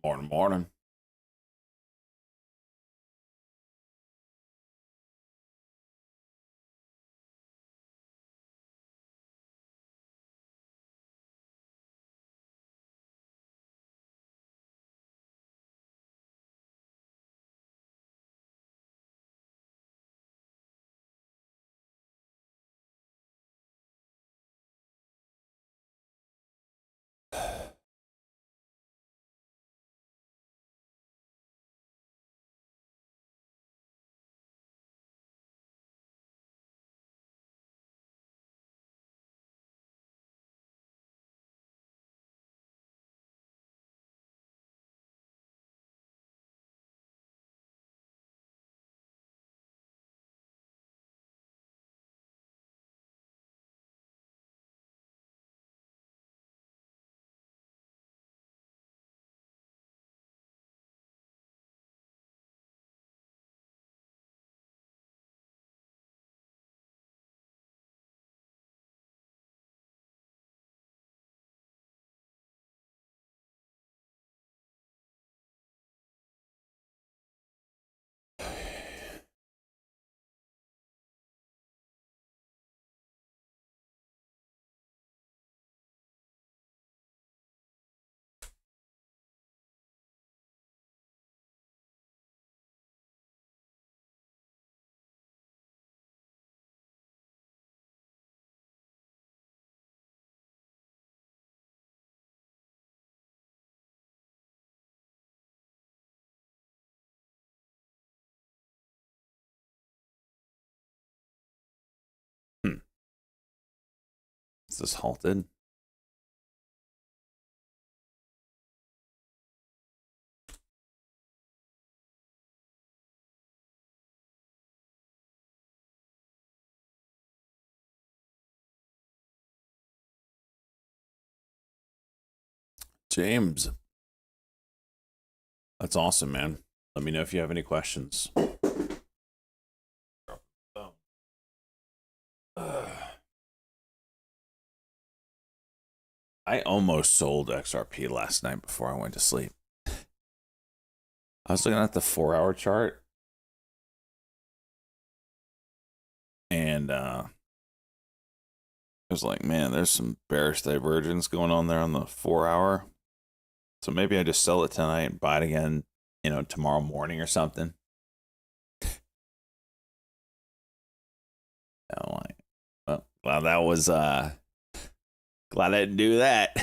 Morning, morning. Hmm. Is this halted? James. That's awesome, man. Let me know if you have any questions. I almost sold XRP last night before I went to sleep. I was looking at the 4-hour chart and I was like, man, there's some bearish divergence going on there on the 4-hour. So maybe I just sell it tonight and buy it again, tomorrow morning or something. Well, glad that was glad I didn't do that.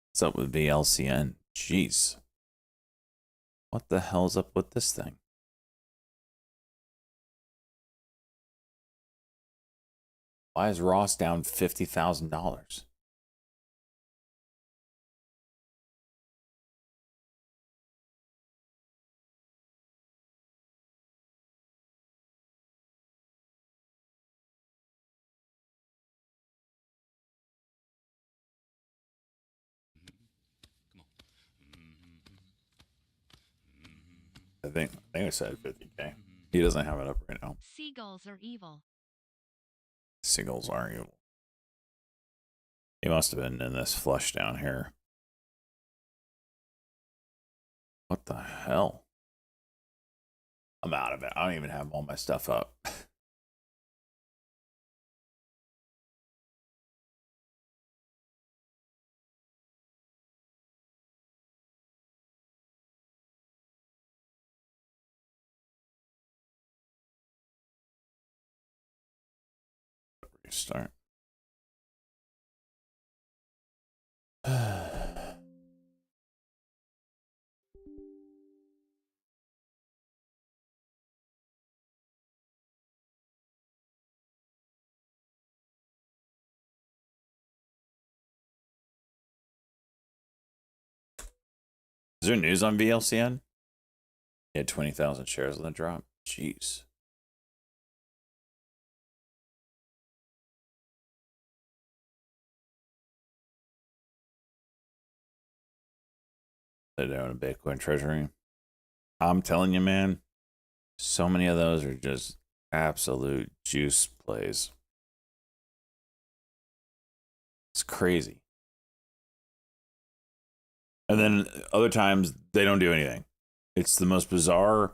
What's up with VLCN? Jeez. What the hell's up with this thing? Why is Ross down $50,000? I think I said 50K. He doesn't have it up right now. Seagulls are evil. Seagulls are evil. He must have been in this flush down here. What the hell? I'm out of it. I don't even have all my stuff up. Restart. Is there news on VLCN? He had 20,000 shares on the drop. Jeez. They're doing a Bitcoin treasury. I'm telling you, man, so many of those are just absolute juice plays. It's crazy. And then other times they don't do anything. It's the most bizarre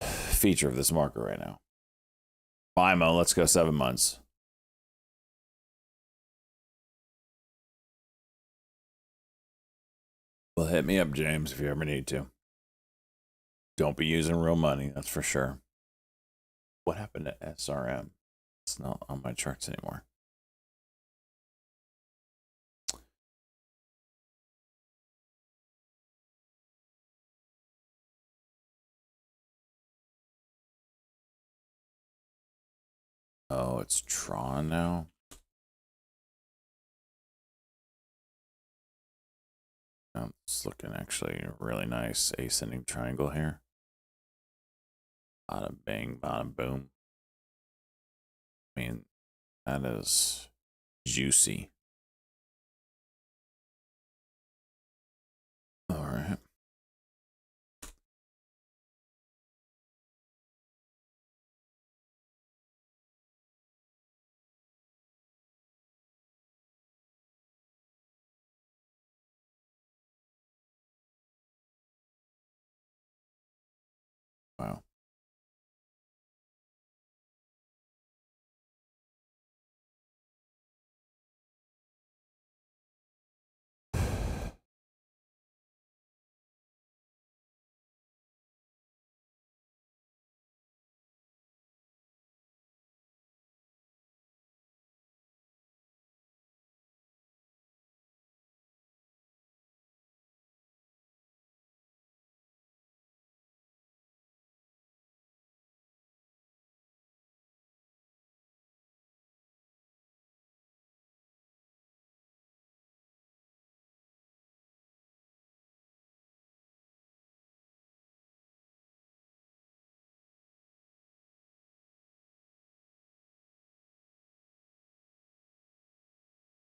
feature of this market right now. FIMO, let's go 7 months. Well, hit me up, James, if you ever need to. Don't be using real money, that's for sure. What happened to SRM? It's not on my charts anymore. Oh, it's Tron now. It's looking actually really nice. Ascending triangle here. Bada bang, bada boom. I mean, that is juicy. All right. Wow.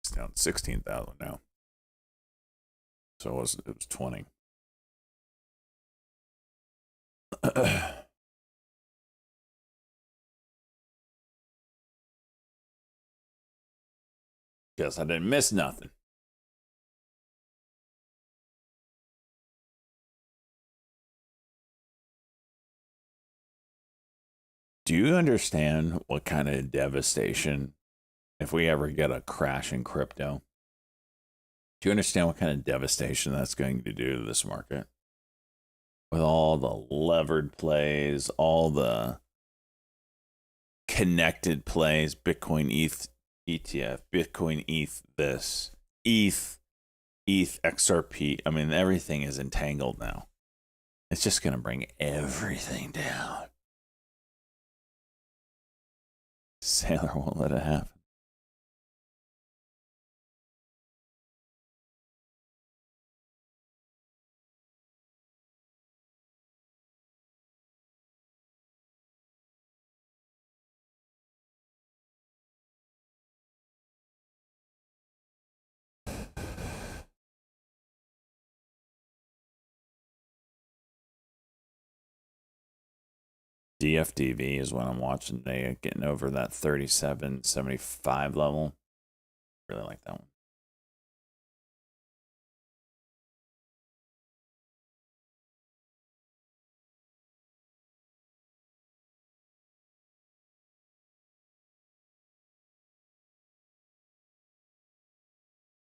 It's down 16,000 now. So it was 20. Guess I didn't miss nothing. Do you understand what kind of devastation if we ever get a crash in crypto? Do you understand what kind of devastation that's going to do to this market? With all the levered plays, all the connected plays, Bitcoin ETH ETF, Bitcoin ETH this, ETH XRP. I mean, everything is entangled now. It's just going to bring everything down. Sailor won't let it happen. DFDV is what I'm watching today, getting over that 37.75 level. Really like that one.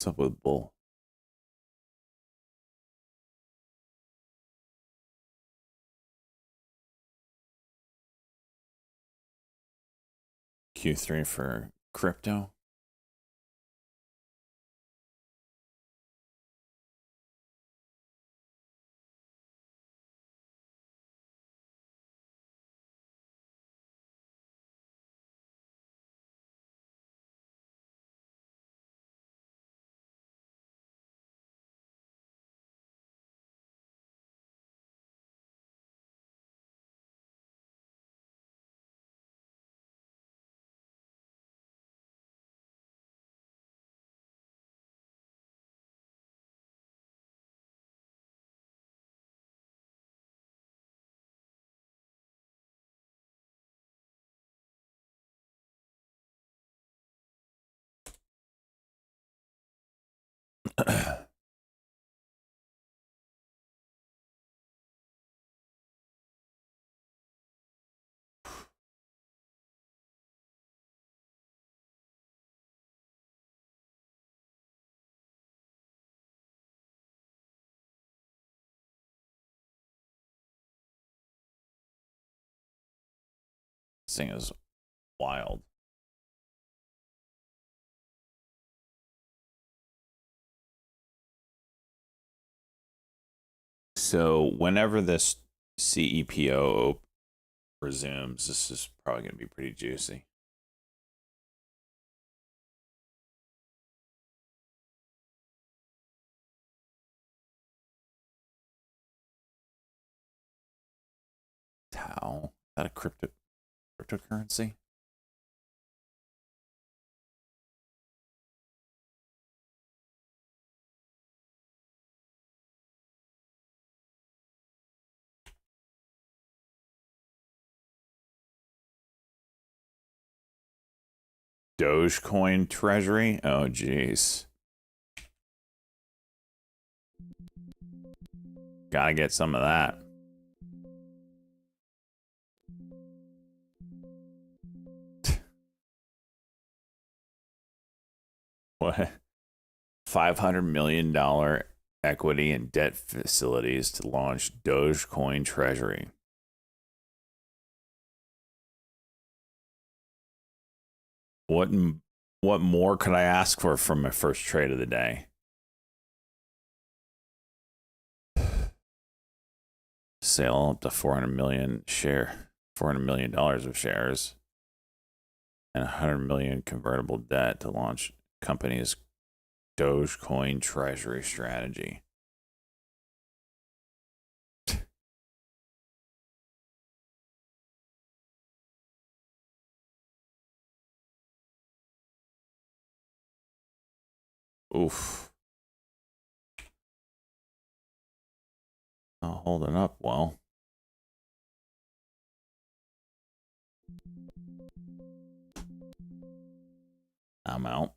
What's up with Bull? Q3 for crypto. This thing is wild. So whenever this CEPO resumes, this is probably going to be pretty juicy. Tau? Is that a cryptocurrency? Dogecoin treasury? Oh, jeez. Gotta get some of that. What? $500 million equity and debt facilities to launch Dogecoin treasury. What more could I ask for from my first trade of the day? Sale up to $400 million of shares, and $100 million convertible debt to launch company's Dogecoin treasury strategy. Oof. Not holding up well. I'm out.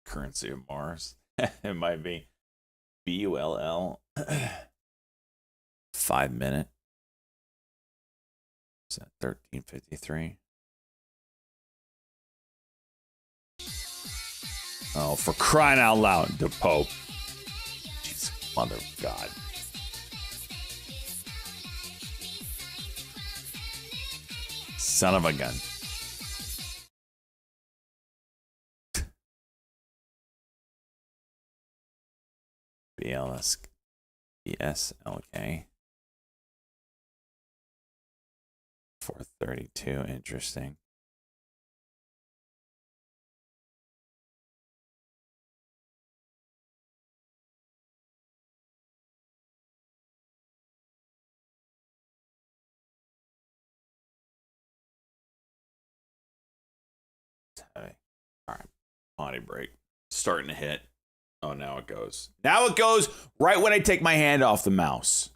Currency of Mars. It might be BULL. 5 minute. Is that 1353? Oh, for crying out loud, the Pope. Jesus, mother of God. Son of a gun. BSLK. 432. Interesting. All right. Body break. Starting to hit. Oh, now it goes. Now it goes right when I take my hand off the mouse.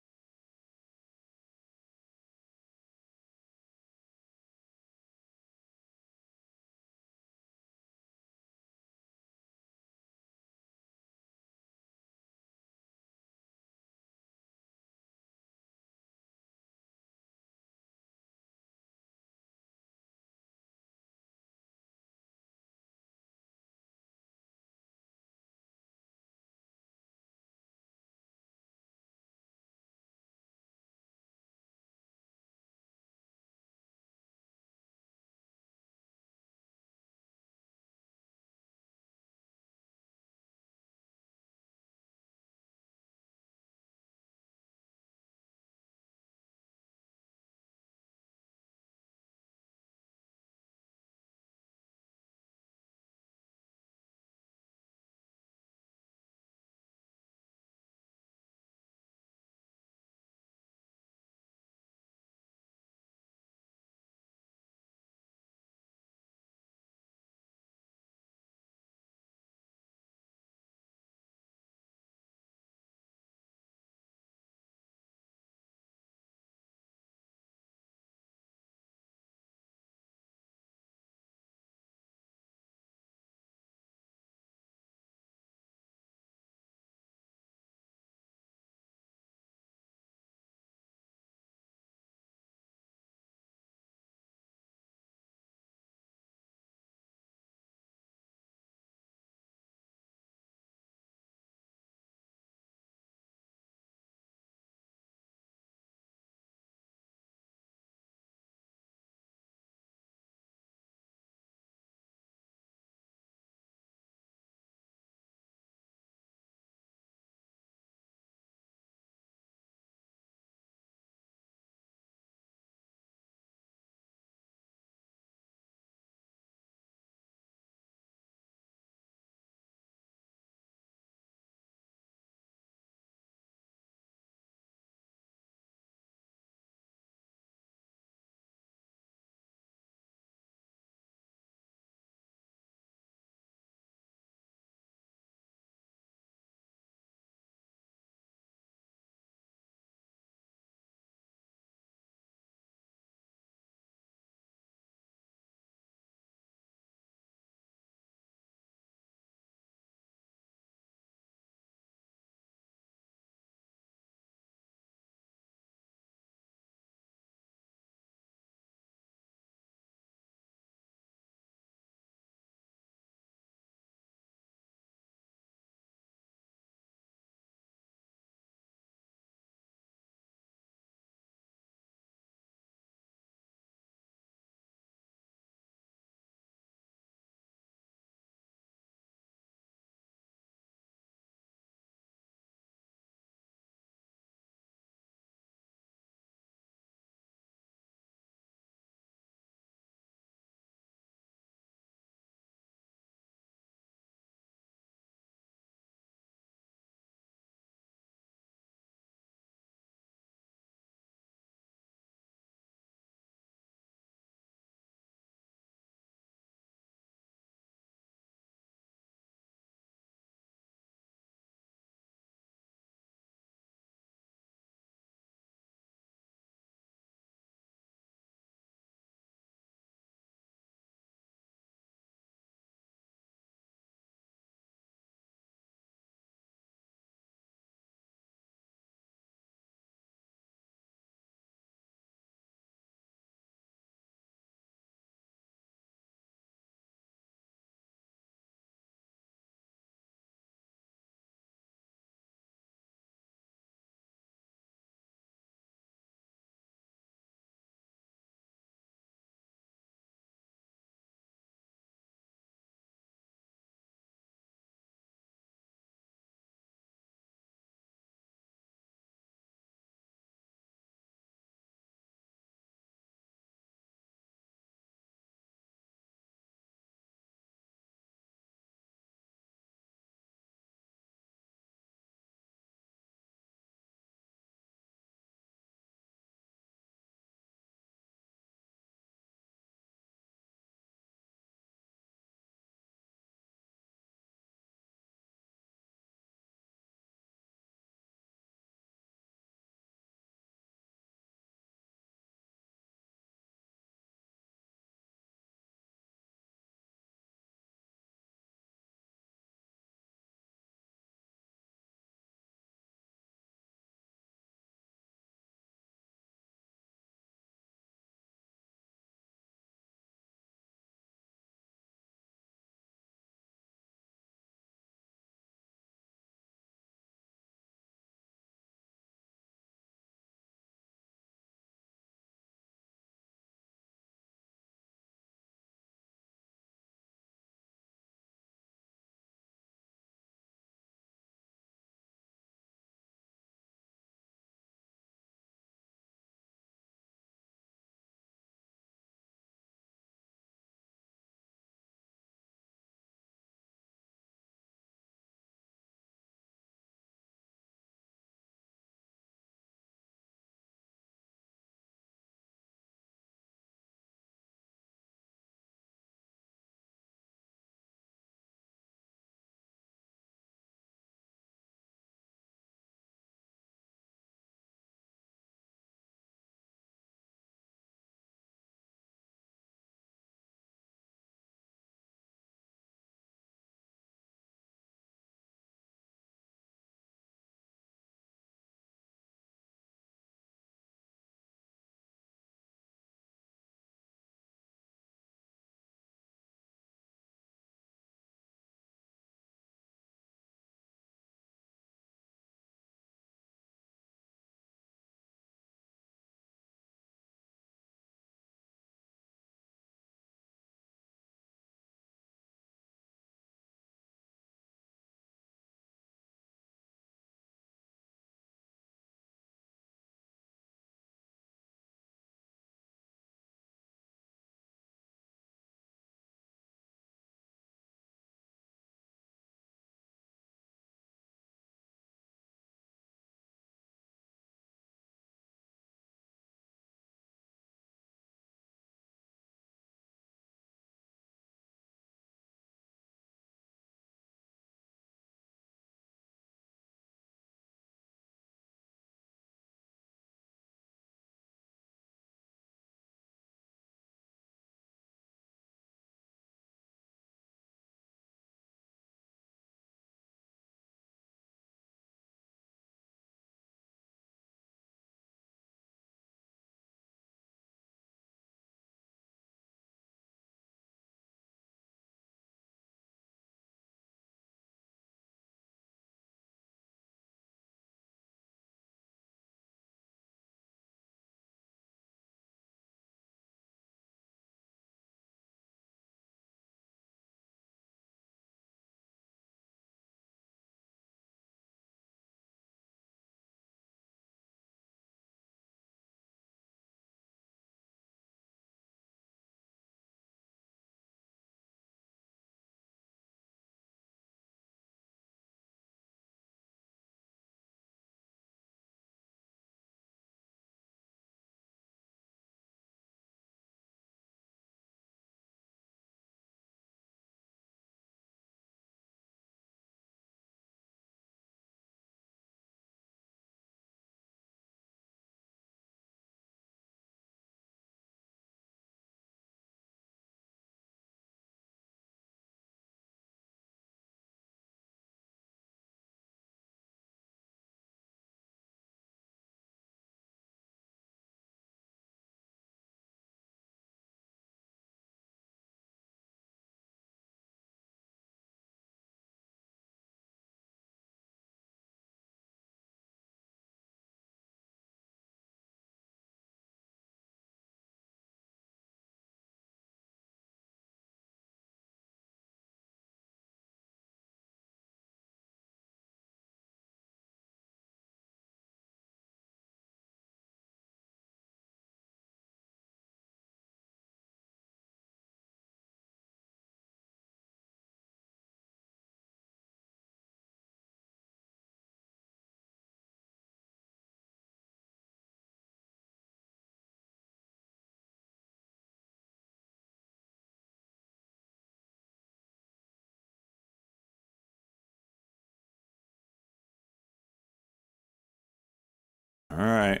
right.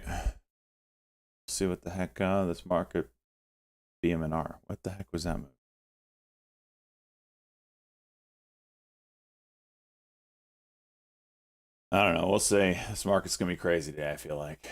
See what the heck this market BMNR. What the heck was that move? I don't know. We'll see. This market's gonna be crazy today, I feel like.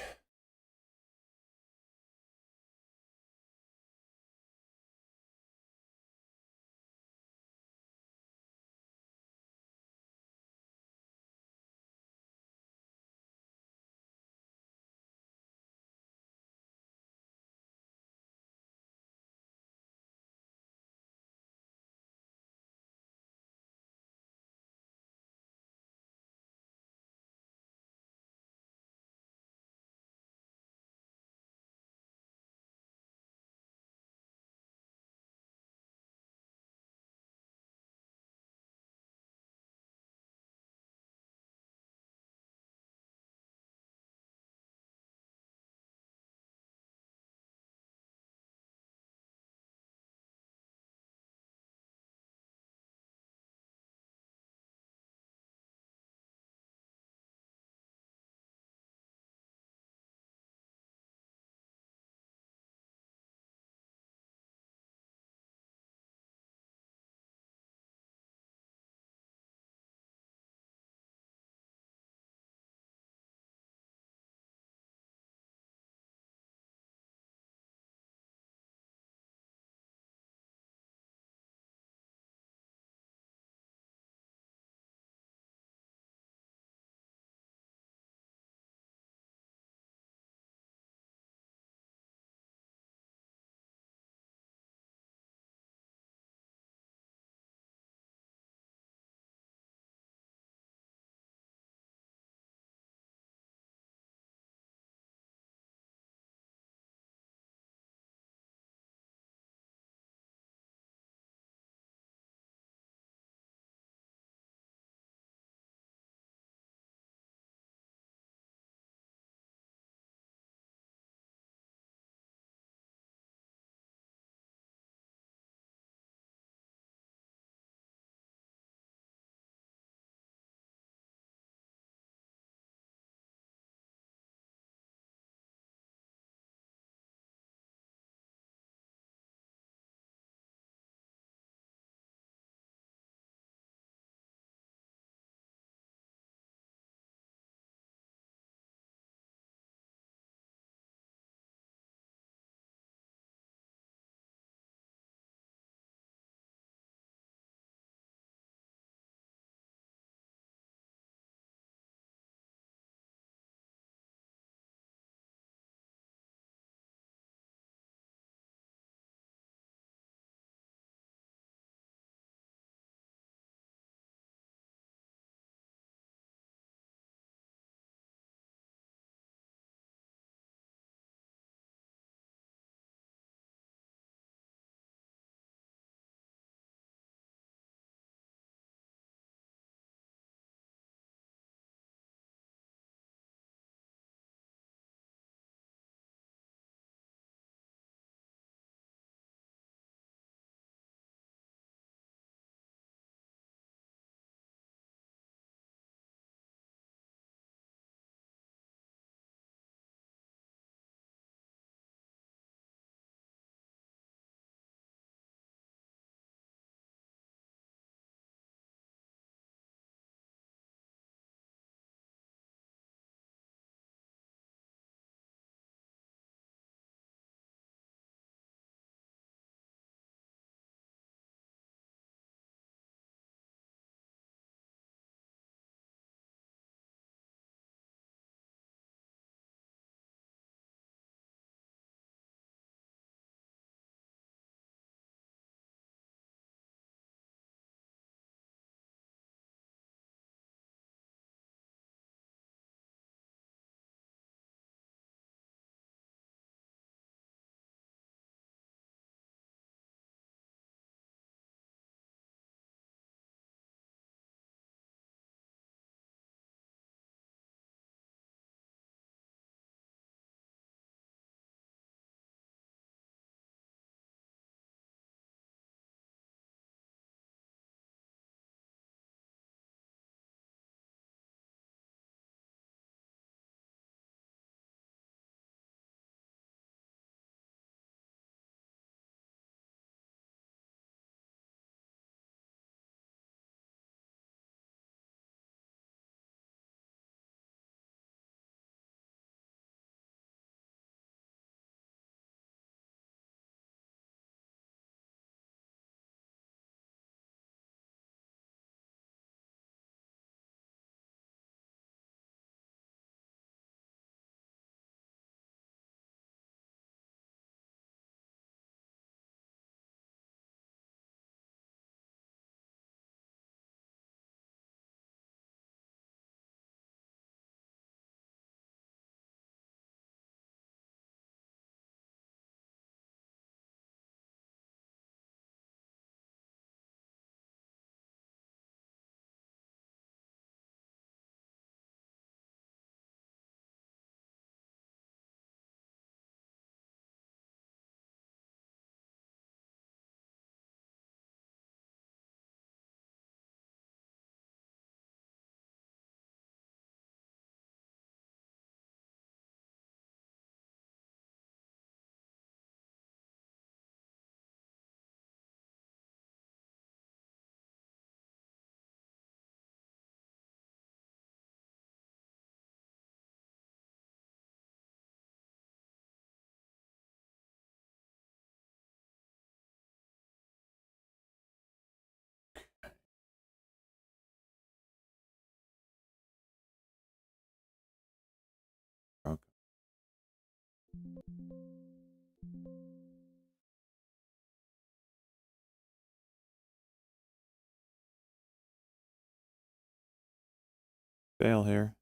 Fail here.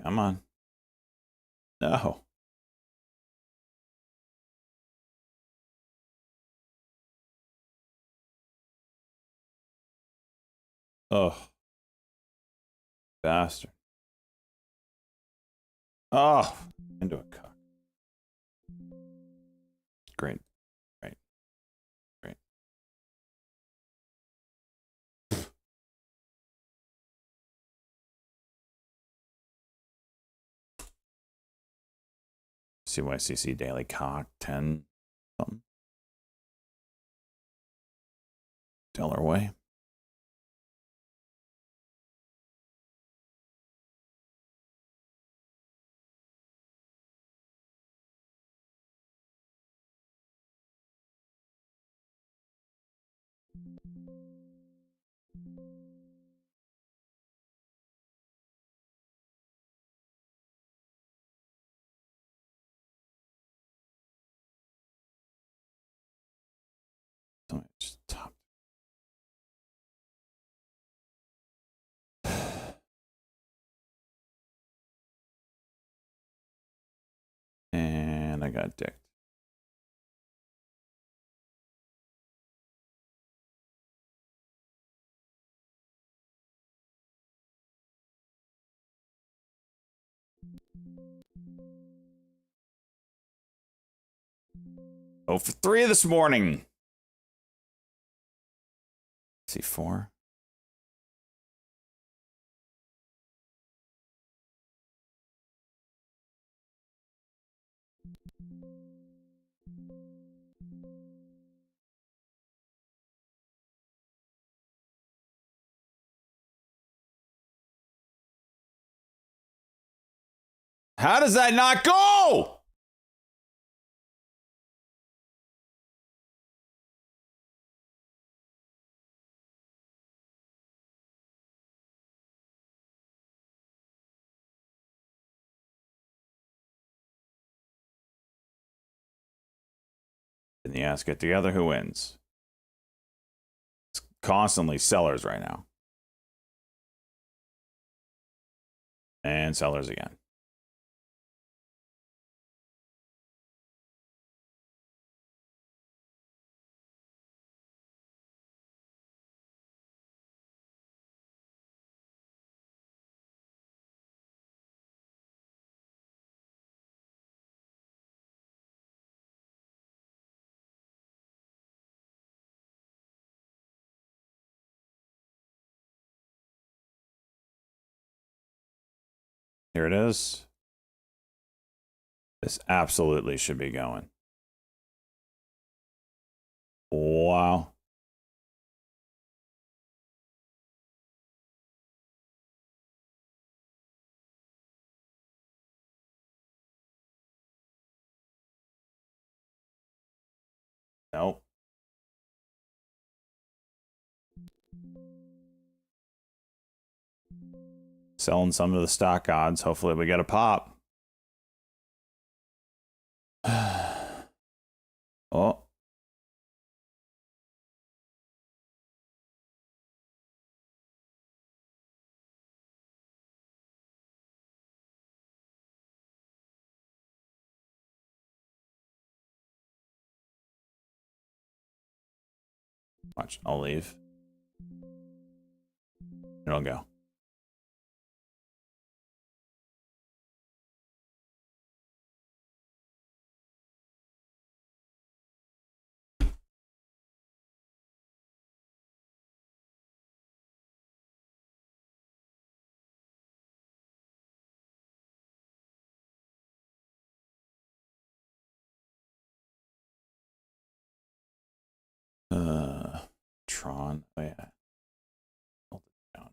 Come on. No. Oh. Bastard. Oh. Into a cock. Great. Great. Great. CYCC daily cock 10 something. Tell her way. Just top. And I got dicked. Oh, for 3 this morning. C4. How does that not go? And the ass get together, who wins? It's constantly sellers right now. And sellers again. Here it is. This absolutely should be going. Wow. Nope. Selling some of the stock odds. Hopefully we get a pop. Oh. Watch, I'll leave. It'll go. Tron. Oh yeah. Hold it down.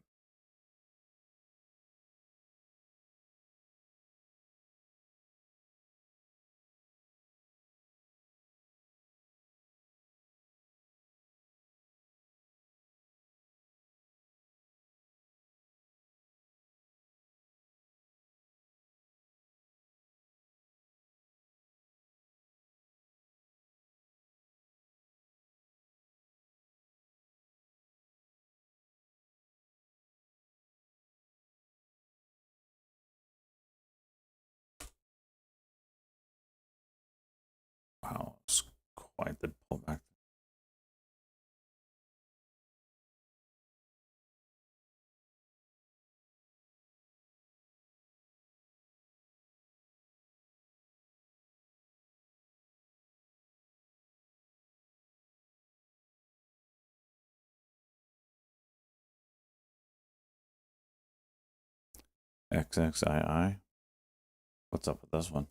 Wow, it's quite the pullback. XXII. What's up with this one?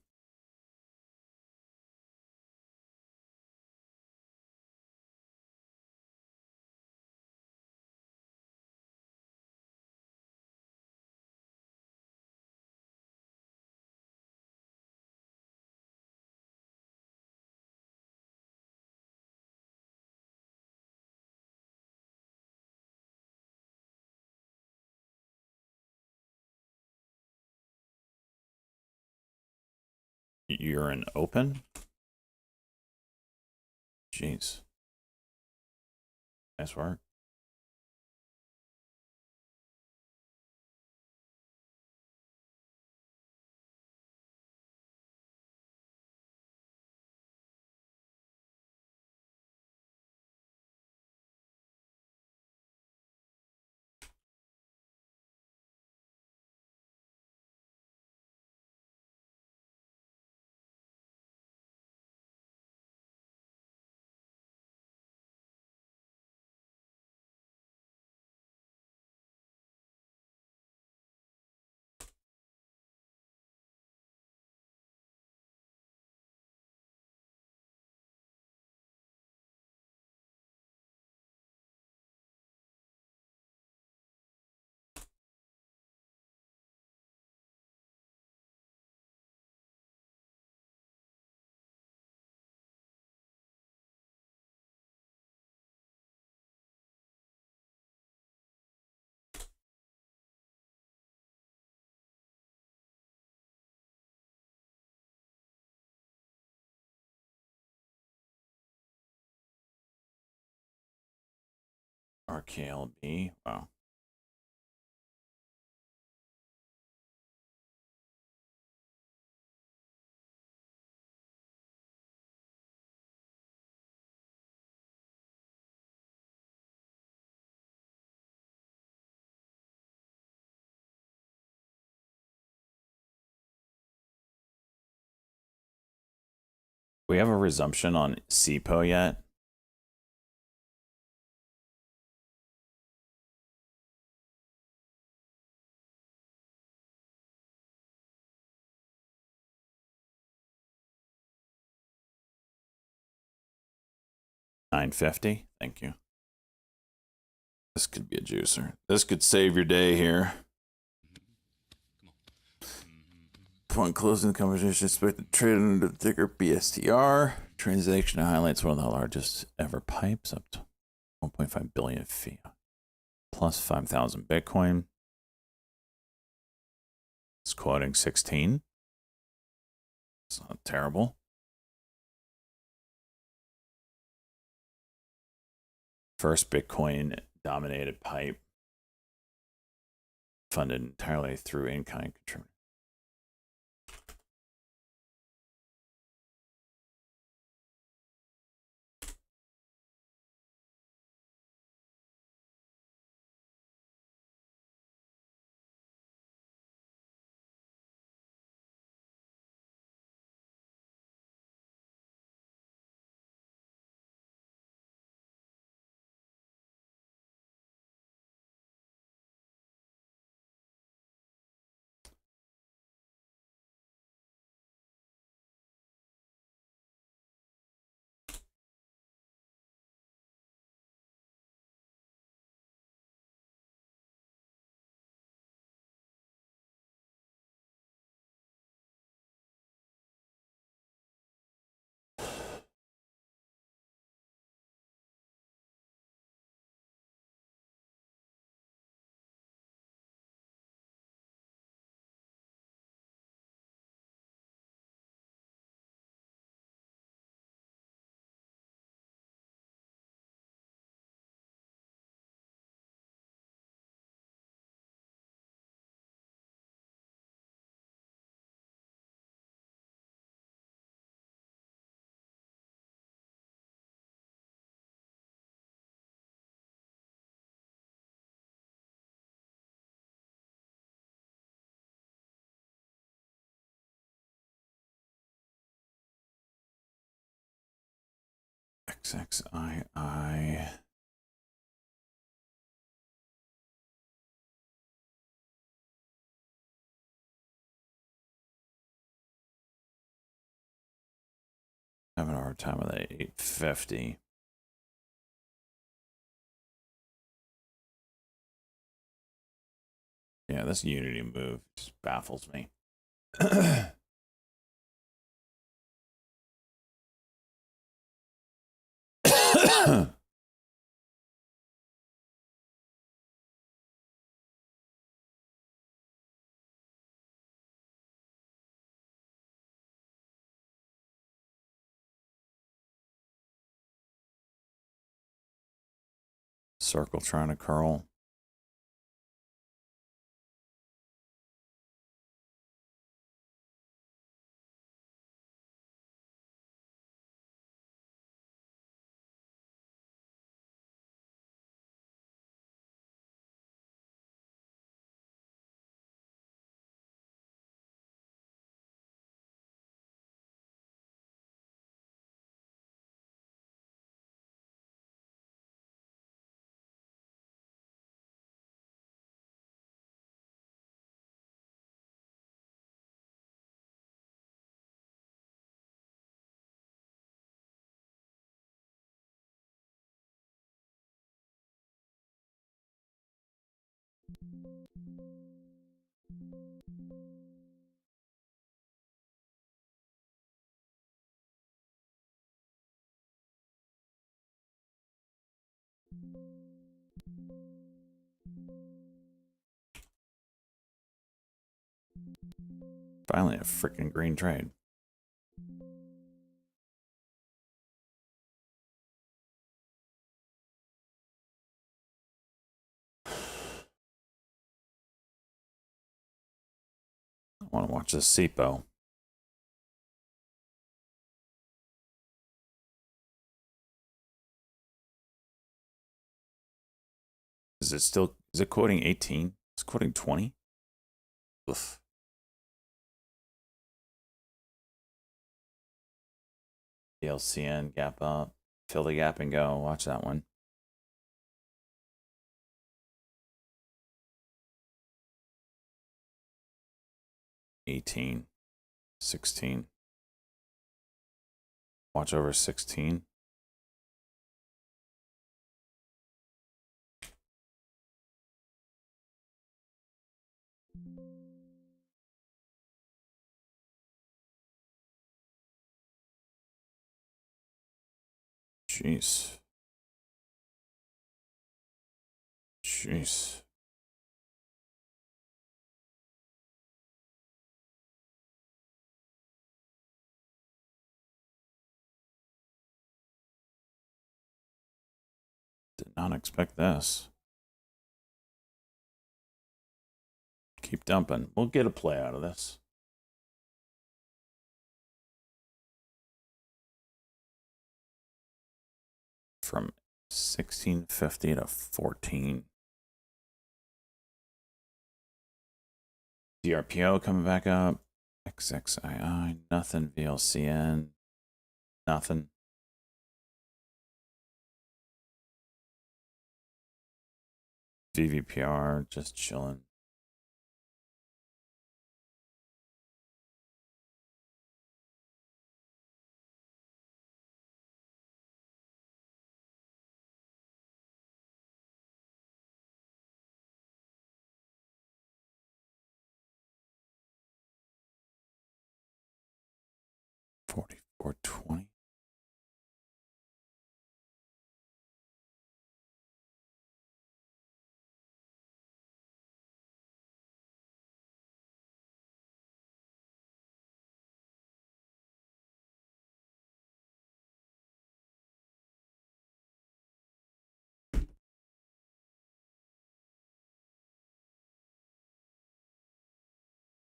You're in open? Jeez. Nice work. RKLB. Wow. We have a resumption on CPO yet? $9.50. Thank you. This could be a juicer. This could save your day here. Upon closing the conversation, expect to trade under the ticker BSTR. Transaction highlights one of the largest ever pipes, up to 1.5 billion fiat, plus 5,000 Bitcoin. It's quoting 16. It's not terrible. First Bitcoin dominated pipe, funded entirely through in-kind contribution. XXII. Having a hard time with that 850. Yeah, this Unity move just baffles me. Circle trying to curl. Finally, a freaking green trade. I want to watch this SIPO. Is it quoting 18? It's quoting 20? Oof. LCN gap up. Fill the gap and go. Watch that one. $18, $16. Watch over 16. Jeez. Jeez. Did not expect this. Keep dumping. We'll get a play out of this. From 1650 to 14. DRPO coming back up. XXII, nothing. VLCN, nothing. VVPR, just chilling. $44.20.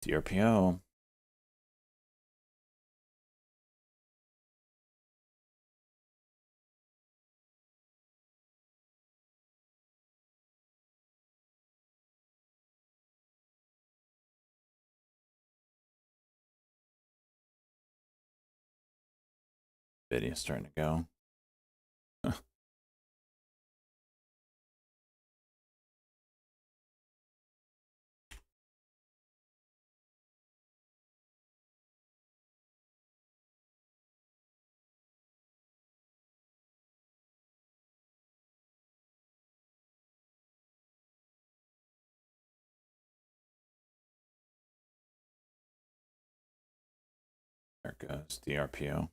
DRPO. Video starting to go. There it goes, DRPO.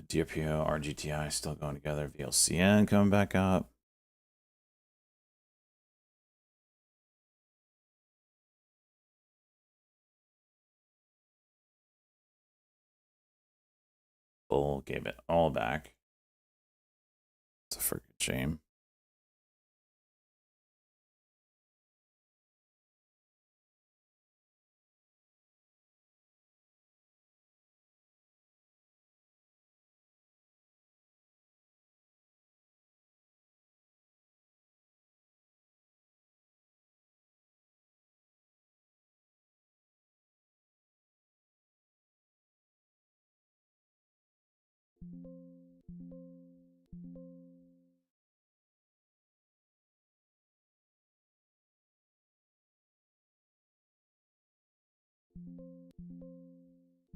DRPO, RGTI still going together. VLCN coming back up. Bull gave it all back. It's a freaking shame.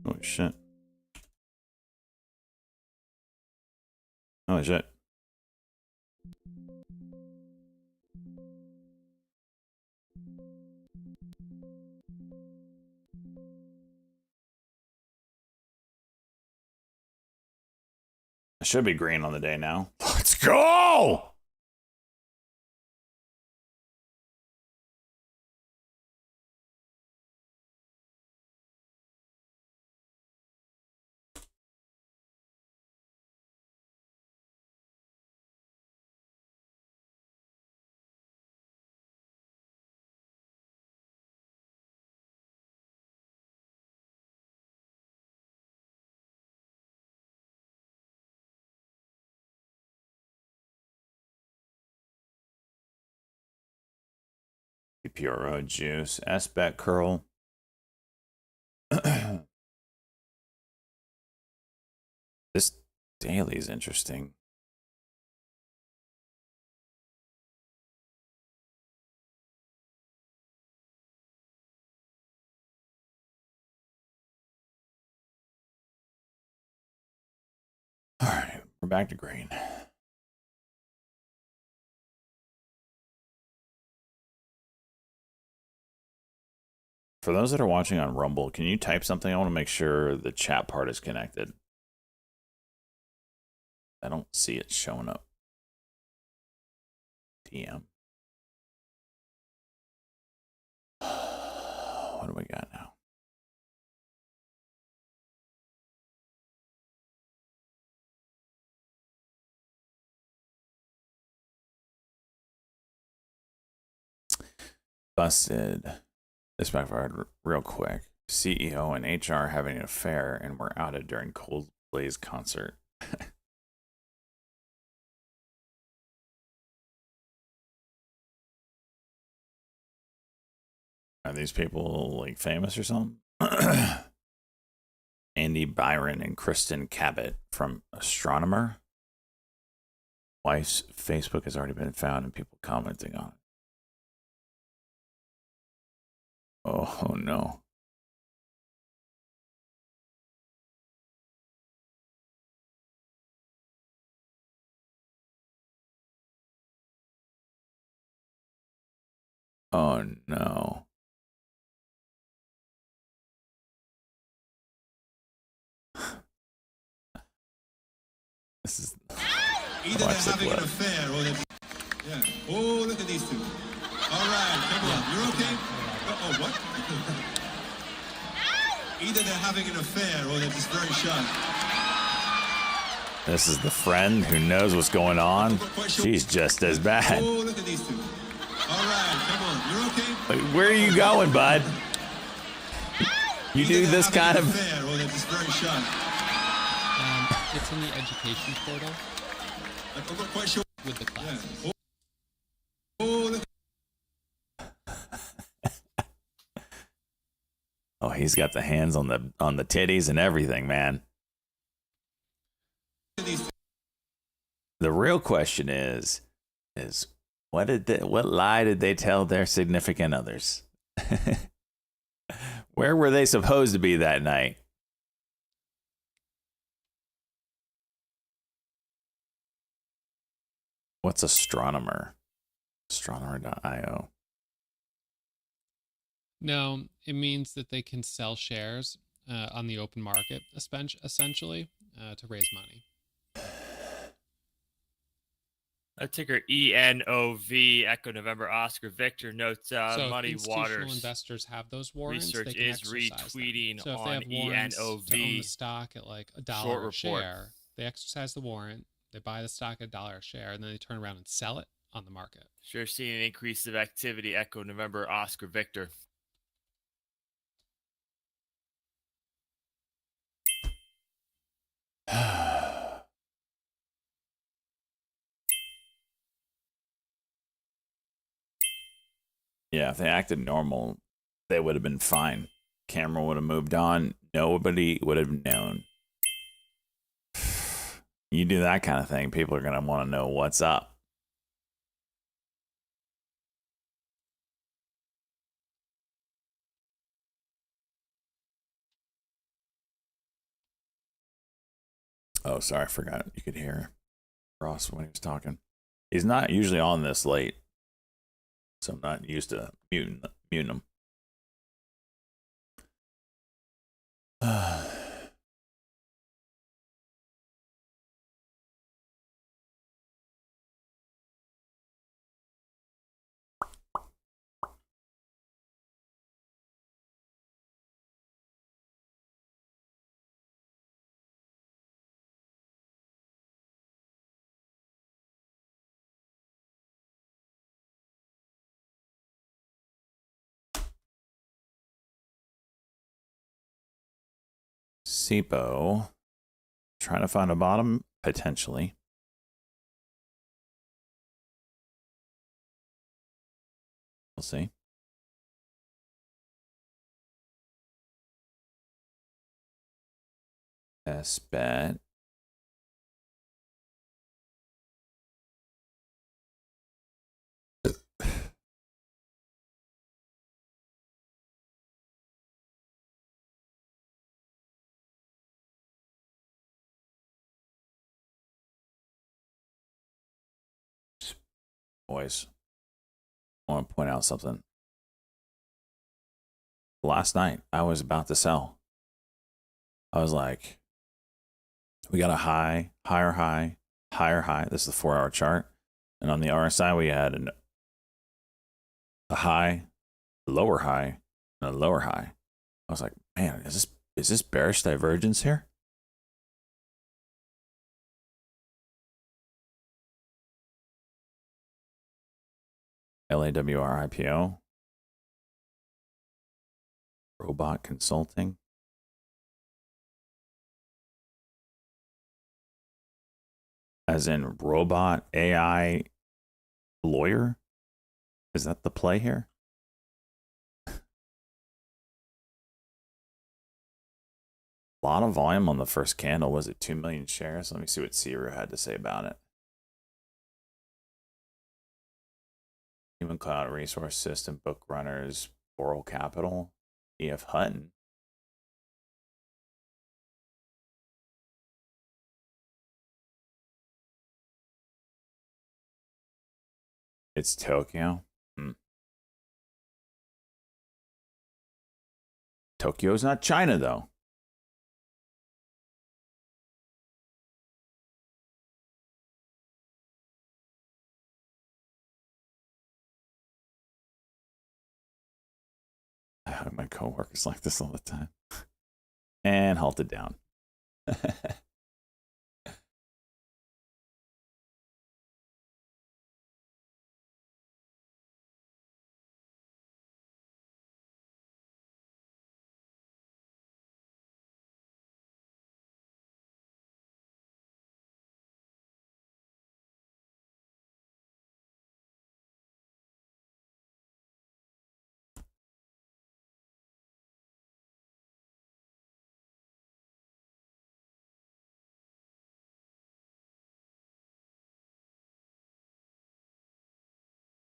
Oh shit. Oh shit. It should be green on the day now. Let's go! PRO juice. S-bet curl. This daily is interesting. All right, we're back to green. For those that are watching on Rumble, can you type something? I want to make sure the chat part is connected. I don't see it showing up. DM. What do we got now? Busted. This backfired real quick. CEO and HR having an affair and were outed during Coldplay's concert. Are these people like famous or something? Andy Byron and Kristen Cabot from Astronomer. Wife's Facebook has already been found and people commenting on it. Oh no. Oh no. This is either they're having an affair or they're yeah. Oh, look at these two. All right, come on. You're okay? Oh, what? Either they're having an affair or they're just very shy. This is the friend who knows what's going on. She's just as bad. Oh, look at these two. All right, come on. You're okay? Like, where are you going, bud? You do this kind of affair or they're just very shy. It's in the education portal. I'm not quite sure. With the class. Yeah. Oh, look. Oh, he's got the hands on the titties and everything, man. The real question is what lie did they tell their significant others? Where were they supposed to be that night? What's astronomer? Astronomer.io. No, it means that they can sell shares on the open market, essentially, to raise money. Ticker ENOV, Echo November Oscar Victor notes So Muddy if institutional Waters investors have those warrants, research they can is exercise retweeting them. So if they on have warrants to own the ENOV stock at like short $1 a report. share, they exercise the warrant, they buy the stock at $1 a share, and then they turn around and sell it on the market. Sure, seeing an increase of activity. Echo November Oscar Victor. Yeah, if they acted normal, they would have been fine. Camera would have moved on. Nobody would have known. You do that kind of thing, people are going to want to know what's up. Oh, sorry, I forgot. You could hear Ross when he was talking. He's not usually on this late, so I'm not used to muting him. SIPO, trying to find a bottom, potentially. We'll see. bet. Boys, I want to point out something. Last night, I was about to sell. I was like, we got a high, higher high, higher high. This is the 4-hour chart. And on the RSI, we had a high, a lower high, and a lower high. I was like, man, is this bearish divergence here? LAWR IPO. Robot Consulting. As in robot AI lawyer? Is that the play here? A lot of volume on the first candle. Was it 2 million shares? Let me see what Ciro had to say about it. Human Cloud Resource System, Book Runners, Boral Capital, E.F. Hutton. It's Tokyo. Tokyo's not China, though. My coworkers like this all the time. And halted down.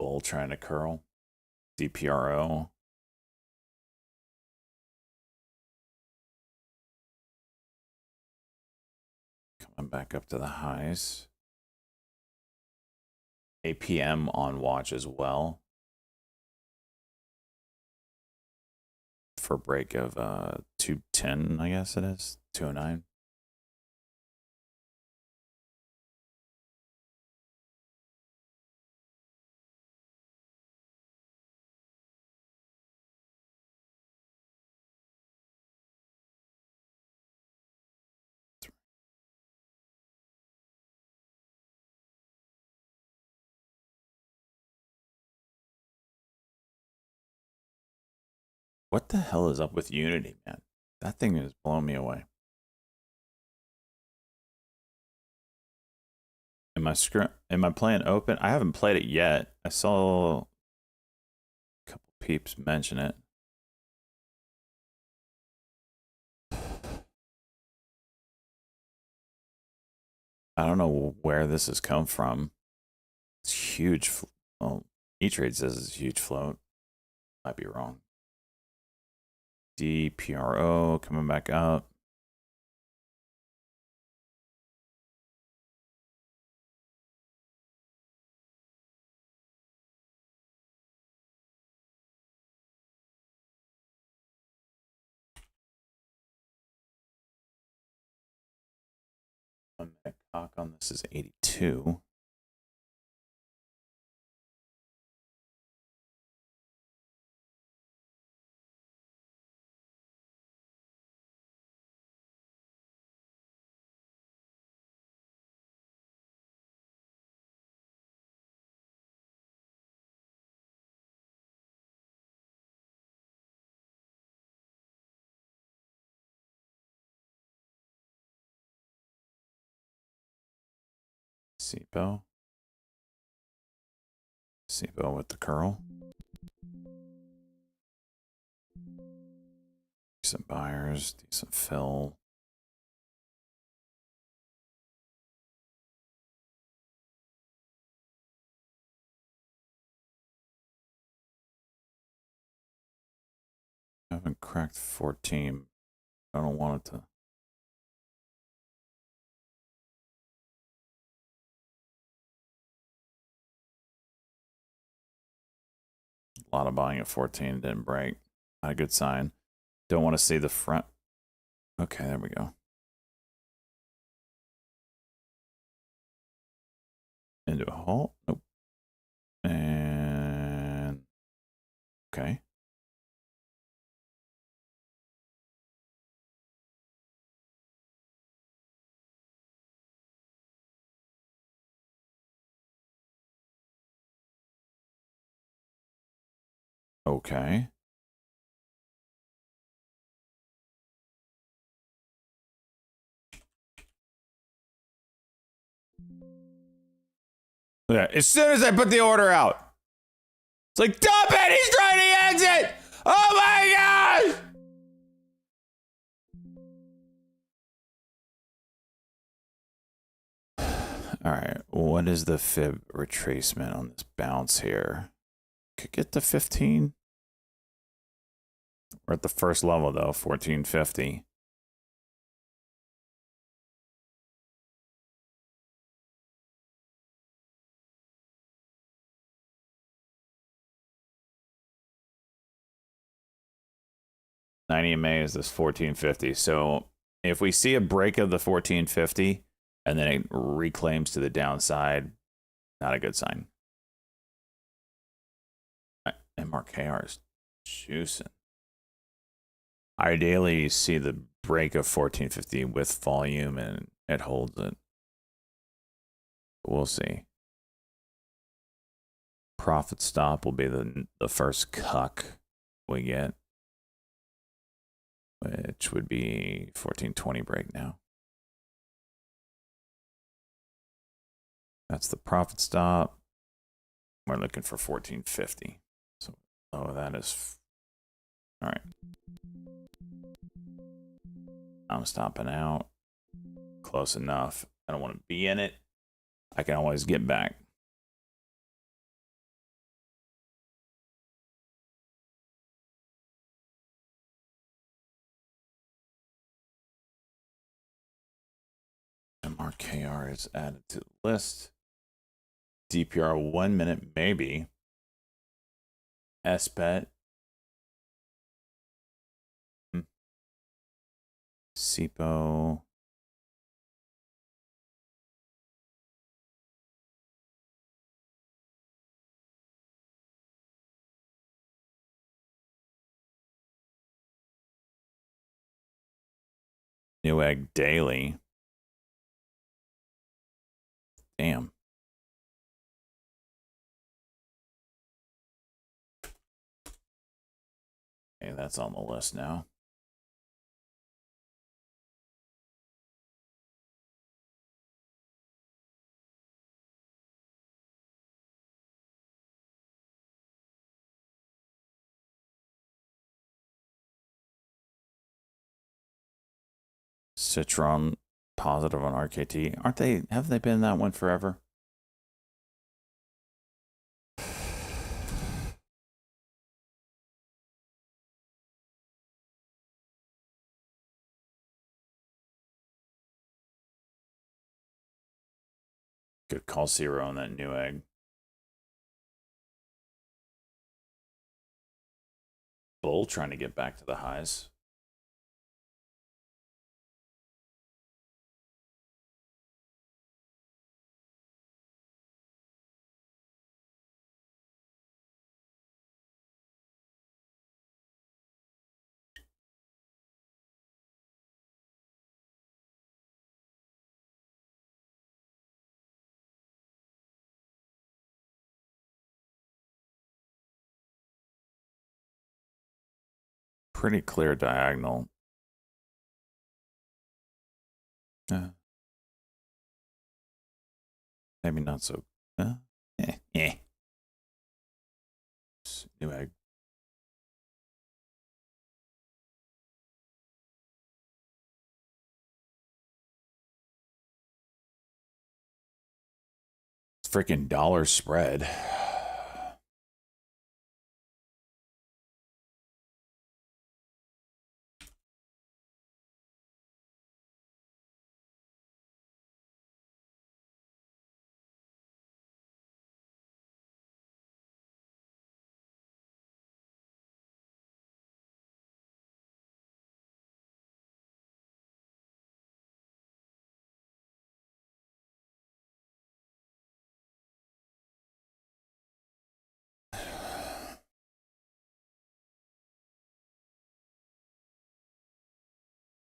bull trying to curl. DPRO. Coming back up to the highs. APM on watch as well. For break of 210, I guess it is. 209. What the hell is up with Unity, man? That thing is blowing me away. Am I playing open? I haven't played it yet. I saw a couple peeps mention it. I don't know where this has come from. It's huge. Well, E-Trade says it's a huge float. Might be wrong. DPRO coming back up. Minute cock on this is 82. SIBO with the curl. Decent buyers, decent fill. I haven't cracked 14. I don't want it to. A lot of buying at 14 didn't break. Not a good sign. Don't want to see the front. Okay, there we go. Into a halt. Nope. And okay. Okay. Yeah, as soon as I put the order out, it's like, dump it! He's trying to exit! Oh my god! All right, what is the fib retracement on this bounce here? Could get to 15. We're at the first level though, 1450. .90 MA is this 1450. So if we see a break of the 1450 and then it reclaims to the downside, not a good sign. MRKR is juicing. Ideally, you see the break of 1450 with volume and it holds it. We'll see. Profit stop will be the first cuck we get, which would be 1420 break now. That's the profit stop. We're looking for 1450. So, oh, that is all right. I'm stopping out. Close enough. I don't want to be in it. I can always get back. RKR is added to the list. DPR 1 minute, maybe. SBET. SIPO. Newegg Daily. Damn. Okay, that's on the list now. Citron positive on RKT. Aren't they? Have they been that one forever? Good call 0 on that Newegg. Bull trying to get back to the highs. Pretty clear diagonal. Maybe not so. Newegg. Freaking dollar spread.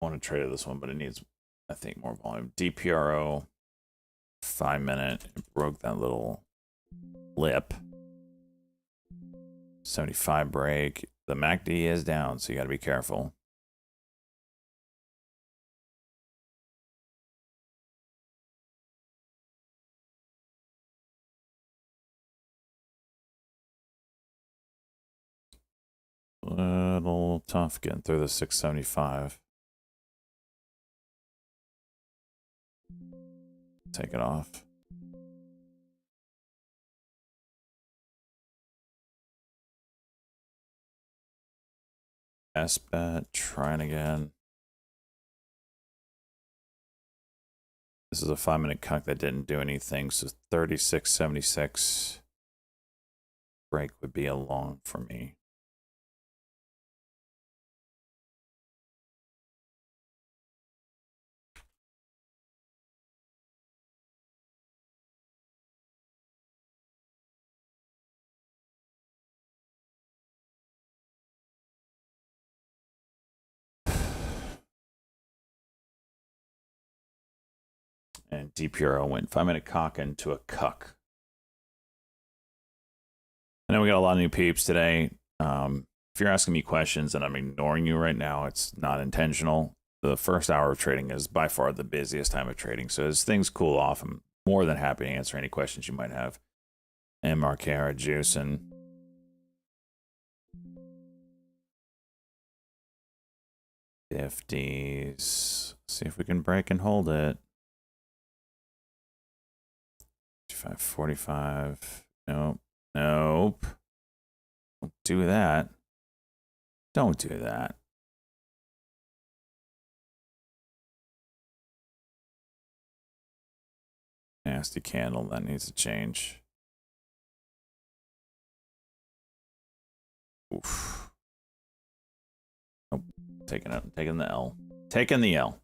I want to trade this one, but it needs, I think, more volume. DPRO, 5 minute. It broke that little lip. 75 break. The MACD is down, so you got to be careful. Little tough getting through the 675. Take it off. SBET, trying again. This is a 5 minute cut that didn't do anything, so 36.76 break would be a long for me. And DPRO went 5 minute cock into a cuck. I know we got a lot of new peeps today. If you're asking me questions and I'm ignoring you right now, it's not intentional. The first hour of trading is by far the busiest time of trading. So as things cool off, I'm more than happy to answer any questions you might have. MRKR juice and $50s. See if we can break and hold it. 545. Nope. Nope. Don't do that. Don't do that. Nasty candle. That needs to change. Oof. Nope. Taking it. Taking the L. Taking the L.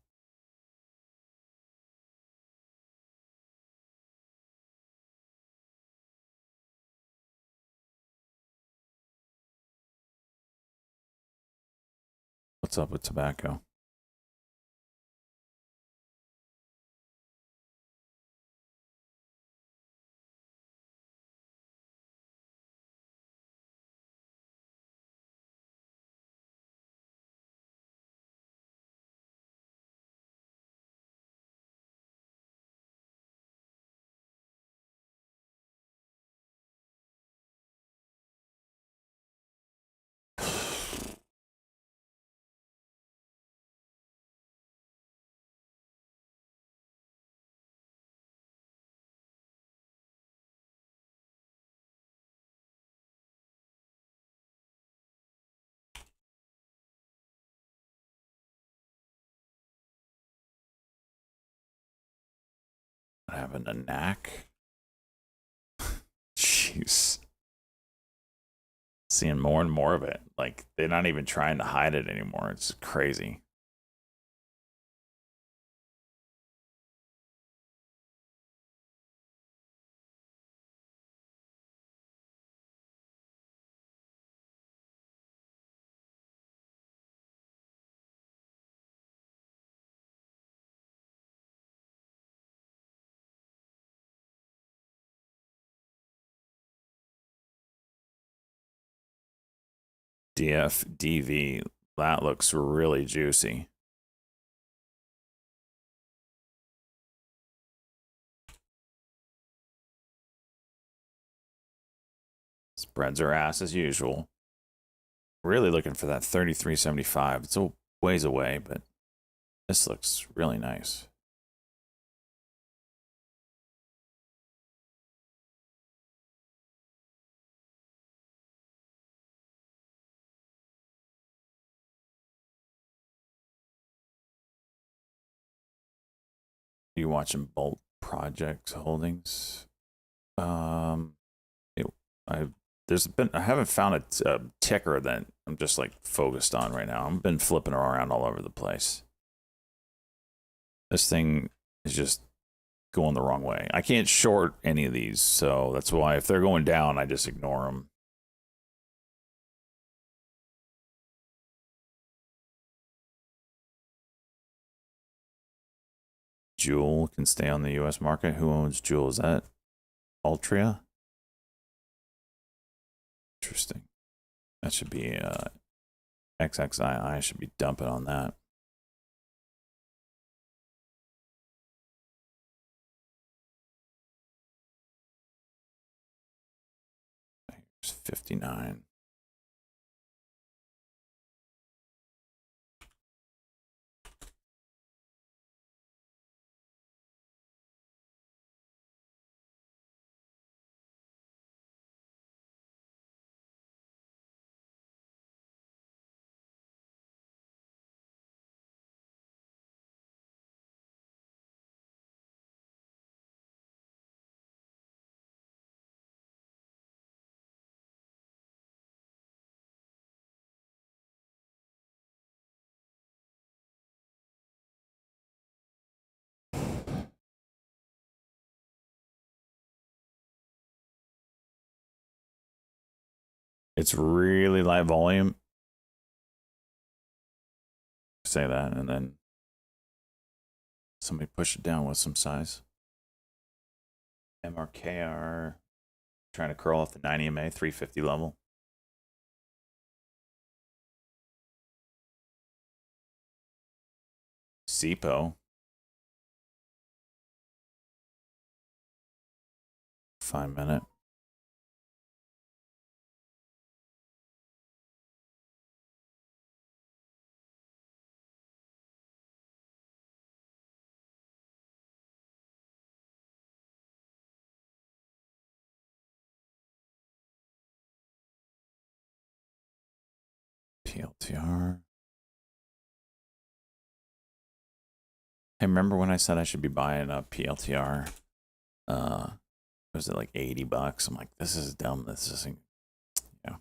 What's up with tobacco? Having a knack. Jeez. Seeing more and more of it. Like, they're not even trying to hide it anymore. It's crazy. DFDV. That looks really juicy. Spreads are ass as usual. Really looking for that 33.75. It's a ways away, but this looks really nice. You watching Bolt Project Holdings? I haven't found a ticker that I'm just like focused on right now. I've been flipping around all over the place. This thing is just going the wrong way. I can't short any of these, so that's why if they're going down, I just ignore them. Jewel can stay on the U.S. market. Who owns Jewel? Is that Altria? Interesting. That should be XXII should be dumping on that. Here's 59. It's really light volume. Say that, and then somebody push it down with some size. MRKR trying to curl off the 90 MA 350 level. SIPO. 5 minute. PLTR. Hey, remember when I said I should be buying a PLTR? Was it like $80? I'm like, this is dumb. This isn't, yeah.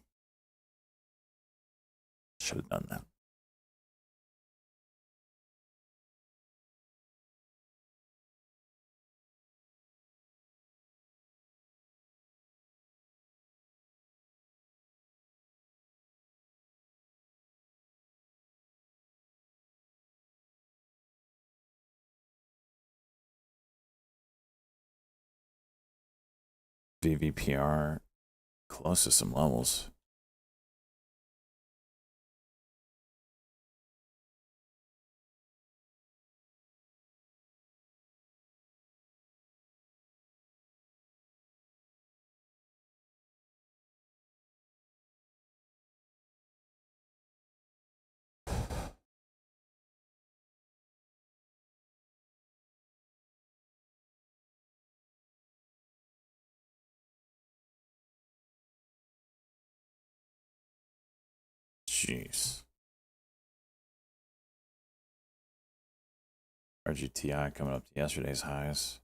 Should have done that. VVPR close to some levels. Jeez. RGTI coming up to yesterday's highs.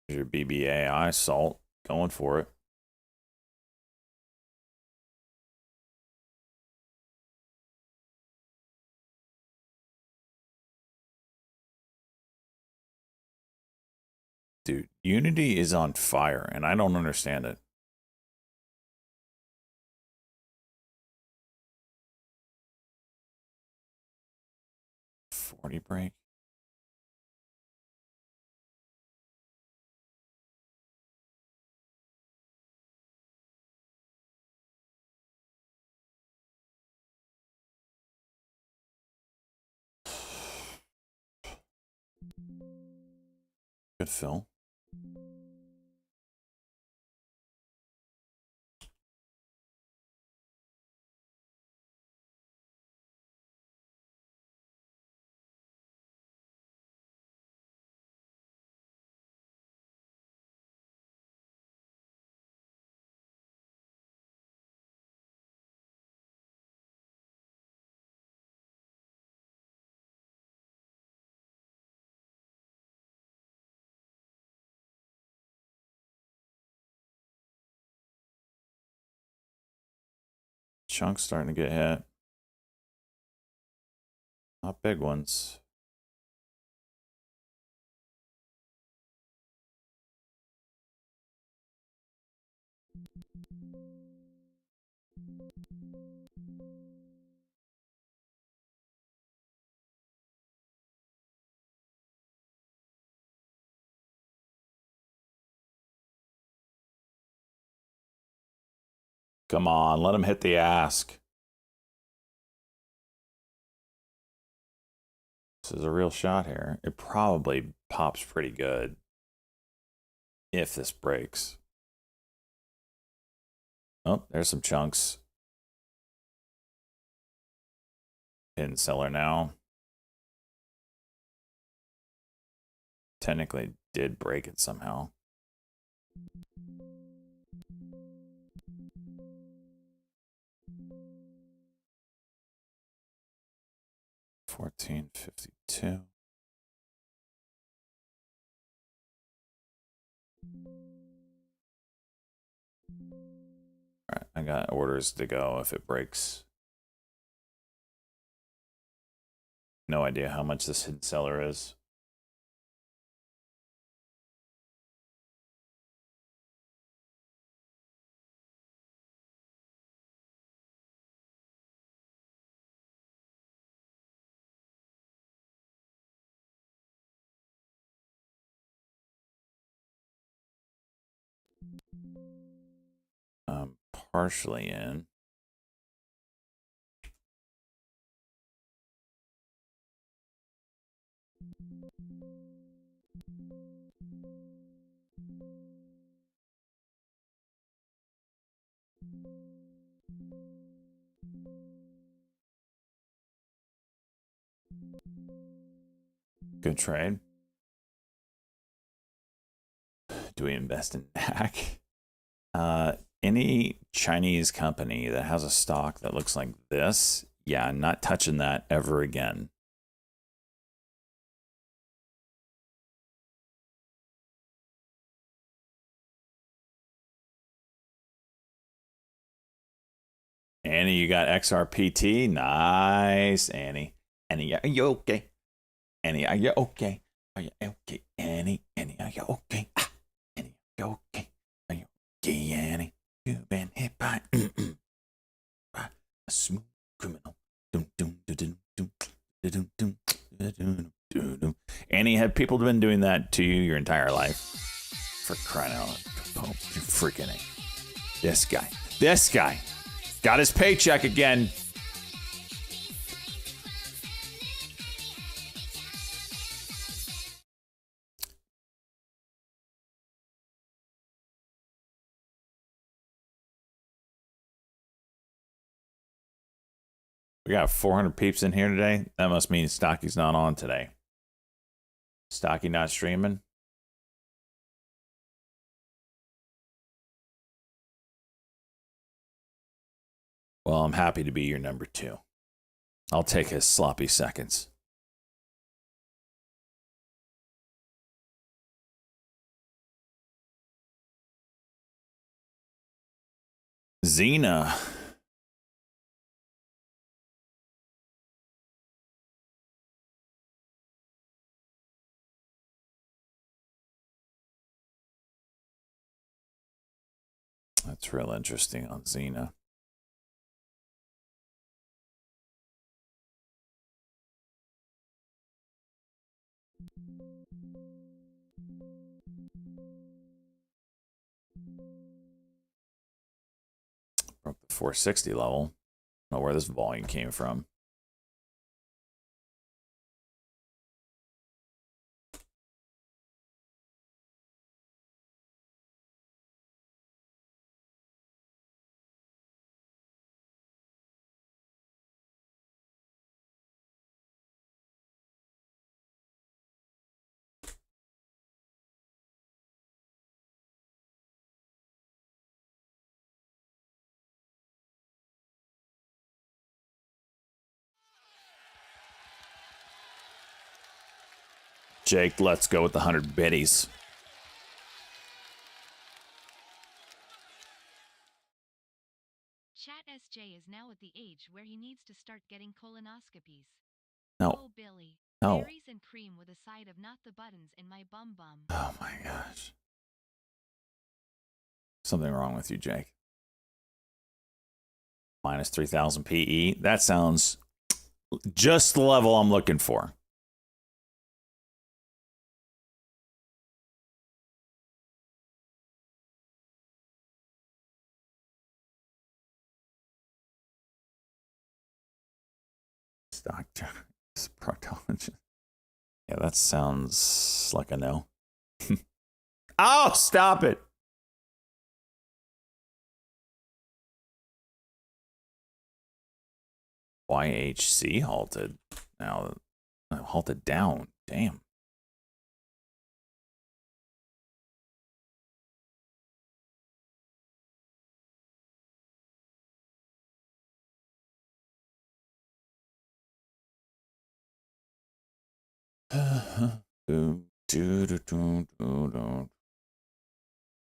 Here's your BBAI salt going for it. Dude, Unity is on fire, and I don't understand it. $40 break. Good fill. Chunks starting to get hit. Not big ones. Come on, let him hit the ask. This is a real shot here. It probably pops pretty good if this breaks. Oh, there's some chunks. Hidden seller now. Technically did break it somehow. $14.52. All right, I got orders to go if it breaks. No idea how much this hidden seller is. I'm partially in. Good trade. Do we invest in NAC? Any Chinese company that has a stock that looks like this, yeah, I'm not touching that ever again. Annie, you got XRPT? Nice, Annie. Annie, are you okay? Annie, are you okay? Are you okay? Annie, are you okay? Ah, Annie, are you okay? Are you okay, Annie? You've been hit by a smooth criminal. Annie, have people been doing that to you your entire life? For crying out loud. Oh, you're freaking it. This guy got his paycheck again. We got 400 peeps in here today. That must mean Stocky's not on today. Stocky not streaming. Well, I'm happy to be your number 2. I'll take his sloppy seconds. Xena. That's real interesting on Xena. Broke the 460 level. I don't know where this volume came from. Jake, let's go with the 100 biddies. Chat SJ is now at the age where he needs to start getting colonoscopies. No. Oh, Billy. No. Berries and cream with a side of not the buttons in my bum bum. Oh my gosh. Something wrong with you, Jake. Minus 3,000 PE. That sounds just the level I'm looking for. Stock proctologist. Yeah, that sounds like a no. Oh, stop it. YHC halted. Now, halted down. Damn.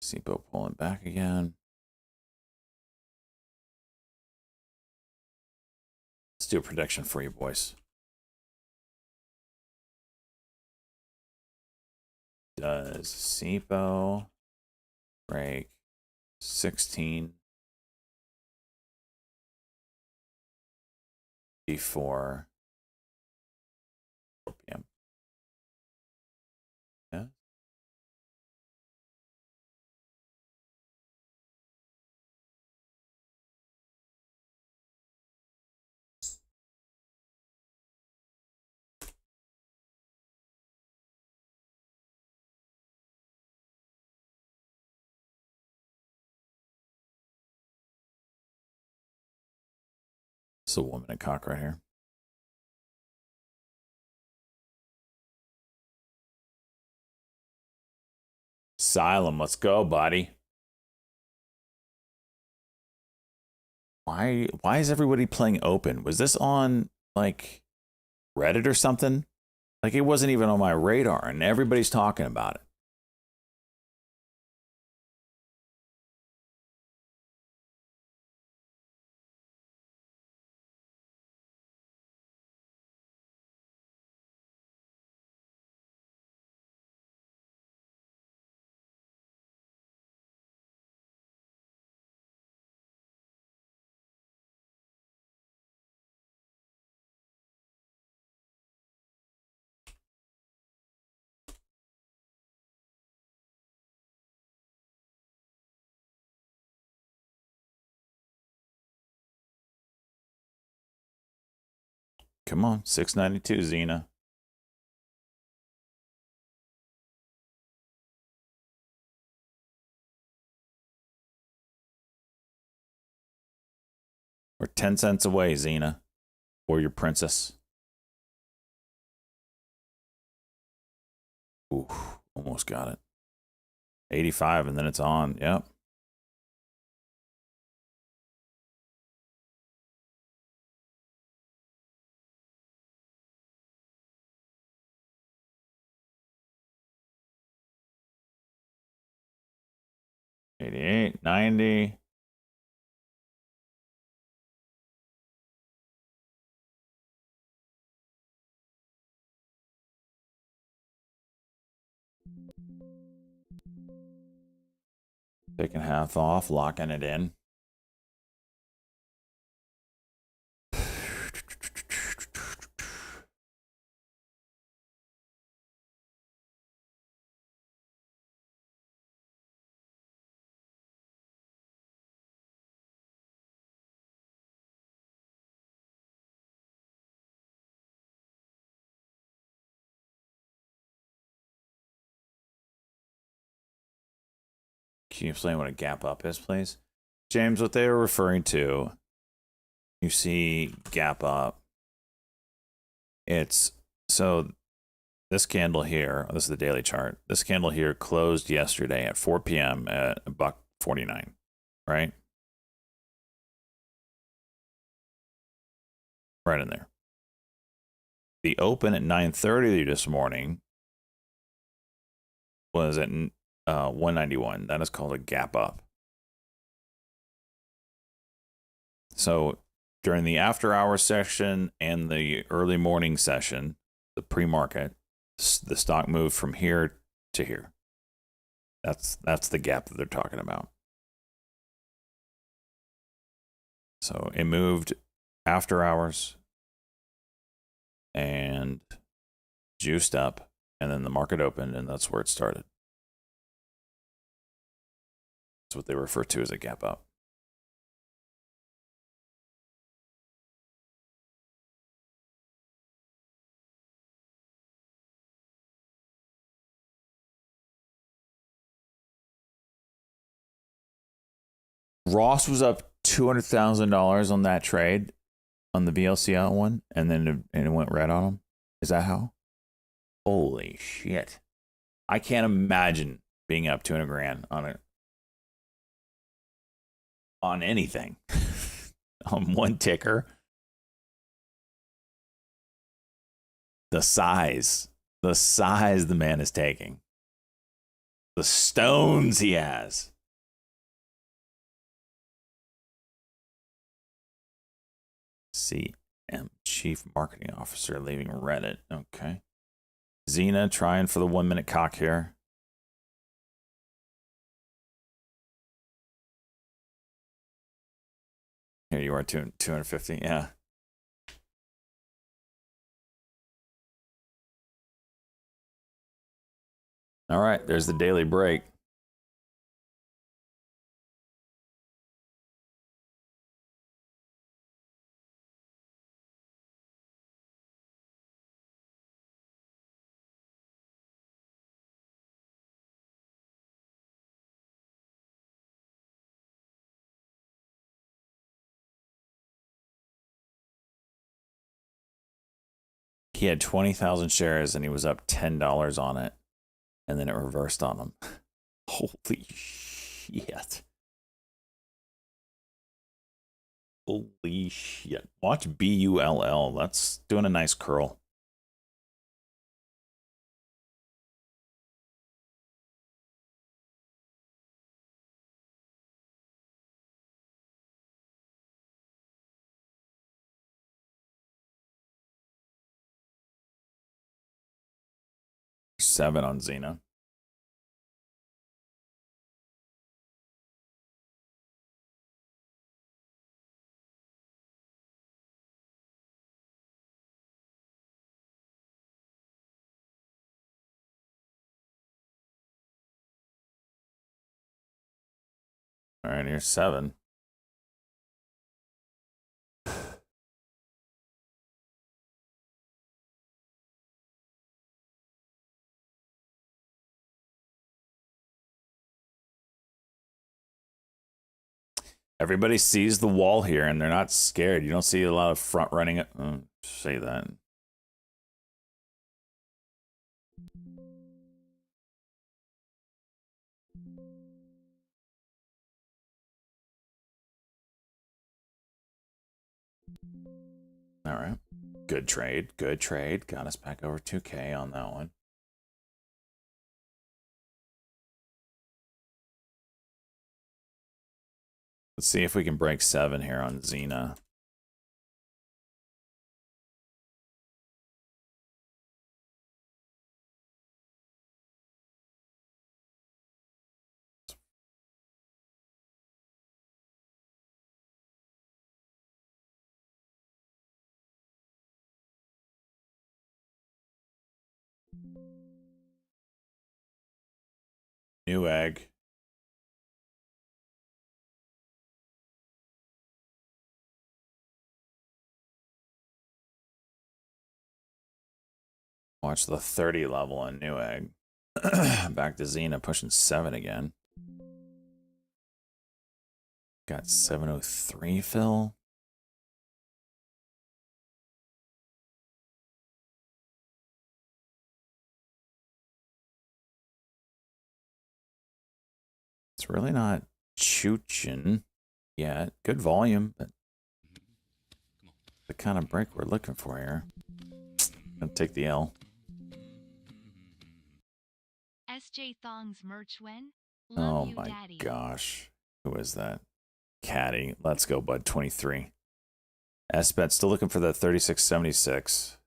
SIPO pulling back again. Let's do a prediction for you, boys. Does SIPO break 16 before 4 p.m.? Yeah. It's a woman and cock right here. Asylum, let's go, buddy. Why is everybody playing open? Was this on like Reddit or something? Like it wasn't even on my radar and everybody's talking about it. Come on, 692, Xena. We're 10 cents away, Xena. Or your princess. Ooh, almost got it. 85, and then it's on. Yep. $88, $90. Taking half off, locking it in. Can you explain what a gap up is, please? James, what they were referring to, you see gap up. It's so this candle here, this is the daily chart. This candle here closed yesterday at 4 p.m. at $1.49, right? Right in there. The open at 9:30 this morning was at 191. That is called a gap up. So during the after hours session and the early morning session, the pre-market, the stock moved from here to here. That's the gap that they're talking about. So it moved after hours and juiced up, and then the market opened, and that's where it started. That's what they refer to as a gap up. Ross was up $200,000 on that trade, on the VLCL one, and then it went red on him. Is that how? Holy shit! I can't imagine being up 200 grand on it, on anything, on one ticker. The size the man is taking, the stones he has. CM, Chief Marketing Officer, leaving Reddit. Okay. Xena trying for the 1 minute cock here. Here you are, 250. Yeah. All right, there's the daily break. He had 20,000 shares and he was up $10 on it, and then it reversed on him. Holy shit. Holy shit. Watch BULL. That's doing a nice curl. $7 on Xena. All right, here's 7. Everybody sees the wall here, and they're not scared. You don't see a lot of front running. Say that. All right. Good trade. Good trade. Got us back over 2K on that one. Let's see if we can break 7 here on Xena. New egg. Watch the 30 level on Newegg. Back to Xena, pushing 7 again. Got 703 fill. It's really not chooching yet. Good volume, but the kind of break we're looking for here. Gonna take the L. SJ Thong's merch when? Oh Love you, my Daddy. gosh. Who is that? Caddy. Let's go, bud. 23. SBet still looking for that 3676.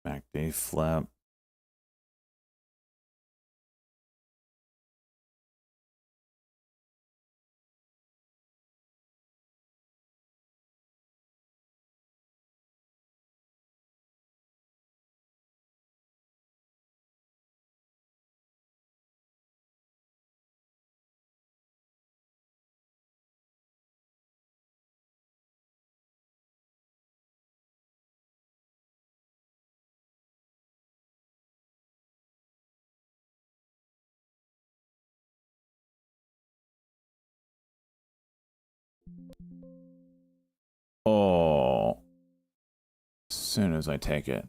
MACD flip. Oh. As soon as I take it.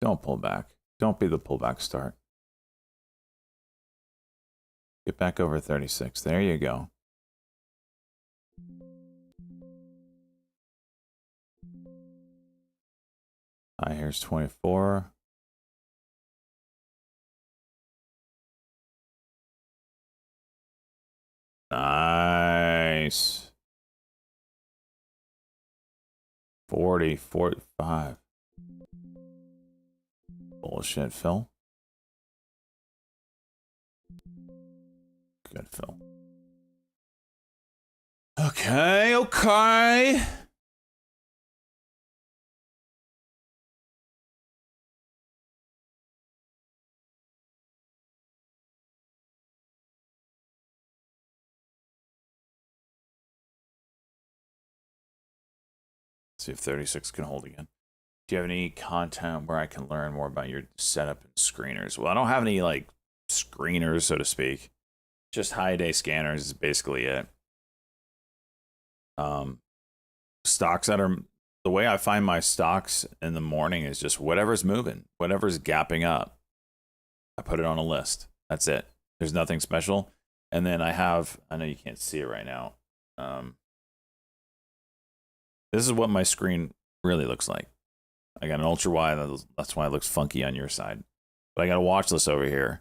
Don't pull back. Don't be the pullback start. Get back over 36. There you go. Here's 24. Nice. 40, 45. Bullshit, Phil. Good, Phil. Okay, okay. See if 36 can hold again. Do you have any content where I can learn more about your setup and screeners? Well, I don't have any like screeners, so to speak. Just high day scanners is basically it. Stocks that are the way I find my stocks in the morning is just whatever's moving, whatever's gapping up. I put it on a list. That's it. There's nothing special. And then I know you can't see it right now. This is what my screen really looks like. I got an ultra wide. That's why it looks funky on your side. But I got a watch list over here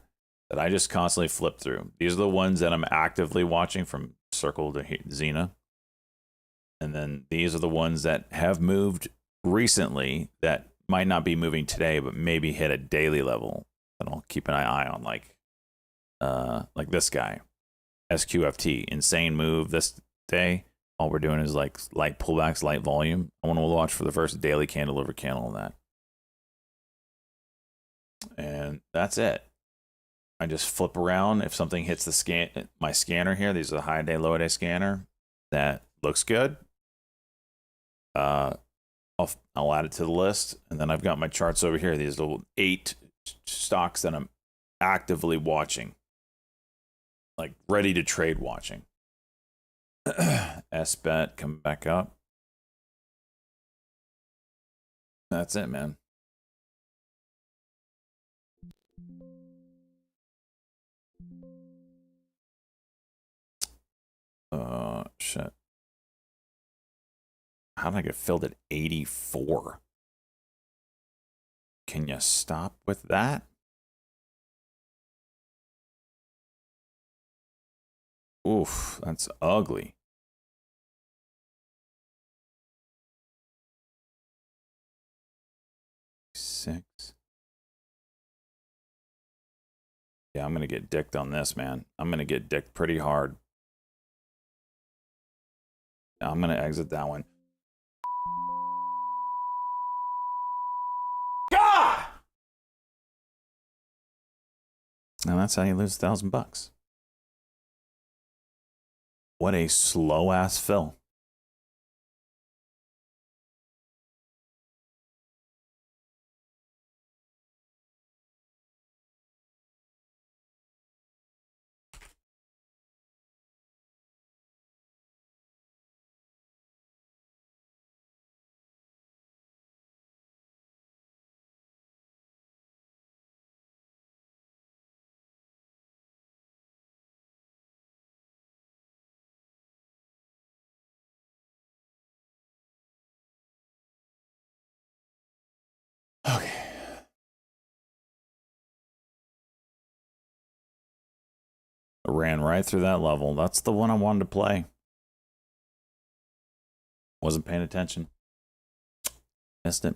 that I just constantly flip through. These are the ones that I'm actively watching from Circle to Xena. And then these are the ones that have moved recently that might not be moving today, but maybe hit a daily level that I'll keep an eye on, like this guy, SQFT, insane move this day. All we're doing is like light pullbacks, light volume. I want to watch for the first daily candle over candle on that. And that's it. I just flip around. If something hits the my scanner here, these are the high day, low day scanner. That looks good. I'll add it to the list, and then I've got my charts over here. These little 8 stocks that I'm actively watching, like ready to trade watching. SBET coming back up. That's it, man. Shit. How did I get filled at 84? Can you stop with that? Oof, that's ugly. Six. Yeah, I'm gonna get dicked on this, man. I'm gonna get dicked pretty hard. I'm gonna exit that one. God! And that's how you lose $1,000. What a slow ass fill. Okay. I ran right through that level. That's the one I wanted to play. Wasn't paying attention. Missed it.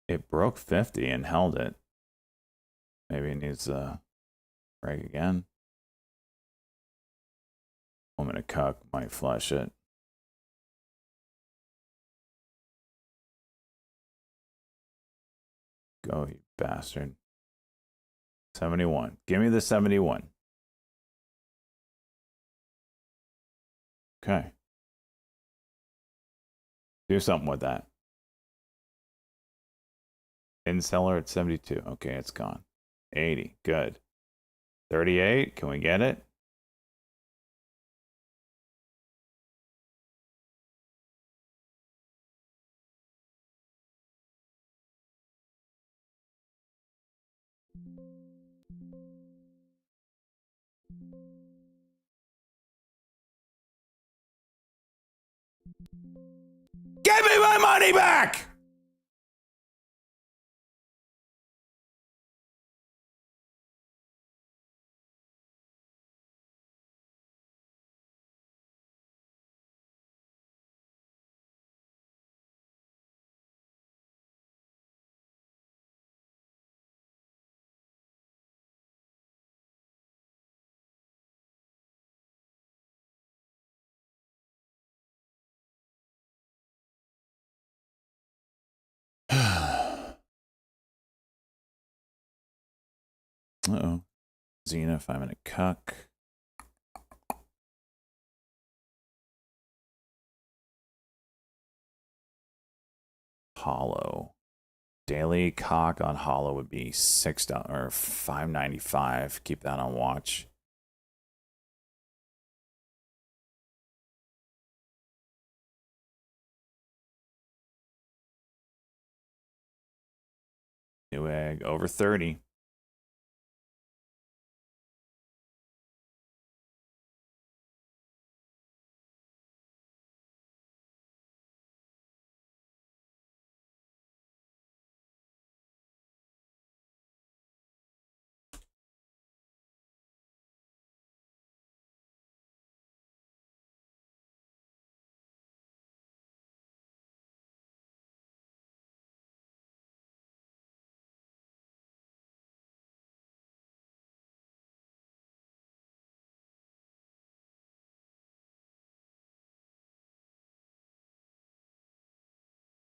It broke 50 and held it. Maybe it needs to break again. I'm gonna cuck, might flush it. Go, you bastard. 71. Give me the 71. Okay. Do something with that. In seller at 72. Okay, it's gone. 80. Good. 38. Can we get it? Give me my money back! Uh-oh. Xena, 5-minute cuck. Hollow. Daily cock on Hollow would be $6 or $5.95. Keep that on watch. New egg over 30.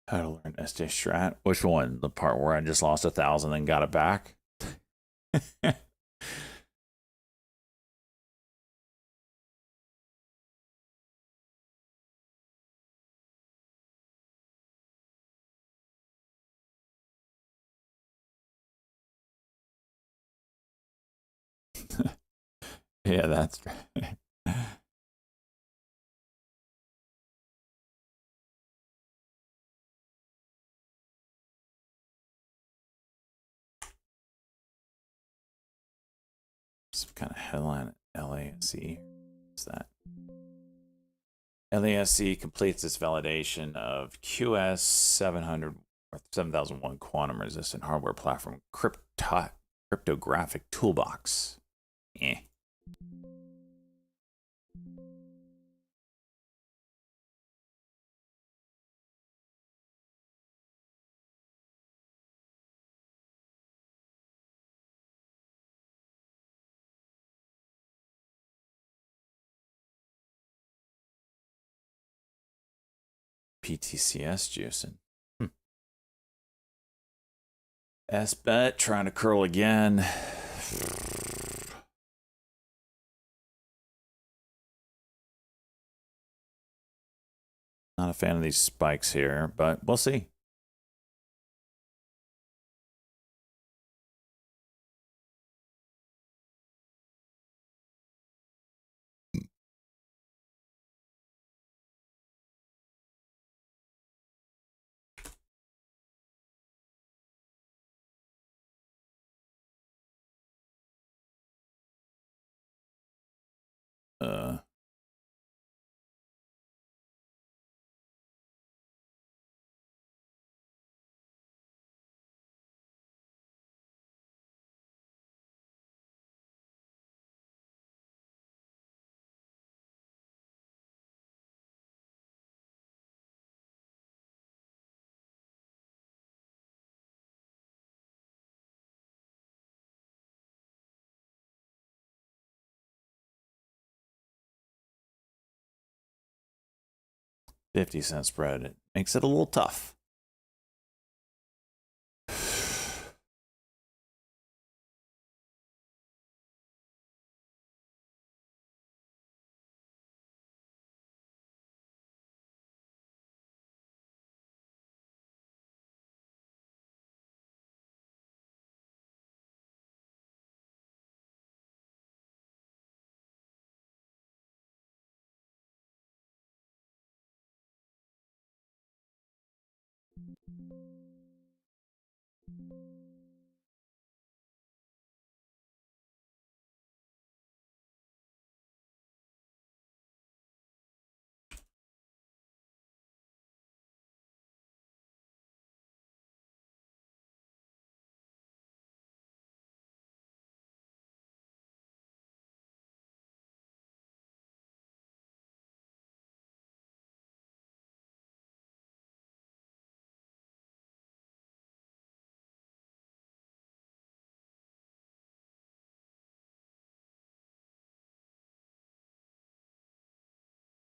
How to learn SJ Strat? Which one? The part where I just lost 1,000 and got it back? Yeah, that's right. Some kind of headline at LASE. What's that? LASE completes its validation of QS 700 or 7001 quantum resistant hardware platform cryptographic toolbox. Eh. PTCS juicing. S-bet trying to curl again. Not a fan of these spikes here, but we'll see. Uh, $0.50 spread. It makes it a little tough.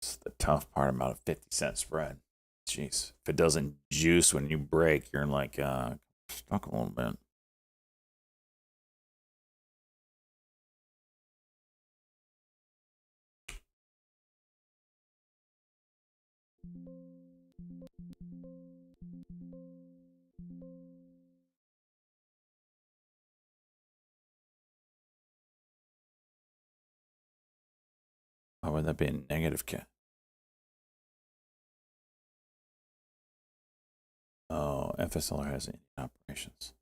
It's the tough part about a 50-cent spread. Jeez. If it doesn't juice when you break, you're like stuck a little bit. Why would that be a negative cat? Oh, FSLR has Indian operations.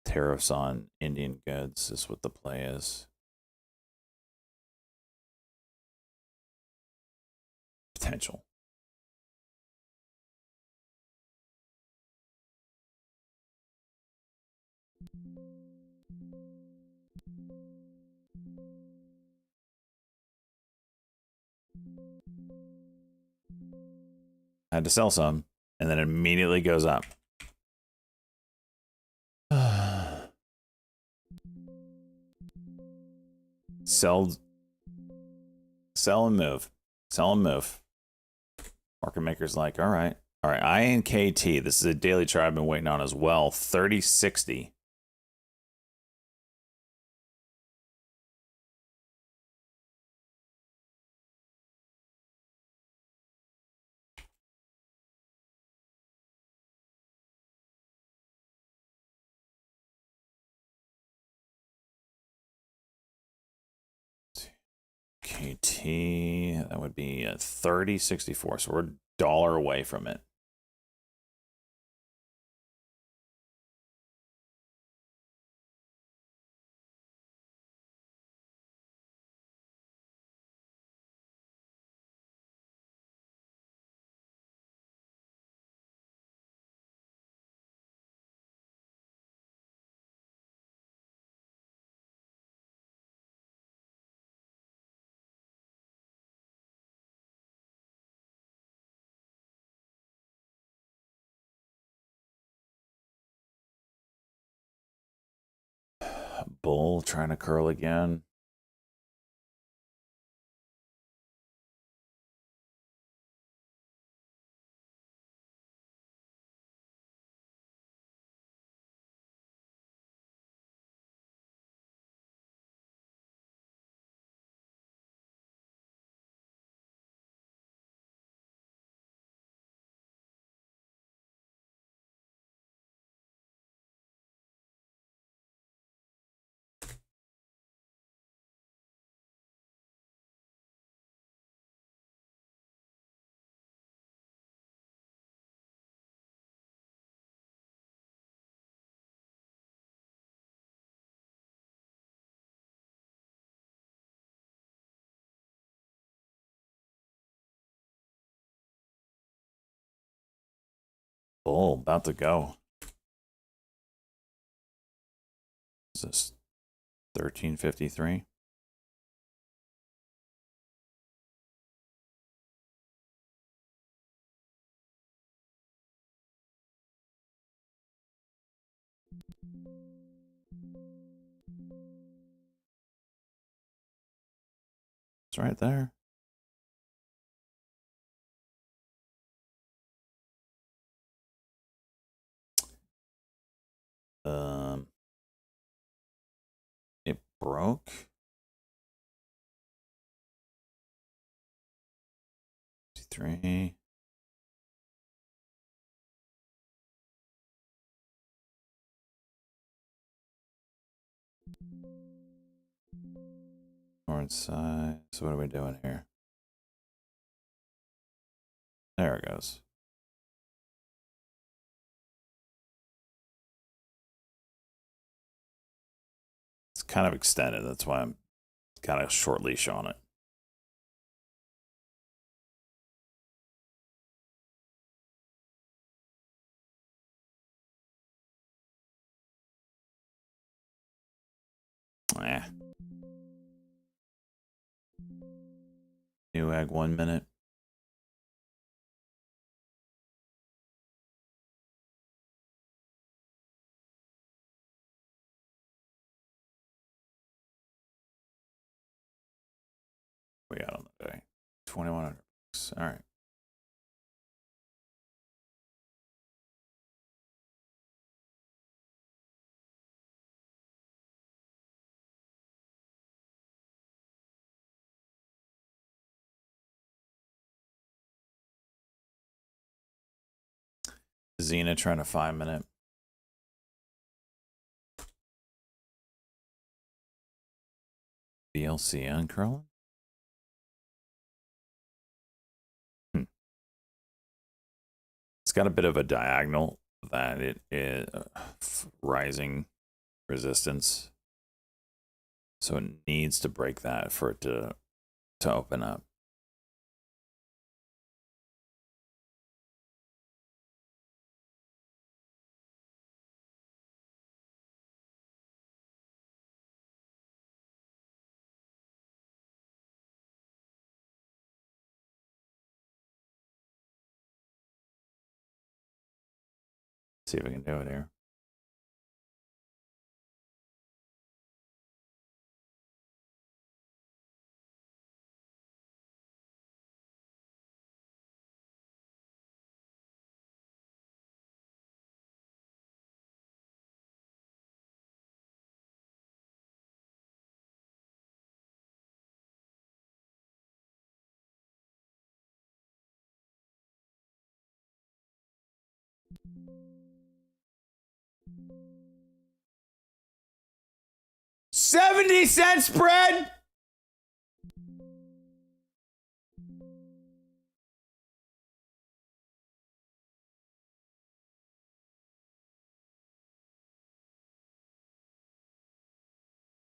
Tariffs on Indian goods is what the play is. Potential. I had to sell some, and then it immediately goes up. Sell and move. Sell and move. Market maker's like, all right. All right, INKT. This is a daily chart I've been waiting on as well. 3060. KT, that would be a 3064. So we're $1 away from it. Bull trying to curl again. Bull about to go. Is this 1353? It's right there. It broke. 3. North side. So what are we doing here? There it goes. It's kind of extended. That's why I'm kind of short leash on it. New egg 1 minute. We got on the day. 2100 bucks. All right. Xena trying to 5-minute. DLC uncurling. It's got a bit of a diagonal that it is rising resistance. So it needs to break that for it to open up. See if we can do it here. $0.70 spread.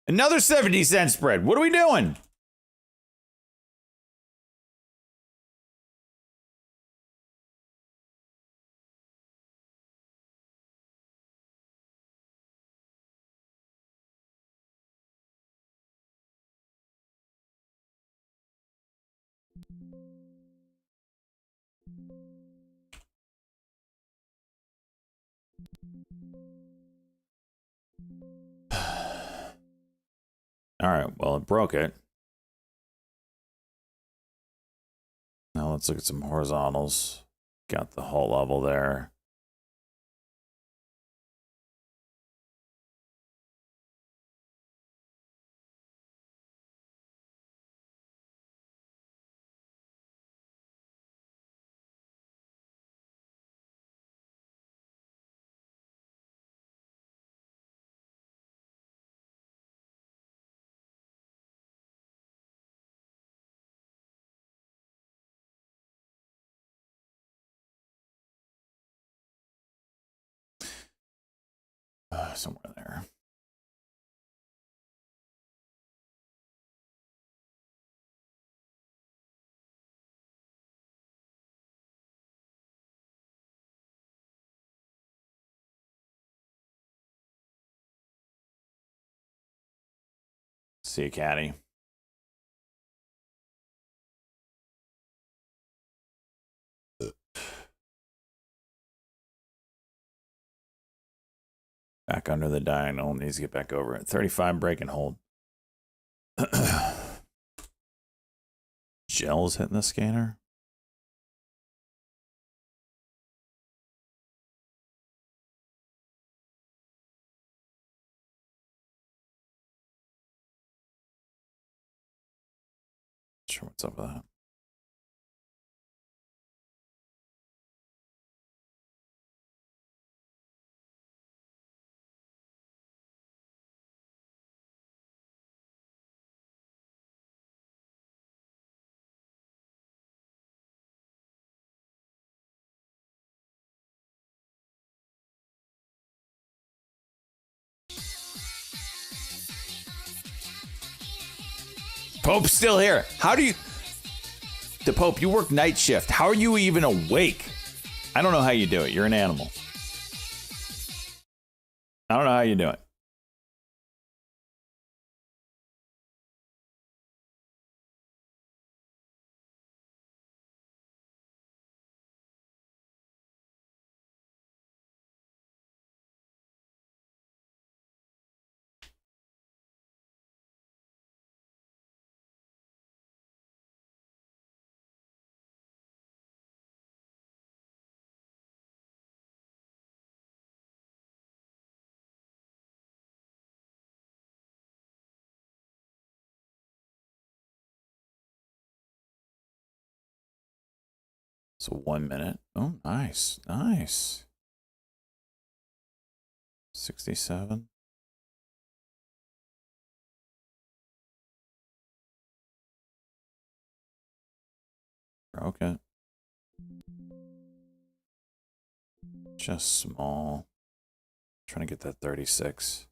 Another 70-cent spread. What are we doing? All right, well, it broke it. Now let's look at some horizontals. Got the whole level there. Somewhere there. See you, caddy. Back under the diagonal. Needs to get back over it. 35 break and hold. Gel's hitting the scanner. Not sure what's up with that. Pope's still here. How do you... The Pope, you work night shift. How are you even awake? I don't know how you do it. You're an animal. I don't know how you do it. So 1 minute. Oh, nice. Nice. 67. Broke it. Just small. Trying to get that 36.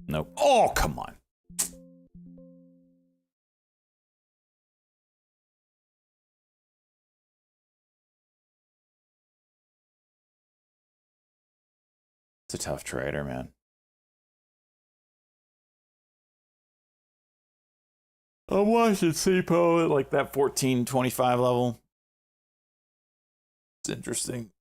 Nope. Oh, come on. It's a tough trader, man. I'm watching CPO at like that 1425 level. It's interesting.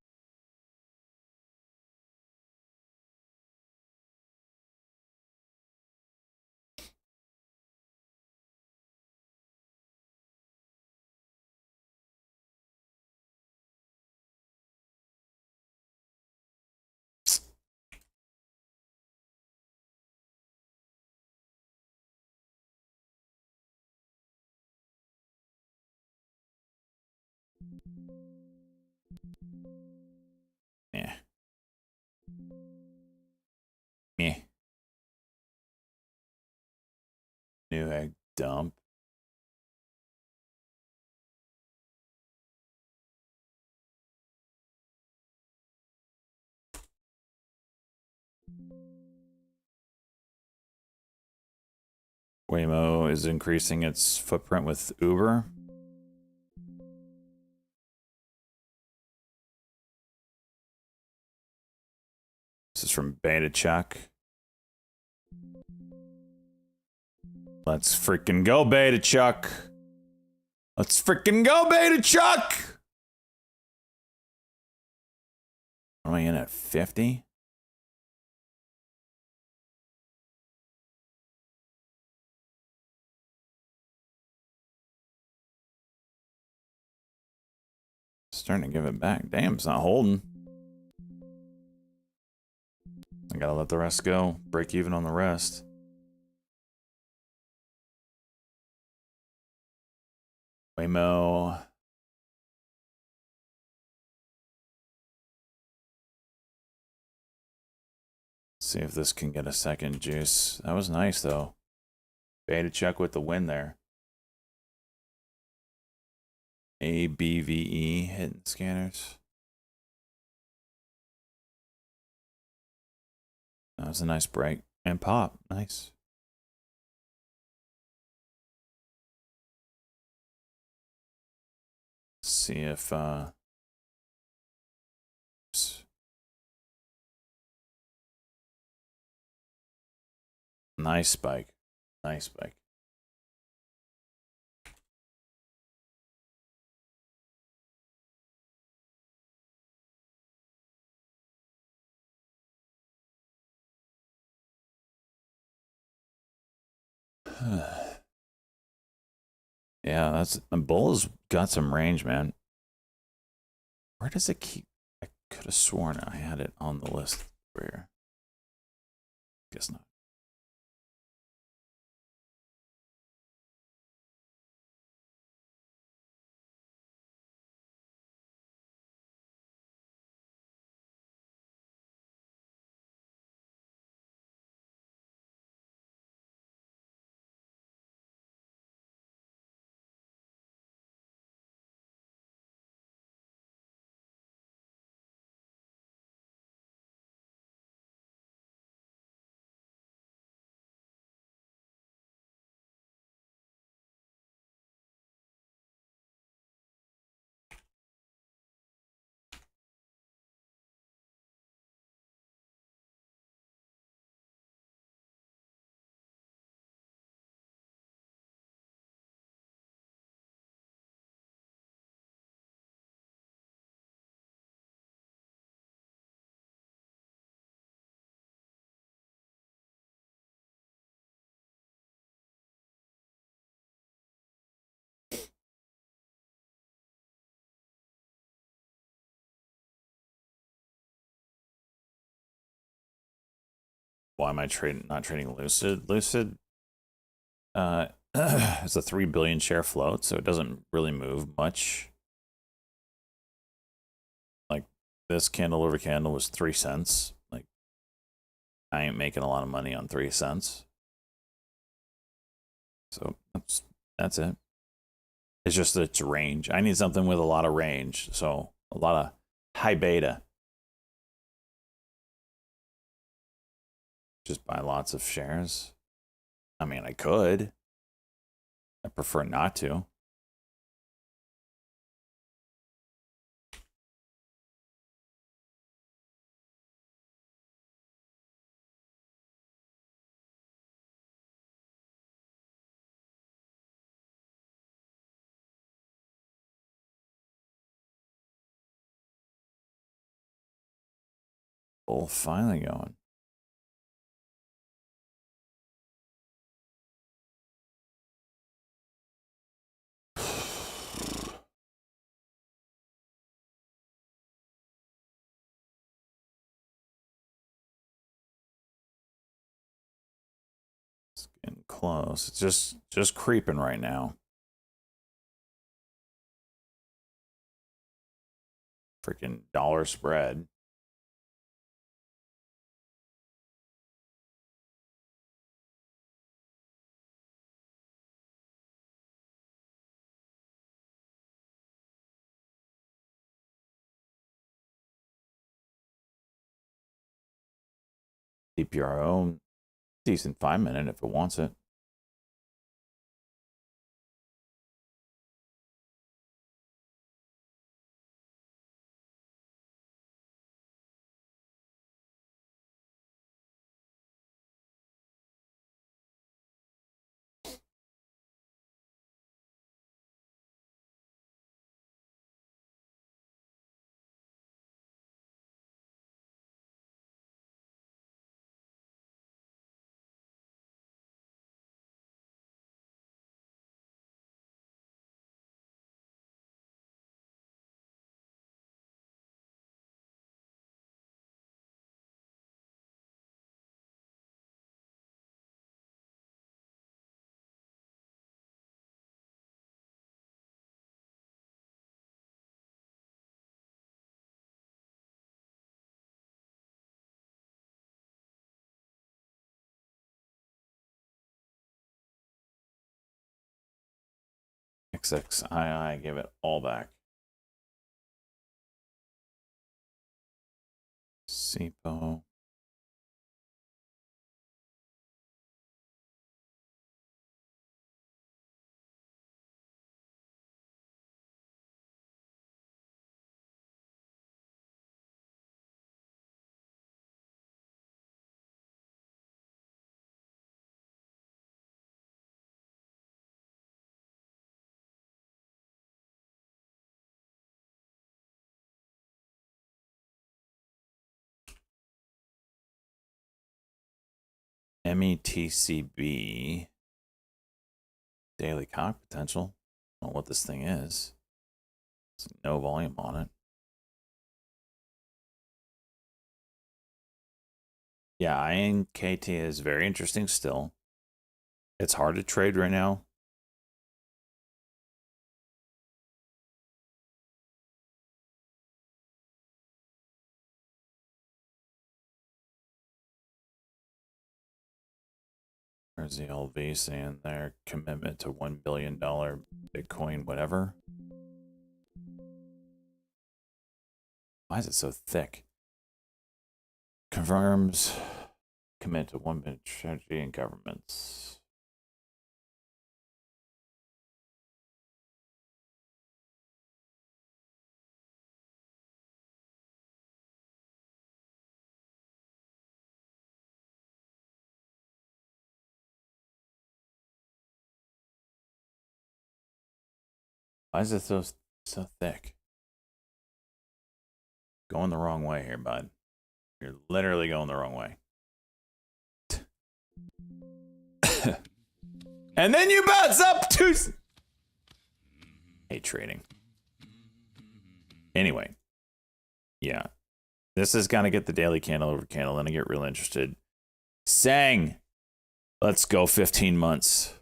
Yeah. Yeah. New egg dump. Waymo is increasing its footprint with Uber. This is from Beta Chuck. Let's freaking go, Beta Chuck. Let's freaking go, Beta Chuck. Are we in at 50? Starting to give it back. Damn, it's not holding. I gotta let the rest go. Break even on the rest. Waymo. See if this can get a second juice. That was nice, though. Beta check with the win there. ABVE hitting scanners. That was a nice break. And pop. Nice. See if nice spike. Nice spike. Yeah, that's the bull's got some range, man. Where does it keep? I could have sworn I had it on the list here. Guess not. why am I not trading Lucid? Lucid it's a 3 billion share float, so it doesn't really move much. Like this candle over candle was 3 cents. Like I ain't making a lot of money on 3 cents. So that's it. It's just its range. I need something with a lot of range, so a lot of high beta. Just buy lots of shares. I mean, I could. I prefer not to. Bull finally going. It's getting close. It's just creeping right now. Freaking dollar spread. DPRO, decent 5-minute if it wants it. XXII, give it all back. SIPO. METCB. Daily cock potential. I don't know what this thing is. There's no volume on it. Yeah, INKT is very interesting still. It's hard to trade right now. There's the LV saying their commitment to $1 billion Bitcoin, whatever. Why is it so thick? Confirms commit to 1 billion strategy and governments. Why is it so thick? Going the wrong way here, bud. You're literally going the wrong way. And then you bounce up to... Hate trading. Anyway. Yeah. This is gonna get the daily candle over candle, then I get real interested. Sang. Let's go 15 months.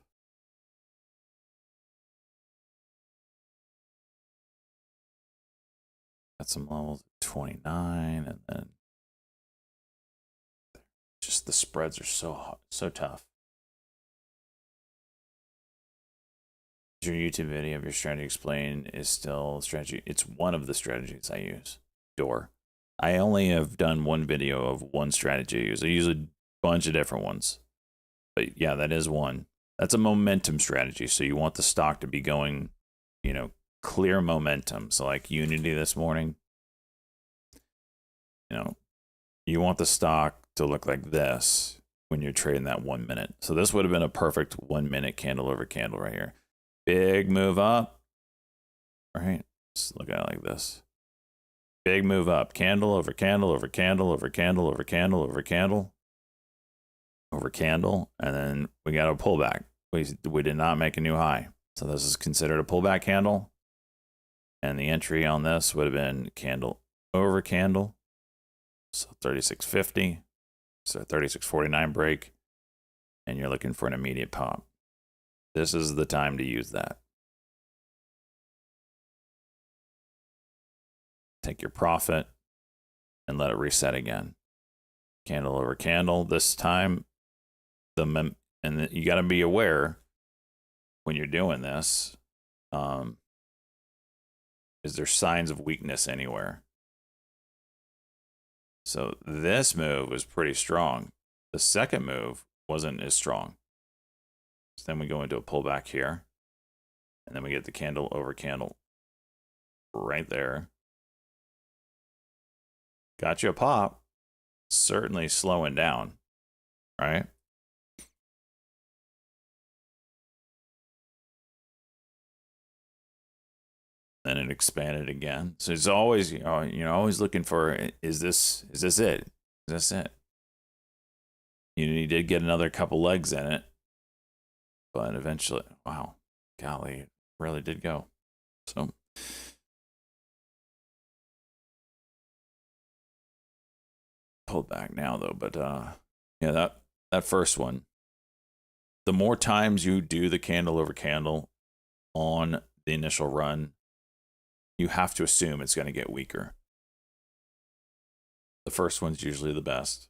Got some levels at 29, and then just the spreads are so tough. Your YouTube video of your strategy explained is still strategy. It's one of the strategies I use. Door. I only have done one video of one strategy I use. I use a bunch of different ones. But yeah, that is one. That's a momentum strategy. So you want the stock to be going, clear momentum. So like Unity this morning, you want the stock to look like this when you're trading that 1 minute. So this would have been a perfect 1 minute candle over candle right here. Big move up, right? Just look at it like this. Big move up, candle over candle over candle over candle over candle over candle over candle, and then we got a pullback. We did not make a new high. So this is considered a pullback candle. And the entry on this would have been candle over candle. So 36.50. So 36.49 break. And you're looking for an immediate pop. This is the time to use that. Take your profit and let it reset again. Candle over candle. This time, and you got to be aware when you're doing this. Is there signs of weakness anywhere? So this move was pretty strong. The second move wasn't as strong. So then we go into a pullback here. And then we get the candle over candle right there. Got you a pop. Certainly slowing down, right? Then it expanded again. So it's always, always looking for, is this it? Is this it? Unity did get another couple legs in it. But eventually, wow, golly, it really did go. So pulled back now though, but yeah, that first one. The more times you do the candle over candle on the initial run, you have to assume it's going to get weaker. The first one's usually the best.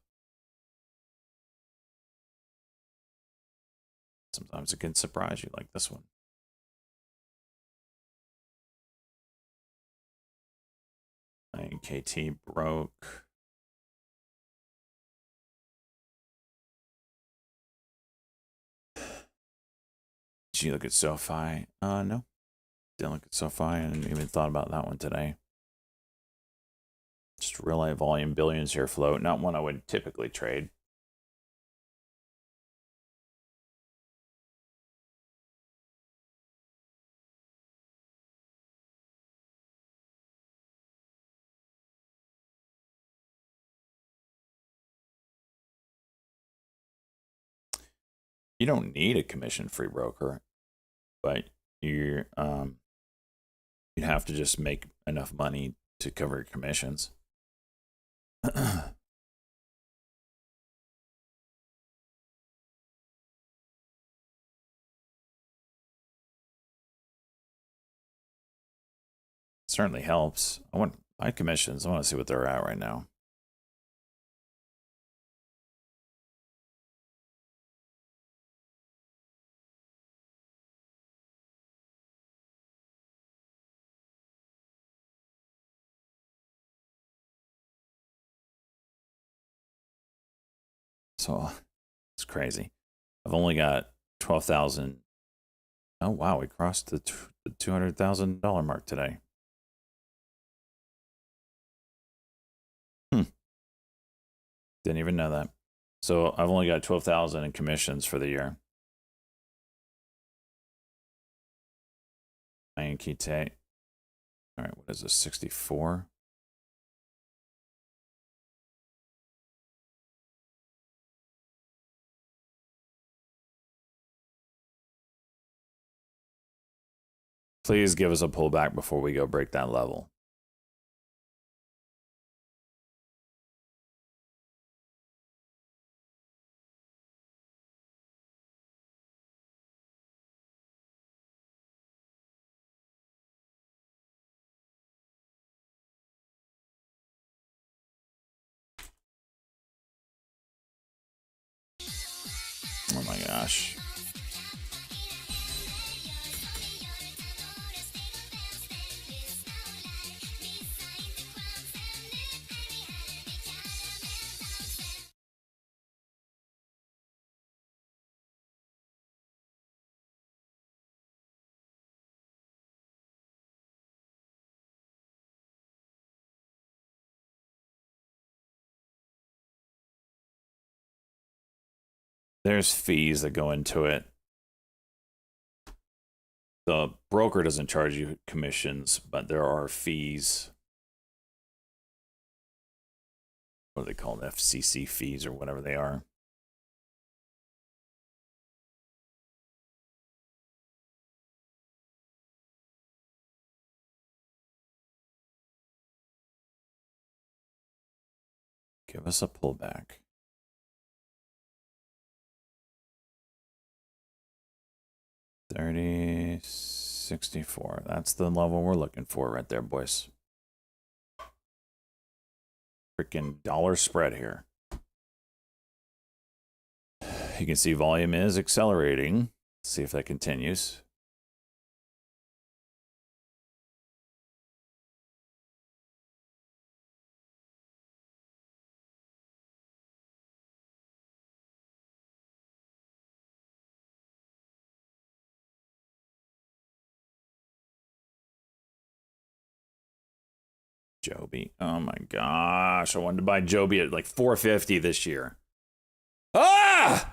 Sometimes it can surprise you, like this one. KT broke. Did you look at SoFi? No. Didn't look at SoFi. I didn't even thought about that one today. Just real life volume billions here float. Not one I would typically trade. You don't need a commission-free broker, but you'd have to just make enough money to cover your commissions. Certainly helps. I want my commissions. I want to see what they're at right now. So it's crazy. I've only got 12,000. Oh wow, we crossed the $200,000 mark today. Didn't even know that. So I've only got 12,000 in commissions for the year. Kite. All right, what is this? 64. Please give us a pullback before we go break that level. Oh my gosh. There's fees that go into it. The broker doesn't charge you commissions, but there are fees. What are they called? FCC fees or whatever they are. Give us a pullback. 30.64. That's the level we're looking for right there, boys. Freaking dollar spread here. You can see volume is accelerating. Let's see if that continues. Joby. Oh my gosh. I wanted to buy Joby at like 450 this year. Ah!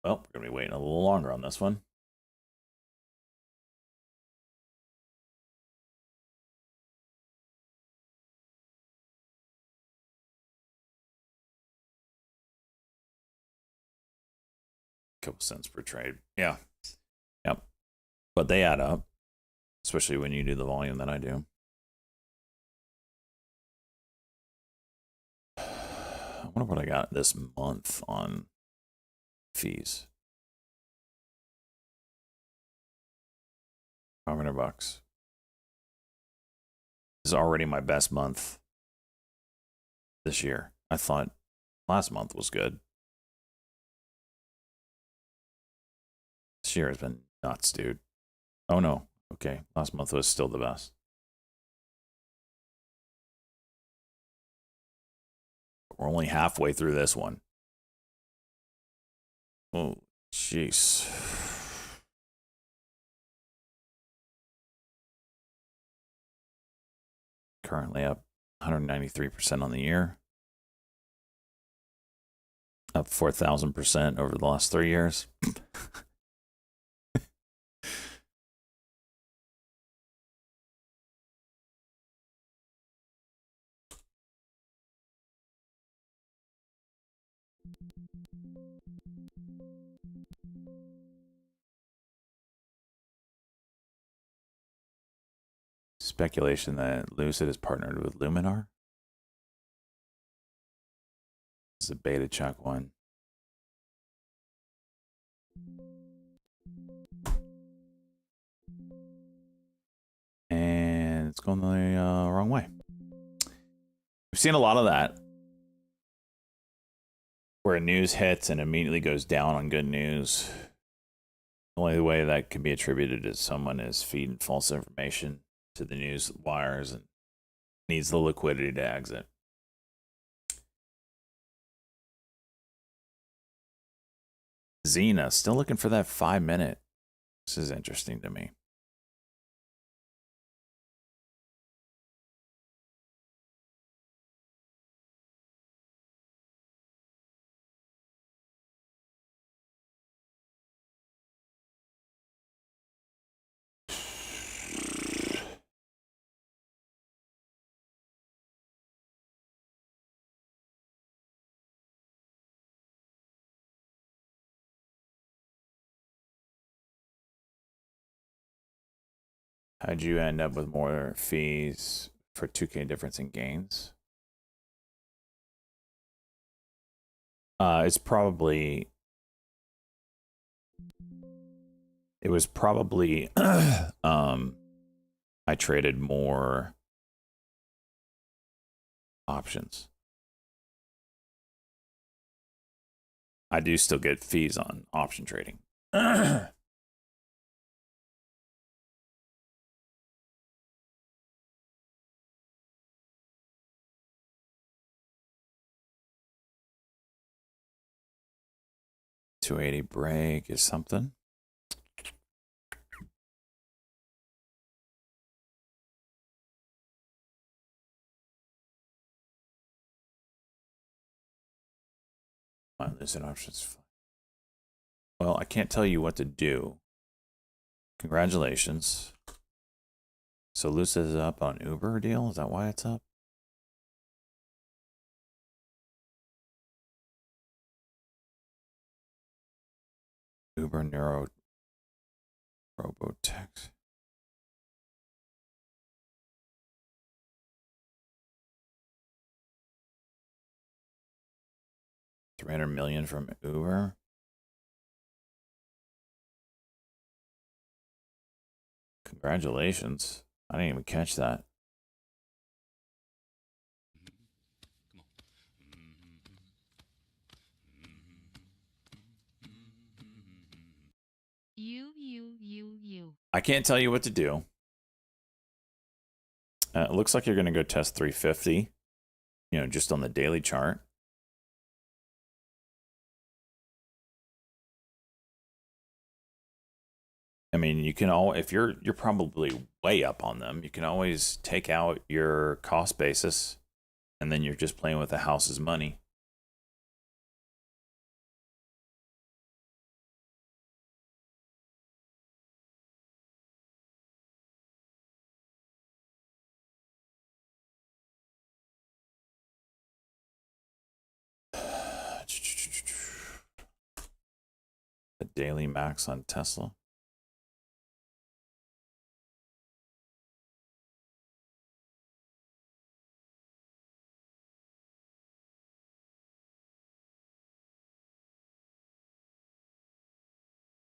Well, we're going to be waiting a little longer on this one. Couple cents per trade. Yeah. Yep. But they add up, especially when you do the volume that I do. I wonder what I got this month on fees. $500. This is already my best month this year. I thought last month was good. This year has been nuts, dude. Oh no. Okay. Last month was still the best. We're only halfway through this one. Oh, jeez. Currently up 193% on the year. Up 4,000% over the last 3 years. Speculation that Lucid is partnered with Luminar. This is a beta check one. And it's going the wrong way. We've seen a lot of that, where news hits and immediately goes down on good news. The only way that can be attributed is someone is feeding false information to the news wires and needs the liquidity to exit. Xena, still looking for that 5-minute. This is interesting to me. How'd you end up with more fees for 2K difference in gains? It's probably, it was probably, I traded more options. I do still get fees on option trading. 280 break is something. I'm losing options. Well, I can't tell you what to do. Congratulations. So Lucis is up on Uber deal? Is that why it's up? Uber Neuro Robotex. $300 million from Uber. Congratulations. I didn't even catch that. You. I can't tell you what to do. It looks like you're going to go test 350, you know, just on the daily chart. I mean, you can all, if you're probably way up on them, you can always take out your cost basis and then you're just playing with the house's money. The daily max on Tesla.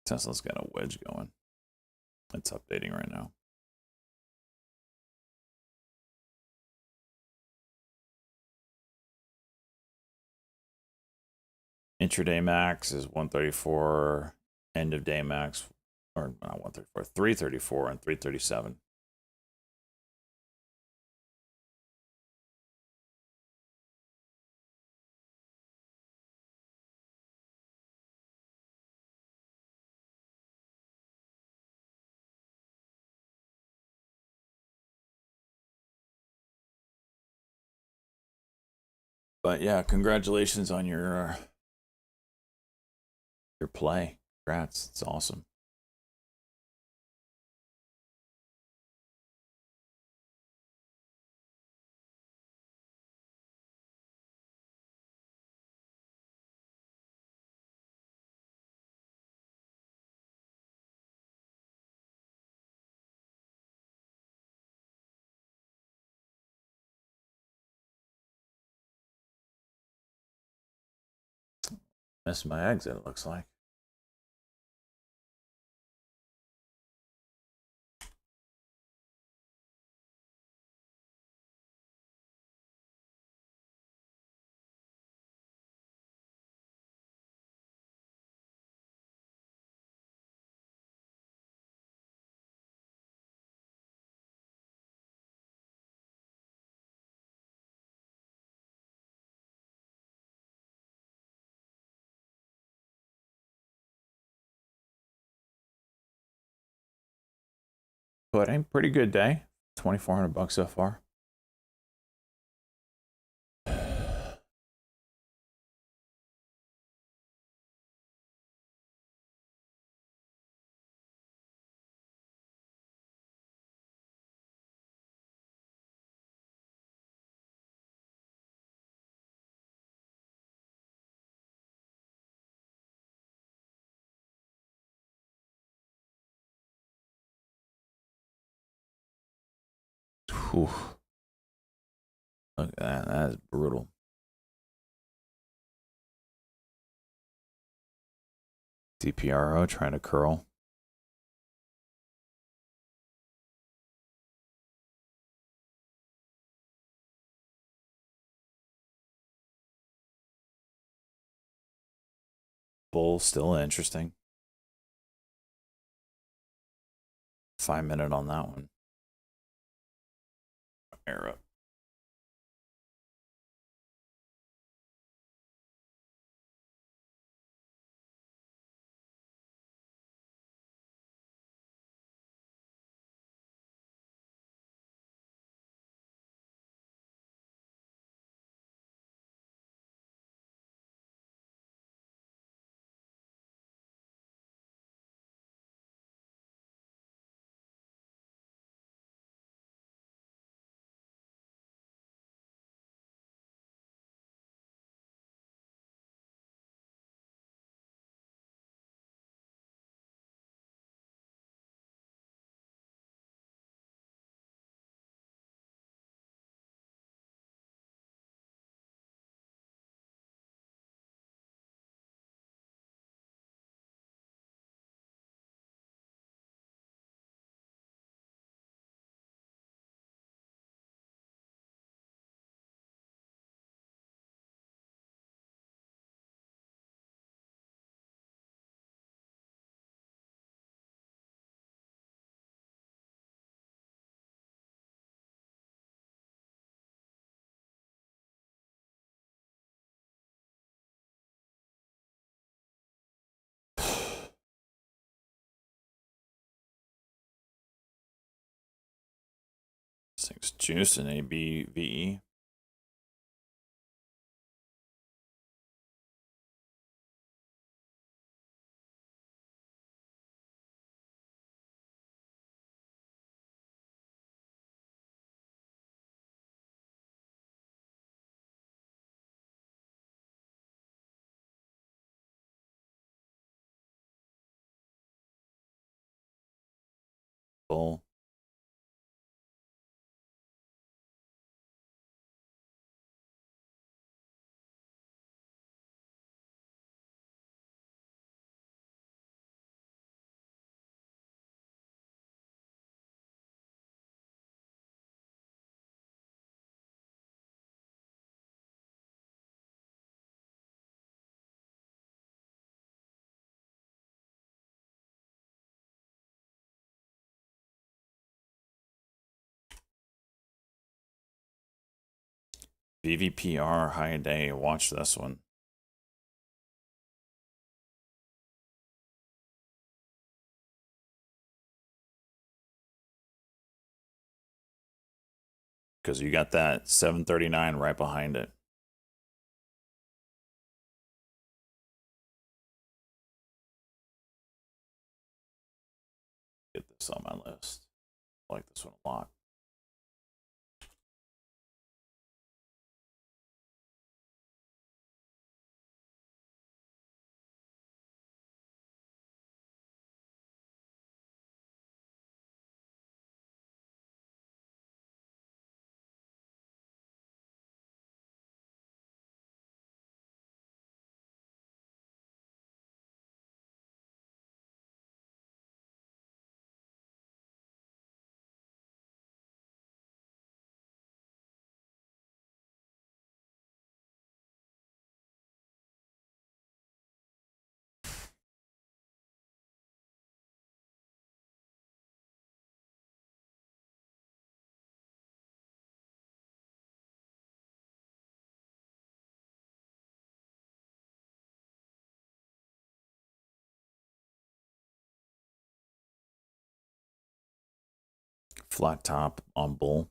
Tesla's got a wedge going. It's updating right now. Intraday max is 134. End of day max, or not 134, 334 and 337. But yeah, congratulations on your play. Congrats, it's awesome. Missed my exit, it looks like. But a pretty good day. 2,400 bucks so far. Whew. Look at that. That is brutal. DPRO trying to curl. Bull still interesting. 5 minute on that one. Air up. This thing's juice and ABVE. Bull. VVPR high day. Watch this one. Because you got that 739 right behind it. Get this on my list. I like this one a lot. Flat top on bull.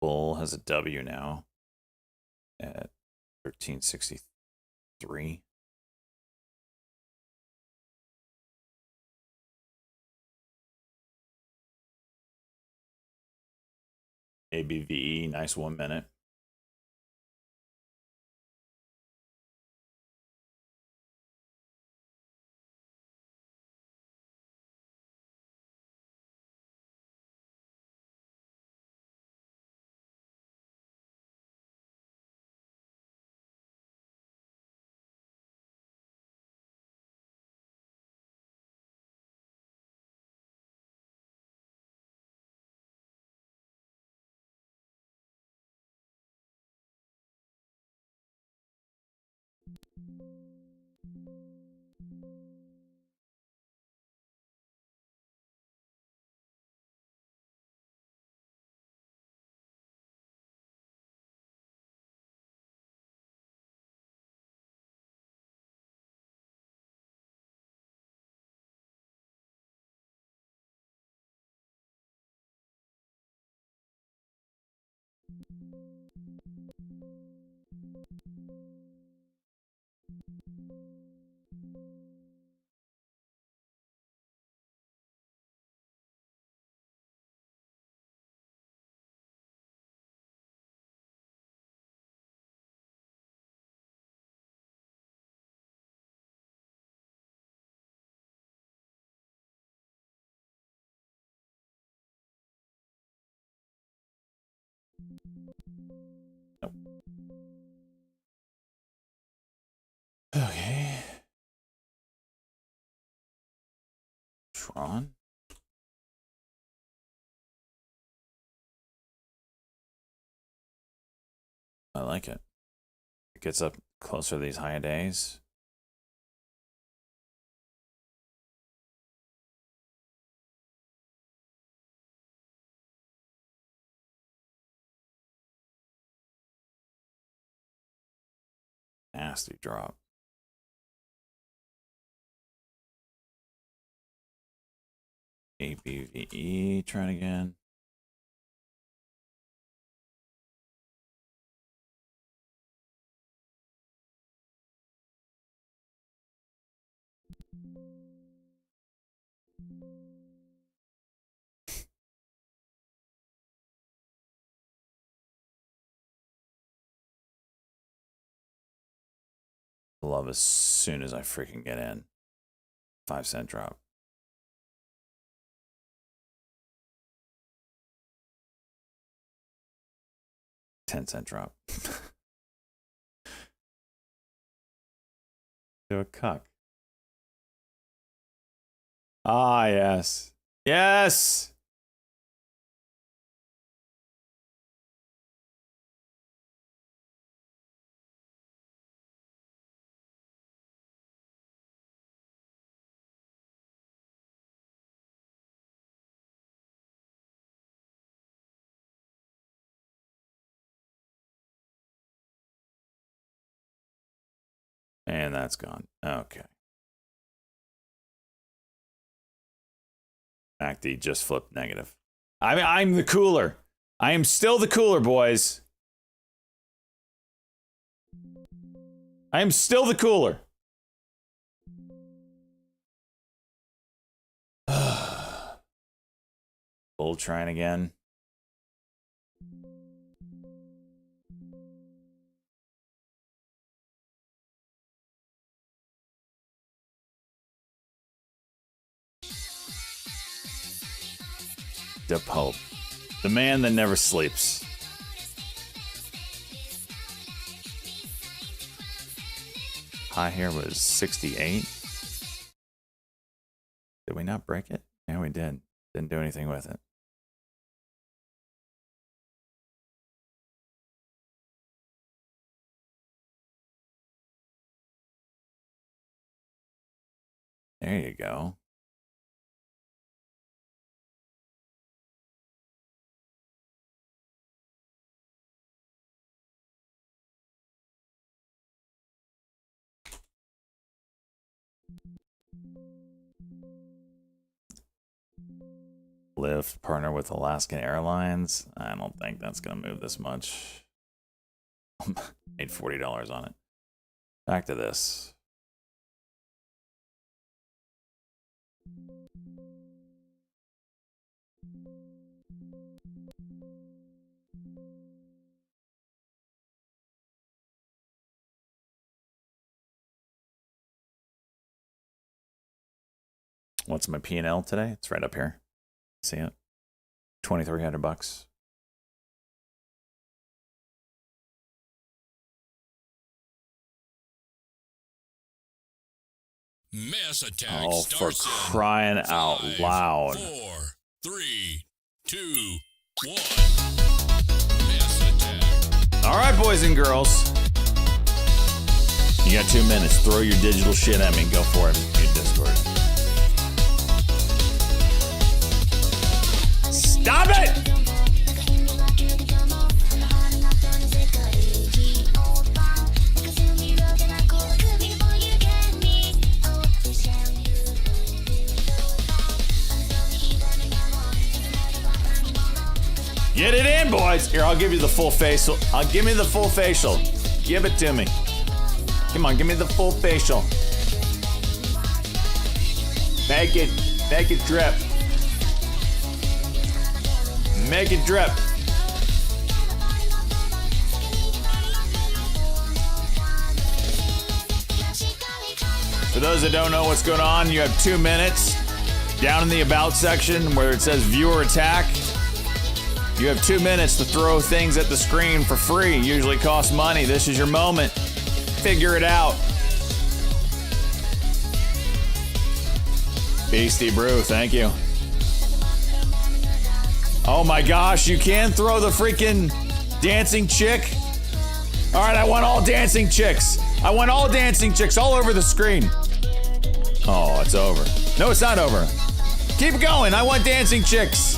Bull has a W now at 1363. ABVE, nice 1 minute. Nope. Okay. Tron. I like it. It gets up closer to these high days. Nasty drop. ABVE, trying again. Love as soon as I freaking get in. 5-cent drop. 10-cent drop. To a cuck. Ah, yes. Yes! And that's gone. Okay. MACD just flipped negative. I'm the cooler. I am still the cooler, boys. I am still the cooler. Bull trying again. The Pope. The man that never sleeps. High here was 68. Did we not break it? Yeah, we did. Didn't do anything with it. There you go. Lyft partner with Alaskan Airlines. I don't think that's gonna move this much. Made $40 on it. Back to this. What's my P&L today? It's right up here. See it? $2,300. Mass attack. Oh, for crying out loud. 4, 3, 2, 1. Mass attack. All right, boys and girls. You got 2 minutes. Throw your digital shit at me. Go for it. Your Discord. Stop it! Get it in, boys. Here, I'll give you the full facial. Give me the full facial. Give it to me. Come on, give me the full facial. Make it drip. Make it drip. For those that don't know what's going on, you have 2 minutes. Down in the About section where it says Viewer Attack, you have 2 minutes to throw things at the screen for free. Usually costs money. This is your moment. Figure it out. Beastie Brew, thank you. Oh my gosh, you can throw the freaking dancing chick? All right, I want all dancing chicks. I want all dancing chicks all over the screen. Oh, it's over. No, it's not over. Keep going. I want dancing chicks.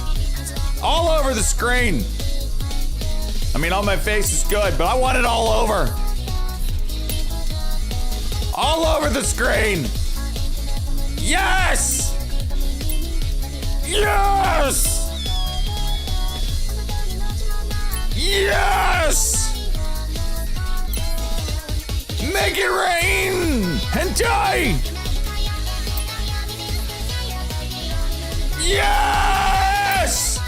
All over the screen. I mean, on my face is good, but I want it all over. All over the screen. Yes! Yes! Yes! Make it rain and die! Yes!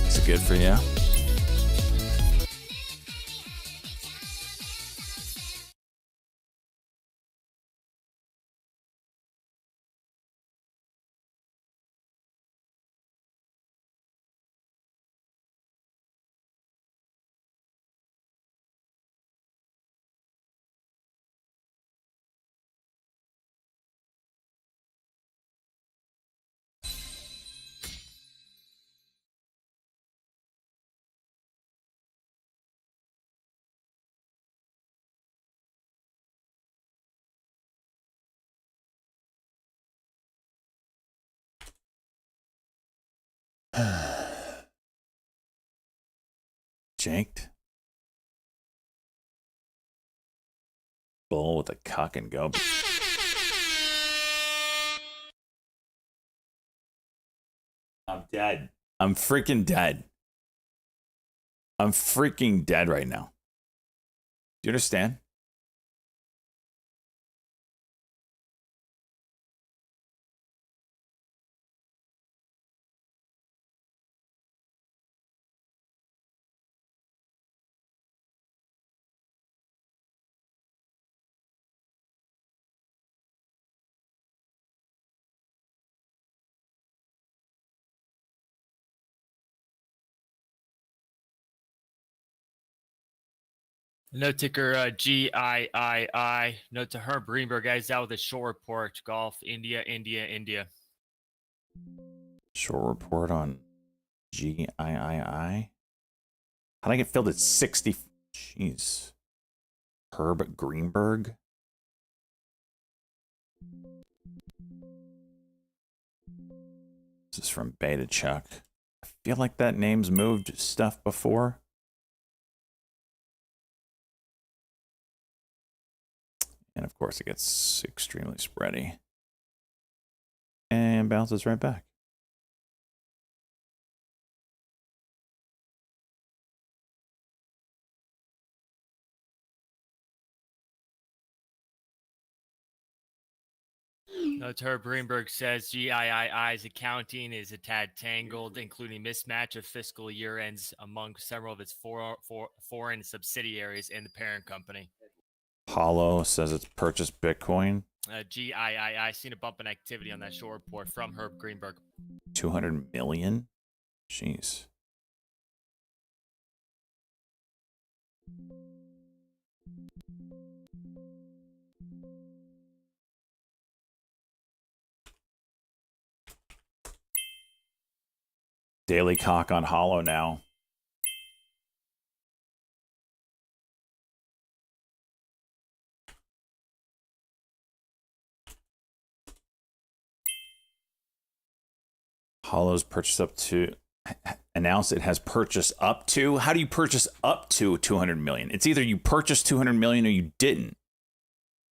Is it good for you? Janked. Bull with a cock and go. I'm dead. I'm freaking dead. I'm freaking dead right now. Do you understand? No ticker GIII. Note to Herb Greenberg, guys, out with a short report. Golf, India. Short report on GIII. How'd I get filled at 60? Jeez. Herb Greenberg. This is from Beta Chuck. I feel like that name's moved stuff before. And of course, it gets extremely spready. And bounces right back. Herb Greenberg says GIII's accounting is a tad tangled, including mismatch of fiscal year ends among several of its foreign subsidiaries and the parent company. Hollow says it's purchased Bitcoin. GIII seen a bump in activity on that short report from Herb Greenberg. 200 million? Jeez. Daily cock on Hollow now. Hollow's purchased up to, announced it has purchased up to. How do you purchase up to 200 million? It's either you purchased 200 million or you didn't.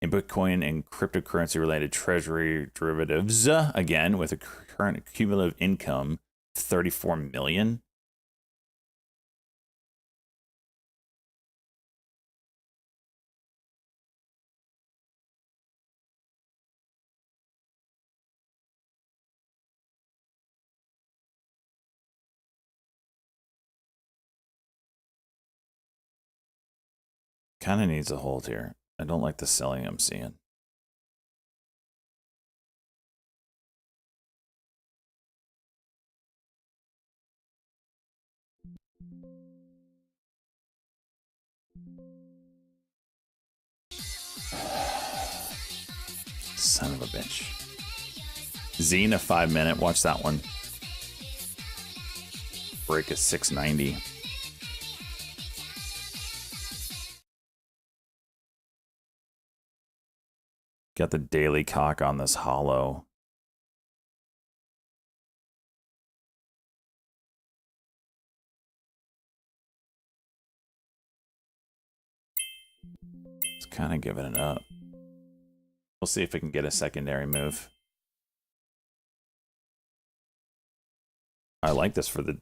In Bitcoin and cryptocurrency related treasury derivatives, again, with a current cumulative income 34 million. Kind of needs a hold here. I don't like the selling I'm seeing. Son of a bitch. Zine, a 5-minute. Watch that one. Break is 690. Got the daily cock on this Hollow. It's kind of giving it up. We'll see if we can get a secondary move. I like this for the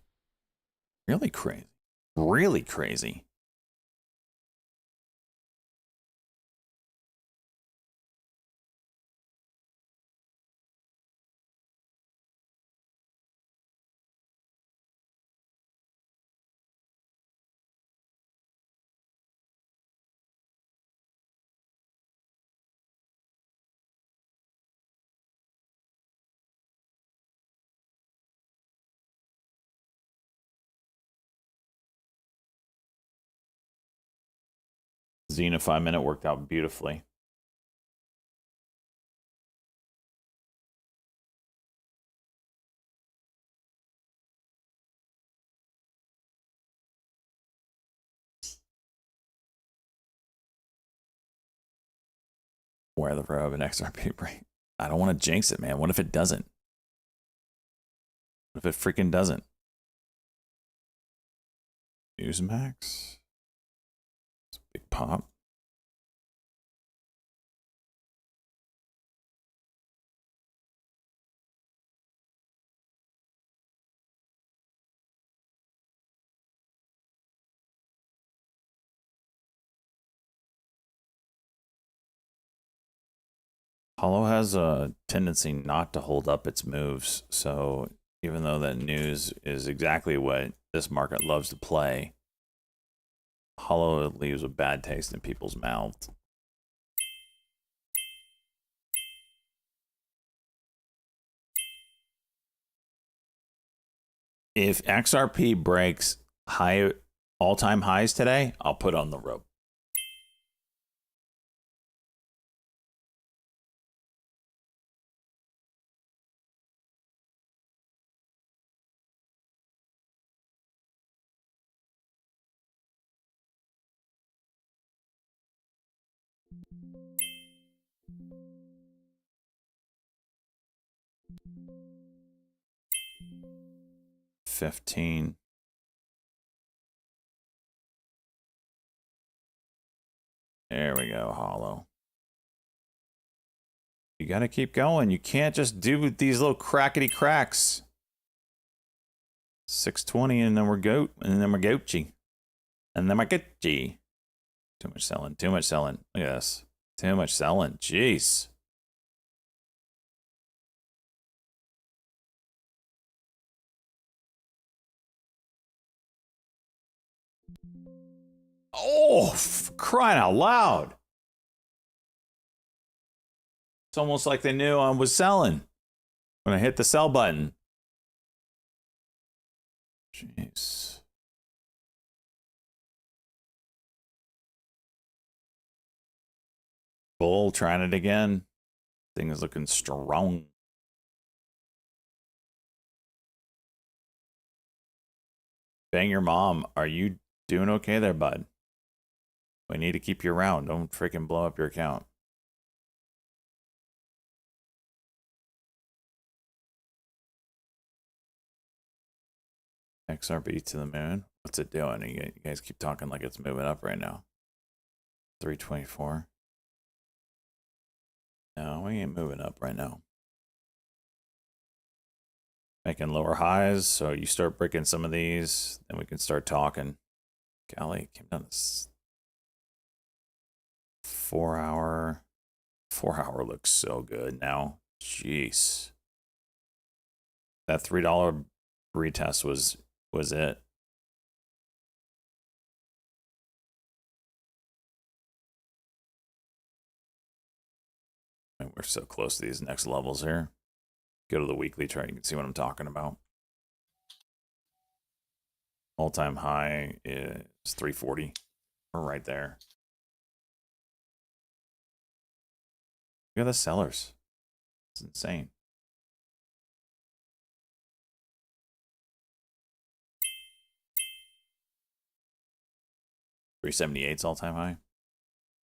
really crazy. Really crazy. Xena 5-minute worked out beautifully. Where the row of an XRP break. I don't want to jinx it, man. What if it doesn't? What if it freaking doesn't? Newsmax. It's a big pop. Hollow has a tendency not to hold up its moves, so even though that news is exactly what this market loves to play, Hollow leaves a bad taste in people's mouths. If XRP breaks high all-time highs today, I'll put on the rope. $15. There we go, Hollow. You gotta keep going. You can't just do these little crackety cracks. 620 and then we're Gucci. And then we're Gucci. Too much selling. Too much selling. Look at this. Too much selling. Jeez. Oh, crying out loud. It's almost like they knew I was selling when I hit the sell button. Jeez. Bull trying it again. Thing is looking strong. Bang your mom. Are you doing okay there, bud? We need to keep you around. Don't freaking blow up your account. XRP to the moon. What's it doing? You guys keep talking like it's moving up right now. 324. No, we ain't moving up right now. Making lower highs, so you start breaking some of these, then we can start talking. Golly, came down this 4 hour. 4 hour looks so good now. Jeez. That $3 retest was it. And we're so close to these next levels here. Go to the weekly chart, you can see what I'm talking about. All-time high is 340. We're right there. Look at the sellers. It's insane. $378's all-time high.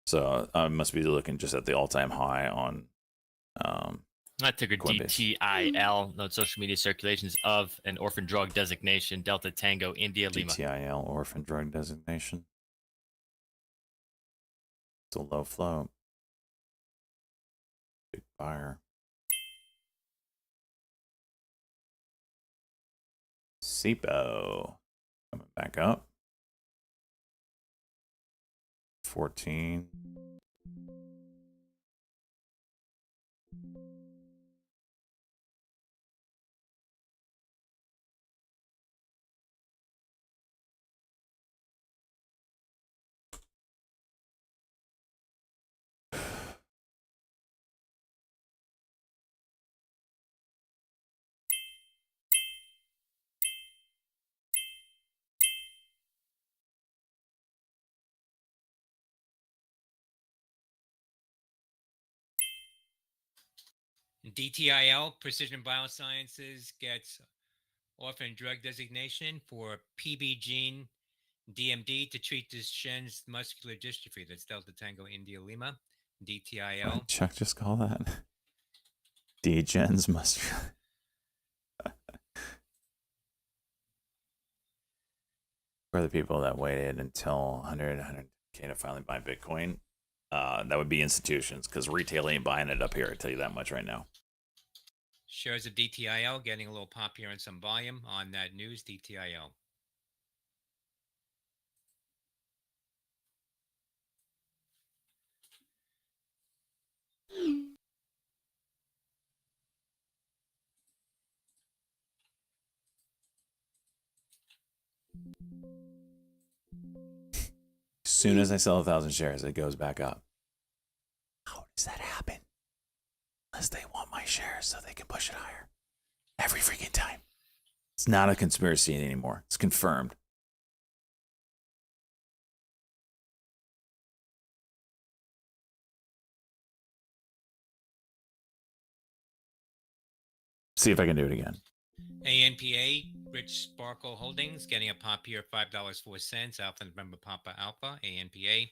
So I must be looking just at the all-time high on That ticker Coinbase. DTIL, no social media circulations of an orphan drug designation, Delta Tango, India, Lima. DTIL orphan drug designation. It's a low float. Big buyer. SIPO coming back up. 14. DTIL, Precision Biosciences, gets orphan drug designation for PB gene DMD to treat Duchenne's muscular dystrophy. That's Delta Tango India Lima. What DTIL. did Chuck just call that? Degens must. For the people that waited until 100K to finally buy Bitcoin, that would be institutions, because retail ain't buying it up here. I tell you that much right now. Shares of DTIL getting a little pop here and some volume on that news. DTIL. As soon as I sell 1,000 shares, it goes back up. How does that happen? Unless they want my shares so they can push it higher. Every freaking time. It's not a conspiracy anymore. It's confirmed. See if I can do it again. ANPA, Rich Sparkle Holdings, getting a pop here, $5.04. Alpha November Papa Alpha, ANPA.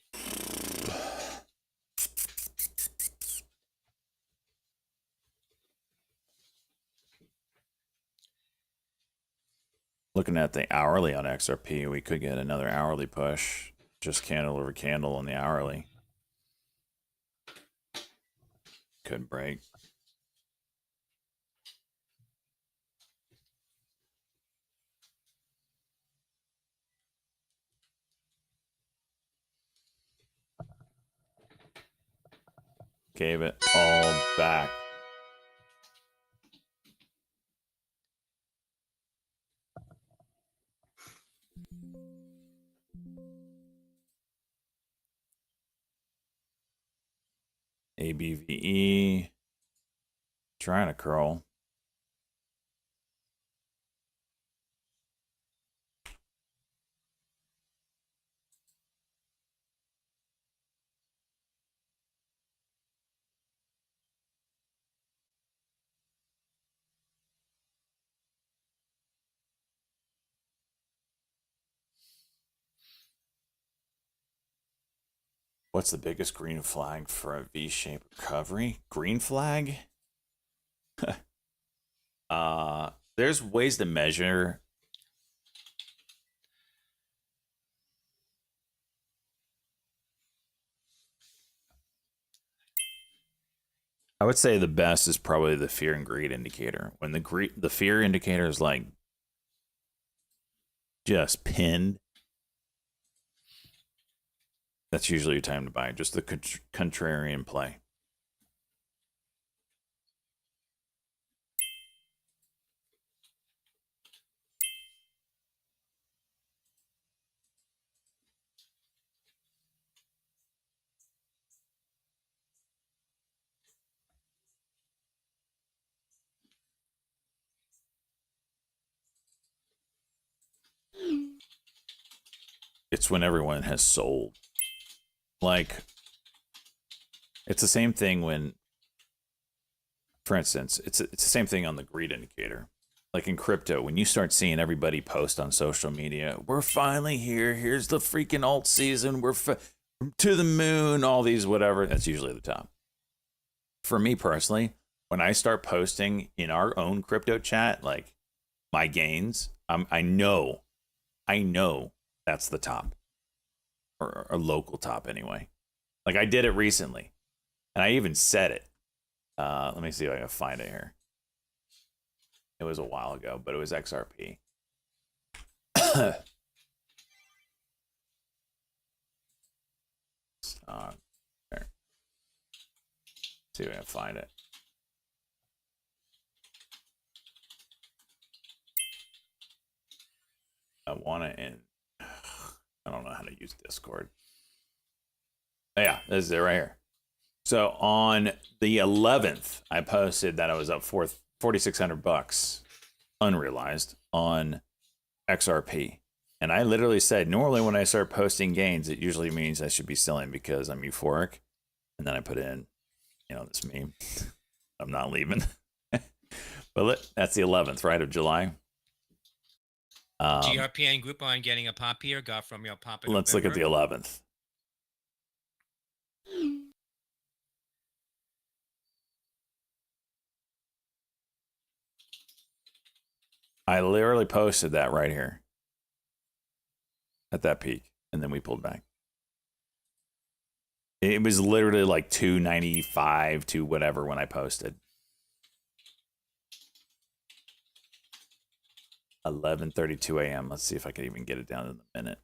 Looking at the hourly on XRP, we could get another hourly push. Just candle over candle on the hourly. Could break. Gave it all back. ABVE. Trying to curl. What's the biggest green flag for a V-shaped recovery? Green flag? There's ways to measure. I would say the best is probably the fear and greed indicator. When the fear indicator is like just pinned, that's usually your time to buy. Just the contrarian play. It's when everyone has sold. Like, it's the same thing when, for instance, it's the same thing on the greed indicator. Like in crypto, when you start seeing everybody post on social media, we're finally here. Here's the freaking alt season. We're to the moon, all these whatever. That's usually the top. For me personally, when I start posting in our own crypto chat, like my gains, I know that's the top, or a local top anyway. Like I did it recently, and I even said it. Let me see if I can find it here. It was a while ago, but it was XRP. There. See if I can find it. I want it in. I don't know how to use Discord. Oh, yeah, this is it right here. So on the 11th, I posted that I was up $4,600 unrealized on XRP. And I literally said, normally when I start posting gains, it usually means I should be selling because I'm euphoric. And then I put in, this meme. I'm not leaving. But that's the 11th, right, of July. GRPN group on getting a pop here. Got from your pop. Let's look at the 11th. I literally posted that right here at that peak, and then we pulled back. It was literally like 295 to whatever when I posted. 11:32 a.m. Let's see if I can even get it down in a minute.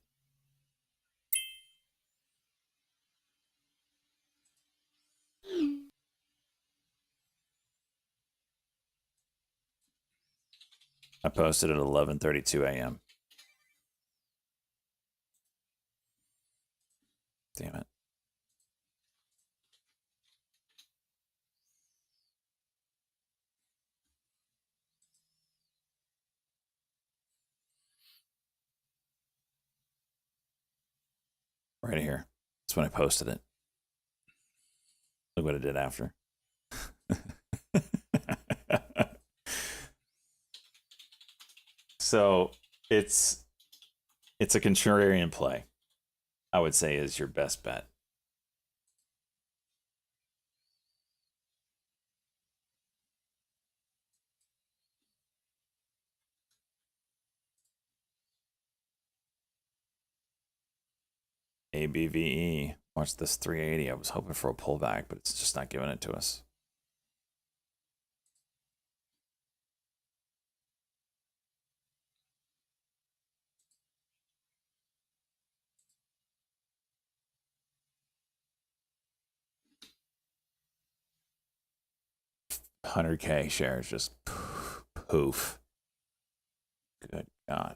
I posted at 11:32 a.m. Damn it. Right here. That's when I posted it. Look what I did after. So it's a contrarian play, I would say, is your best bet. ABVE. Watch this 380. I was hoping for a pullback, but it's just not giving it to us. 100K shares just poof. Good God.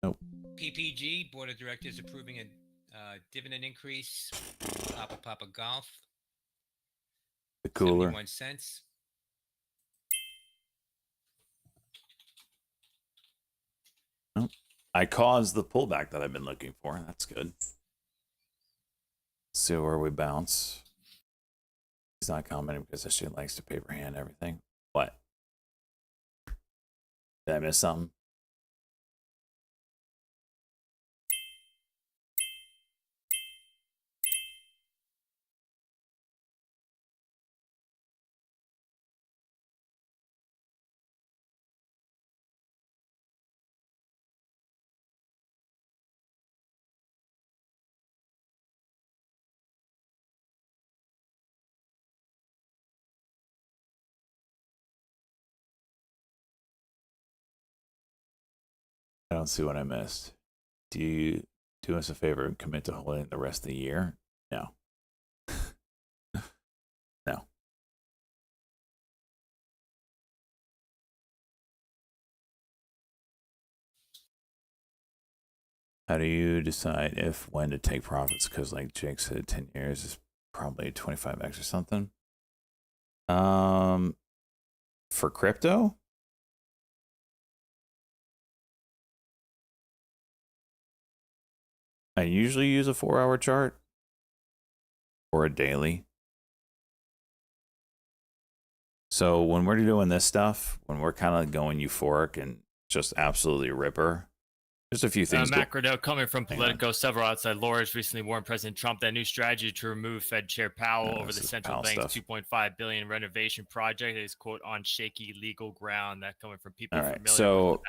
Nope. PPG board of directors approving a dividend increase. Papa Golf. The cooler. 71 cents. Nope. I caused the pullback that I've been looking for. That's good. Let's see where we bounce. He's not commenting because this shit likes to paper hand everything. What? Did I miss something? I don't see what I missed. Do you do us a favor and commit to holding the rest of the year? No. No. How do you decide if when to take profits? Because like Jake said, 10 years is probably 25x or something. For crypto? I usually use a 4-hour chart or a daily. So when we're doing this stuff, when we're kind of going euphoric and just absolutely ripper, there's a few things. Macro note coming from Politico. Several outside lawyers recently warned President Trump that new strategy to remove Fed Chair Powell over the central bank's $2.5 billion renovation project is, quote, on shaky legal ground. That coming from people familiar with the matter.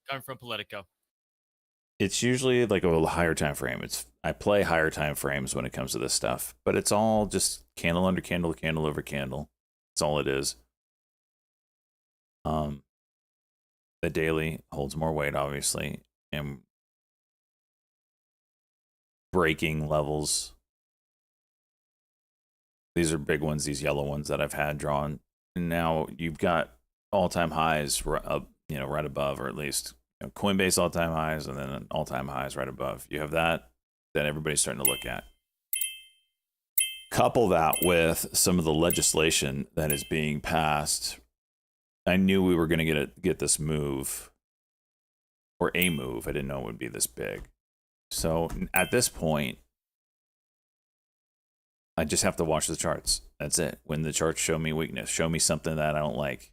Coming from Politico. It's usually like a higher time frame. I play higher time frames when it comes to this stuff, but it's all just candle under candle, candle over candle. That's all it is. The daily holds more weight, obviously, and breaking levels. These are big ones, these yellow ones that I've had drawn. And now you've got all-time highs up, right above, or at least Coinbase all-time highs, and then all-time highs right above. You have that everybody's starting to look at. Couple that with some of the legislation that is being passed. I knew we were going to get this move, or a move. I didn't know it would be this big. So at this point, I just have to watch the charts. That's it. When the charts show me weakness, show me something that I don't like.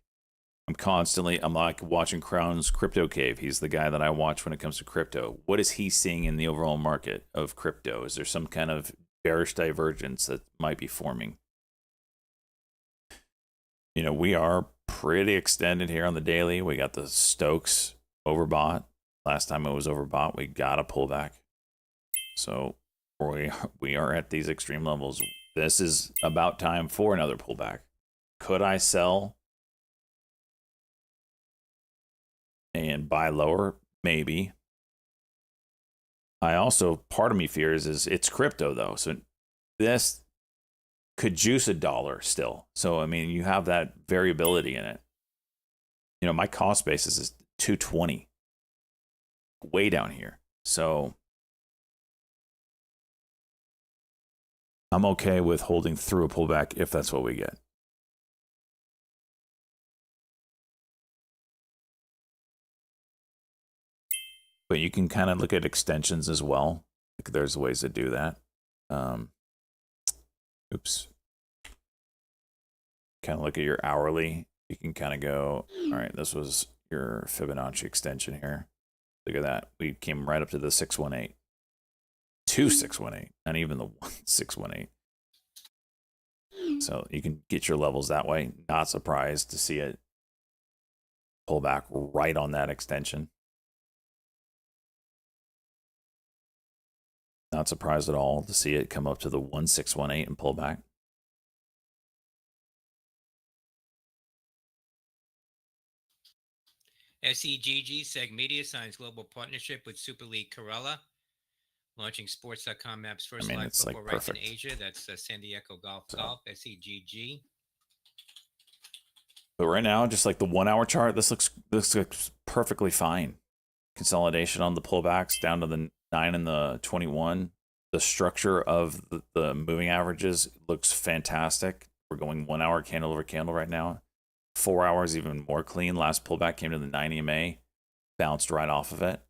I'm like watching Crown's Crypto Cave. He's the guy that I watch when it comes to crypto. What is he seeing in the overall market of crypto? Is there some kind of bearish divergence that might be forming? We are pretty extended here on the daily. We got the Stokes overbought. Last time it was overbought, we got a pullback. So we are at these extreme levels. This is about time for another pullback. Could I sell and buy lower? Maybe. Part of me fears is it's crypto though. So this could juice $1 still. So, I mean, you have that variability in it. My cost basis is 220, way down here. So I'm okay with holding through a pullback if that's what we get. But you can kind of look at extensions as well. There's ways to do that. Oops. Kind of look at your hourly. You can kind of go, all right, this was your Fibonacci extension here. Look at that. We came right up to the 618. 618, not even the 618. So you can get your levels that way. Not surprised to see it pullback right on that extension. Not surprised at all to see it come up to the 1618 and pull back. SEGG Seg Media signs global partnership with Super League Corella, launching Sports.com app's first live it's football like rights in perfect. Asia. That's San Diego Golf So. Golf, SEGG. But right now, just like the 1 hour chart, this looks perfectly fine. Consolidation on the pullbacks down to the 9 and the 21. The structure of the moving averages looks fantastic. We're going 1 hour candle over candle right now. 4 hours even more clean. Last pullback came to the 9 EMA, bounced right off of it.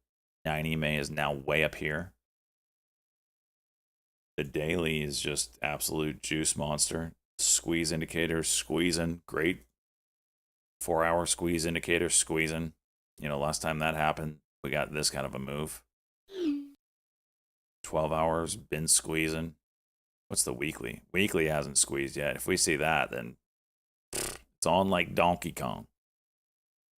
9 EMA is now way up here. The daily is just absolute juice monster. Squeeze indicator squeezing, great. 4 hour squeeze indicator squeezing. You know, last time that happened, we got this kind of a move. 12 hours been squeezing. What's the weekly? Weekly hasn't squeezed yet. If we see that, then it's on like Donkey Kong.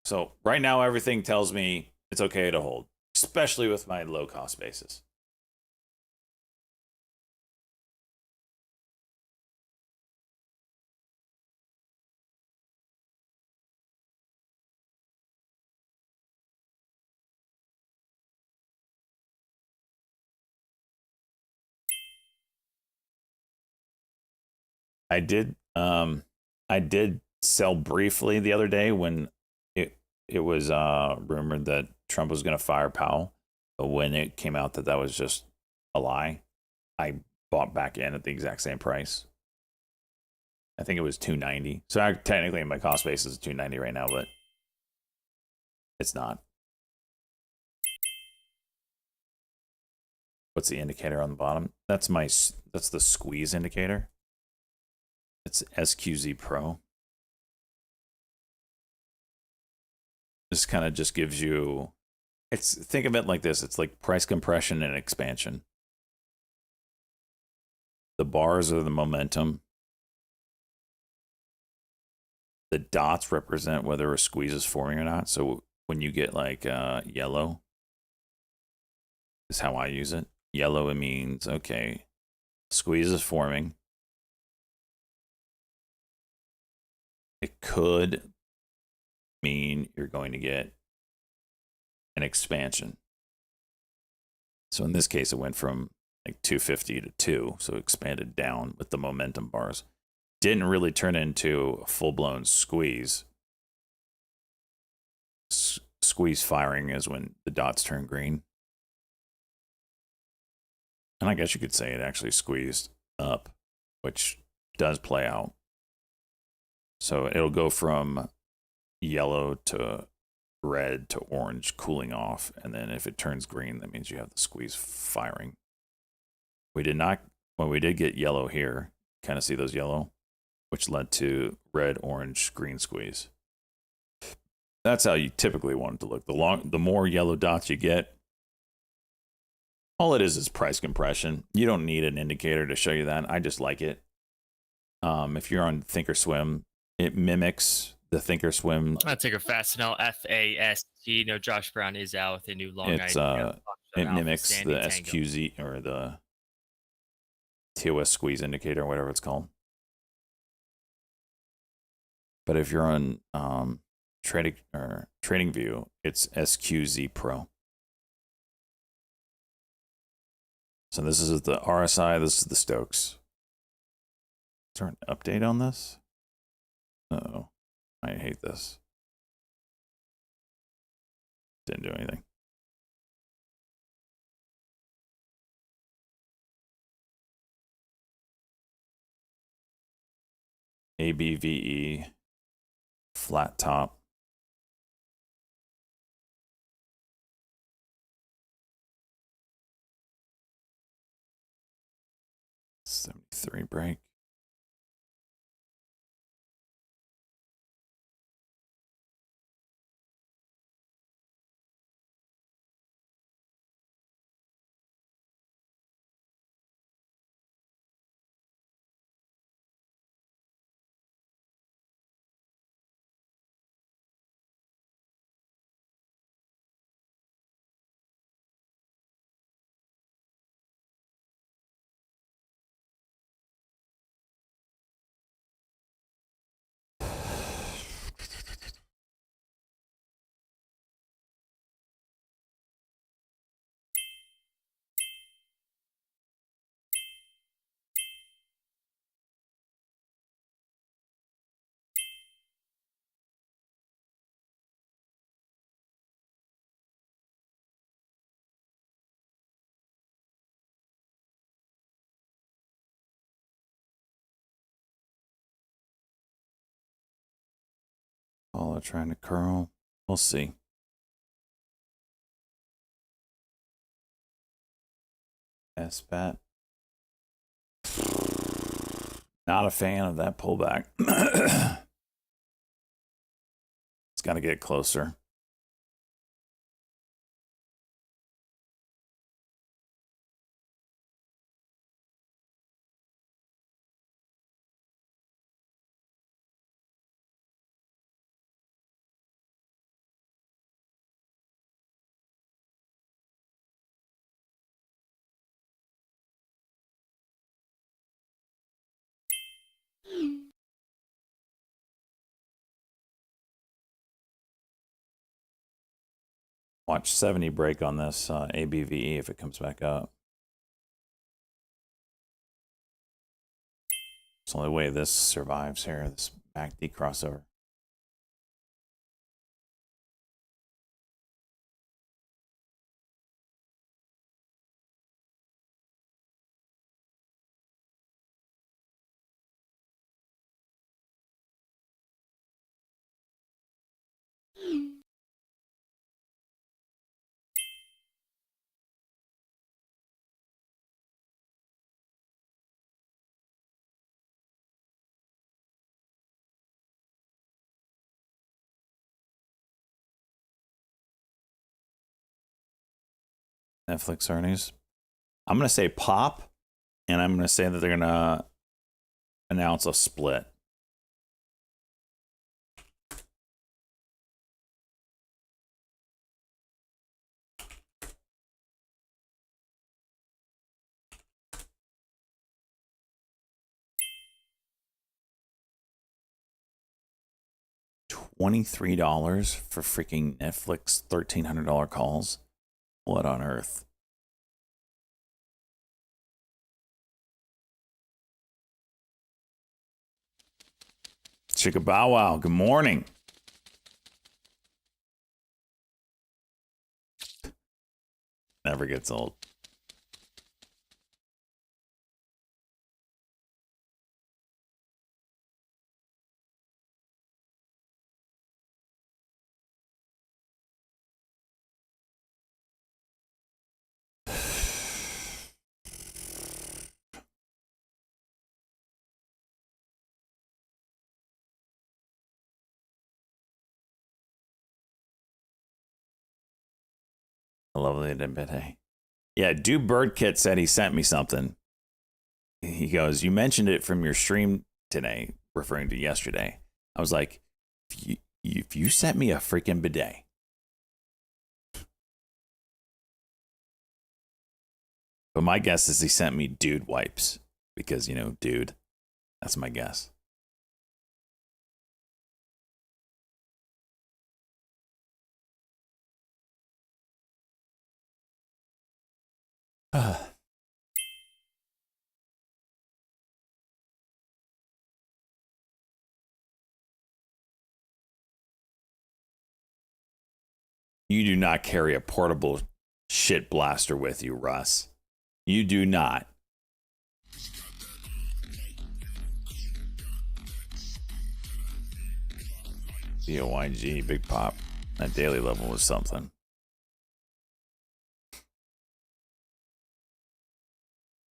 So right now, everything tells me it's okay to hold, especially with my low cost basis. I did sell briefly the other day when it was rumored that Trump was going to fire Powell, but when it came out that that was just a lie, I bought back in at the exact same price. I think it was 290. So technically my cost base is 290 right now, but it's not. What's the indicator on the bottom? That's the squeeze indicator. It's SQZ Pro. This kind of just gives you, think of it like this. It's like price compression and expansion. The bars are the momentum. The dots represent whether a squeeze is forming or not. So when you get like yellow, is how I use it. Yellow, it means, okay, squeeze is forming. It could mean you're going to get an expansion. So in this case, it went from like 250 to 2, so it expanded down with the momentum bars. Didn't really turn into a full-blown squeeze. Squeeze firing is when the dots turn green. And I guess you could say it actually squeezed up, which does play out. So it'll go from yellow to red to orange, cooling off. And then if it turns green, that means you have the squeeze firing. We did not, when we did get yellow here, kind of see those yellow, which led to red, orange, green squeeze. That's how you typically want it to look. The more yellow dots you get, all it is price compression. You don't need an indicator to show you that. I just like it. If you're on Thinkorswim, it mimics the Thinkorswim. I take a Fastenal FAST. No, Josh Brown is out with a new long idea. It mimics the SQZ or the TOS squeeze indicator, whatever it's called. But if you're on Trading View, it's SQZ Pro. So this is the RSI. This is the Stokes. Is there an update on this? Uh-oh. I hate this. Didn't do anything. ABVE. Flat top. $73 break. Umbrella trying to curl. We'll see. SPAT. Not a fan of that pullback. It's got to get closer. Watch 70 break on this ABVE if it comes back up. It's the only way this survives here, this MACD crossover. Netflix earnings. I'm going to say pop, and I'm going to say that they're going to announce a split. $23 for freaking Netflix $1,300 calls. What on earth? Chicka Bow Wow, good morning. Never gets old. Lovely day. Yeah, Do Bird Kit said he sent me something. He goes, "You mentioned it from your stream today," referring to yesterday. I was like, if you sent me a freaking bidet. But my guess is he sent me dude wipes because, you know, dude. That's my guess. You do not carry a portable shit blaster with you, Russ. You do not. DOYG, Big Pop. That daily level was something.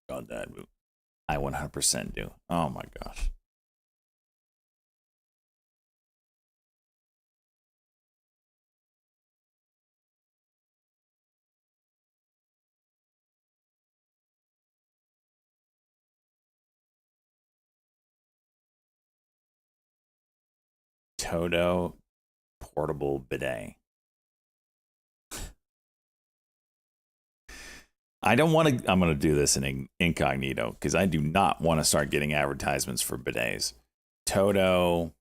God, that move. I 100% do. Oh my gosh. Toto portable bidet. I don't want to. I'm going to do this in incognito because I do not want to start getting advertisements for bidets. Toto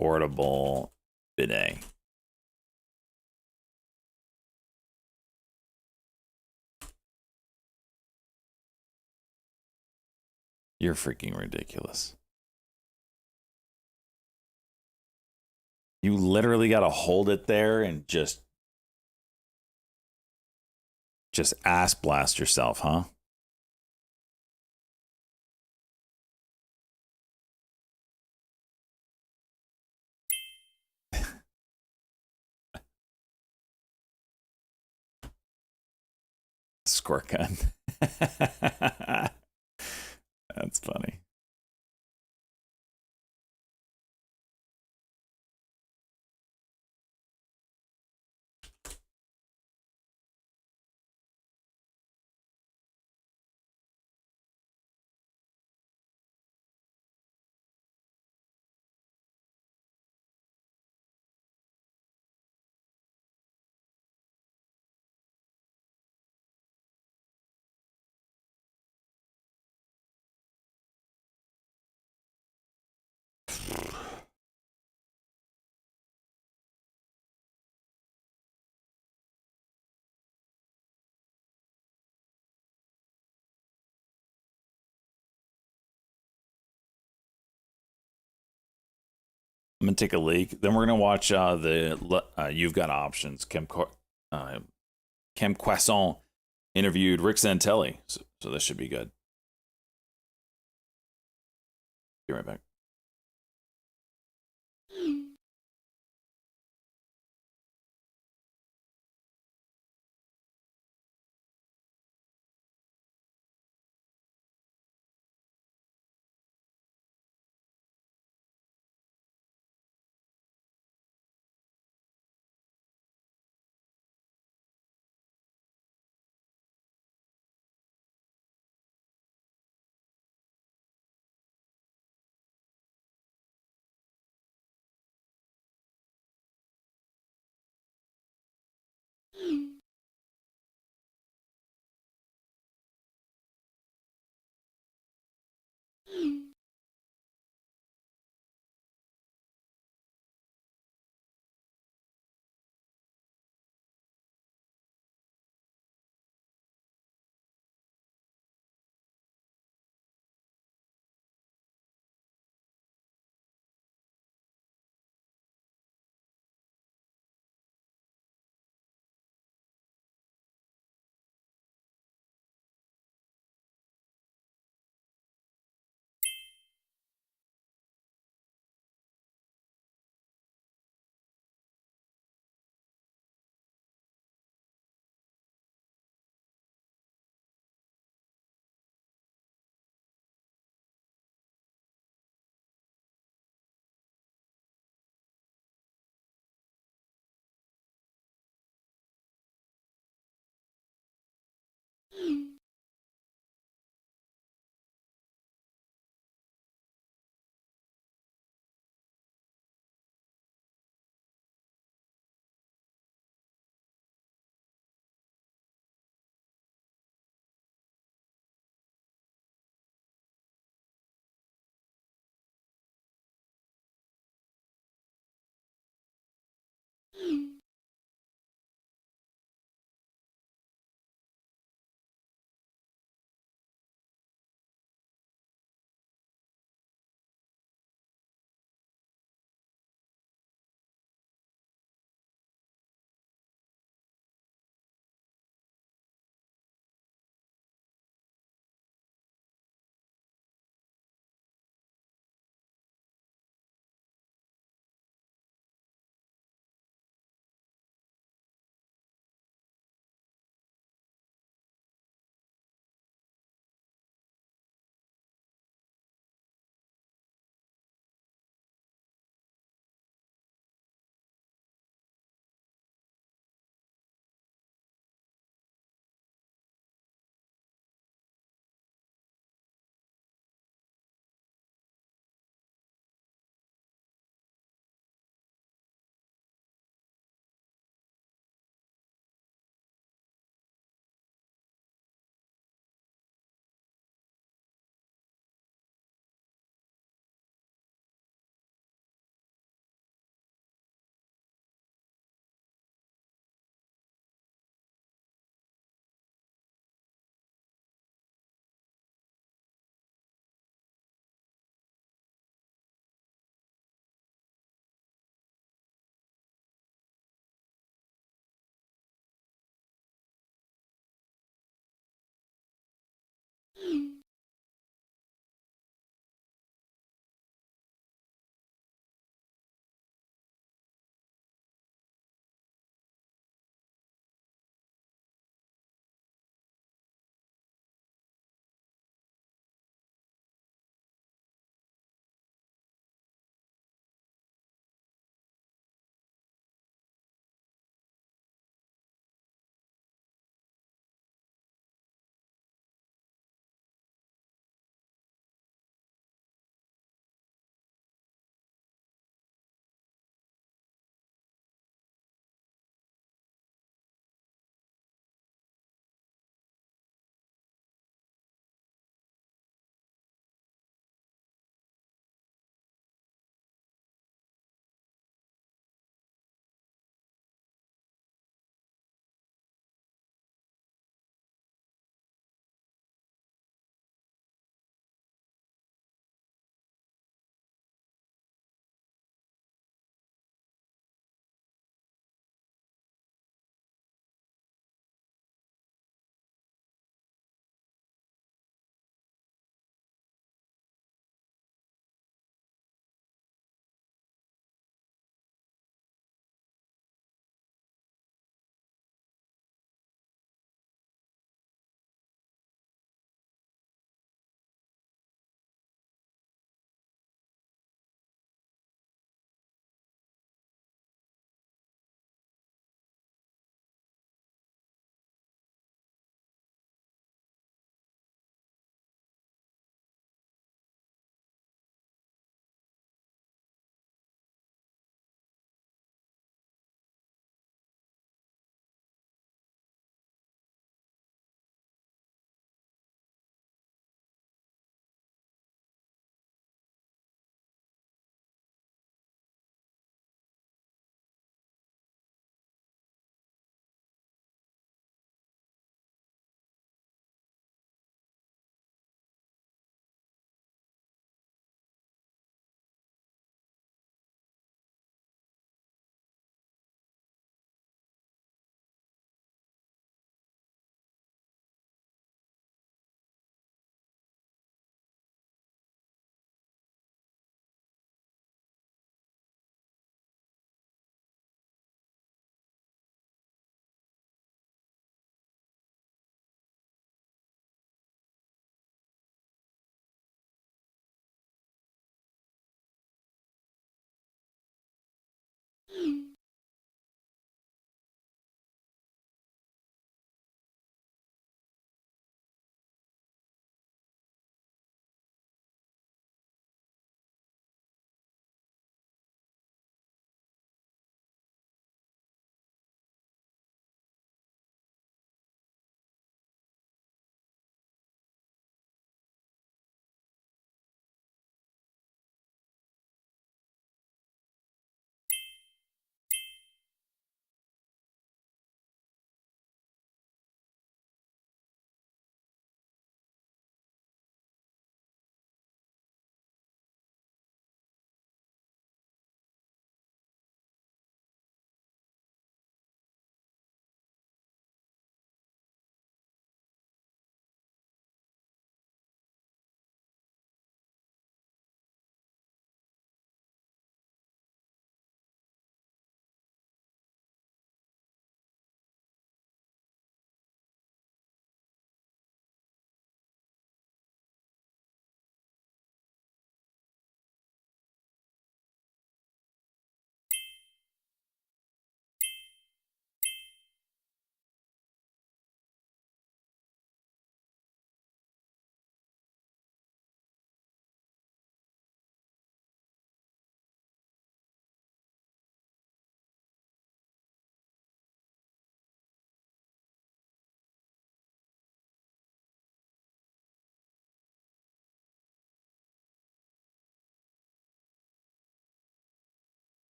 portable bidet. You're freaking ridiculous. You literally got to hold it there and just ass blast yourself, huh? squirt gun. That's funny. I'm gonna take a leak. Then we're gonna watch the You've Got Options. Kim Quasson interviewed Rick Santelli, so this should be good. Be right back.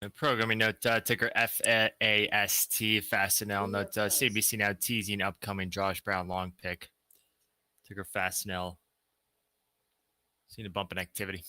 A programming note, ticker FAST, Fastenal note, CBC now teasing upcoming Josh Brown long pick. Ticker Fastenal. Seen a bump in activity.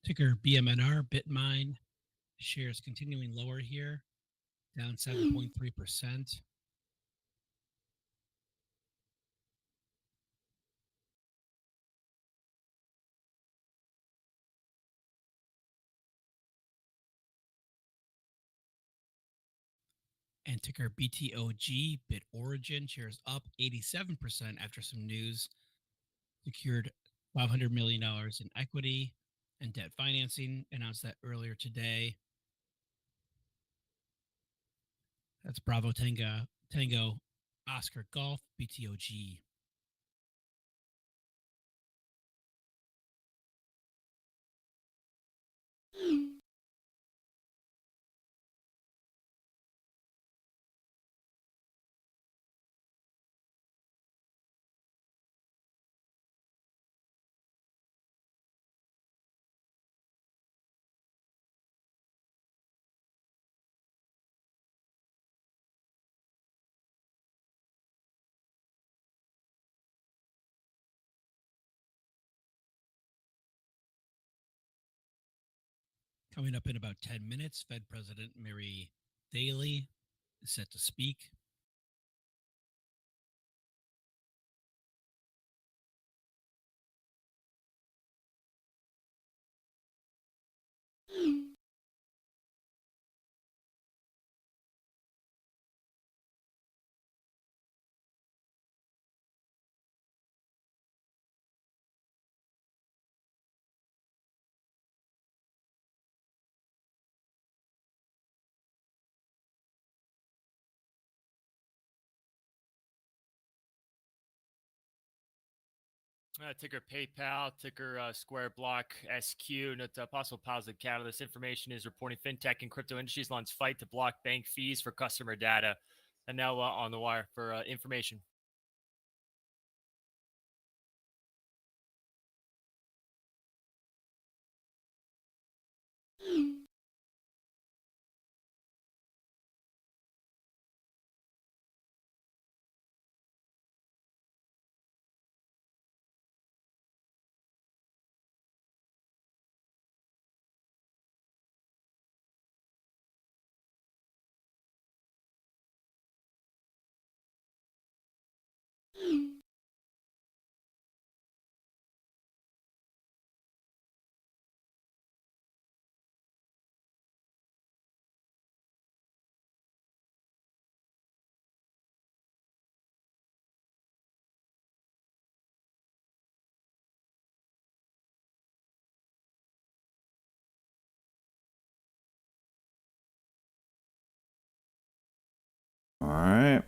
Ticker BMNR, Bitmine. Shares continuing lower here, down 7.3%. And ticker BTOG, Bit Origin, shares up 87% after some news. Secured $500 million in equity and debt financing, announced that earlier today. That's Bravo Tango Oscar Golf, BTOG. Coming up in about 10 minutes, Fed President Mary Daly is set to speak. Ticker PayPal, ticker Square Block SQ. Note possible positive catalyst. Information is reporting fintech and crypto industries launch fight to block bank fees for customer data. And now on the wire for information. All right.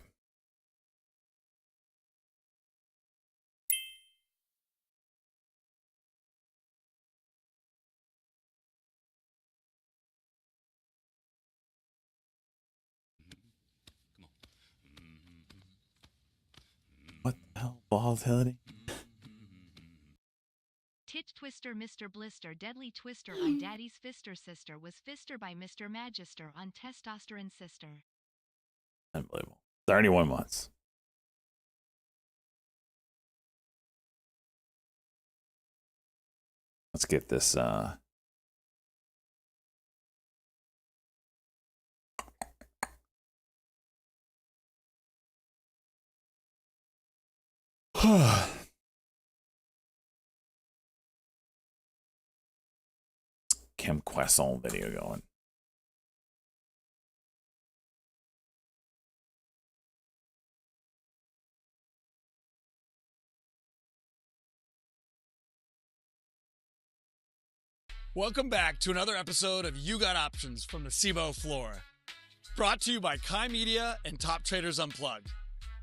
What the hell? Volatility? Tit Twister Mr. Blister Deadly Twister on Daddy's Fister Sister was Fister by Mr. Magister on Testosterone Sister. Unbelievable. 31 months. Let's get this Kim Quaison video going. Welcome back to another episode of You Got Options from the CBOE floor. Brought to you by Kai Media and Top Traders Unplugged.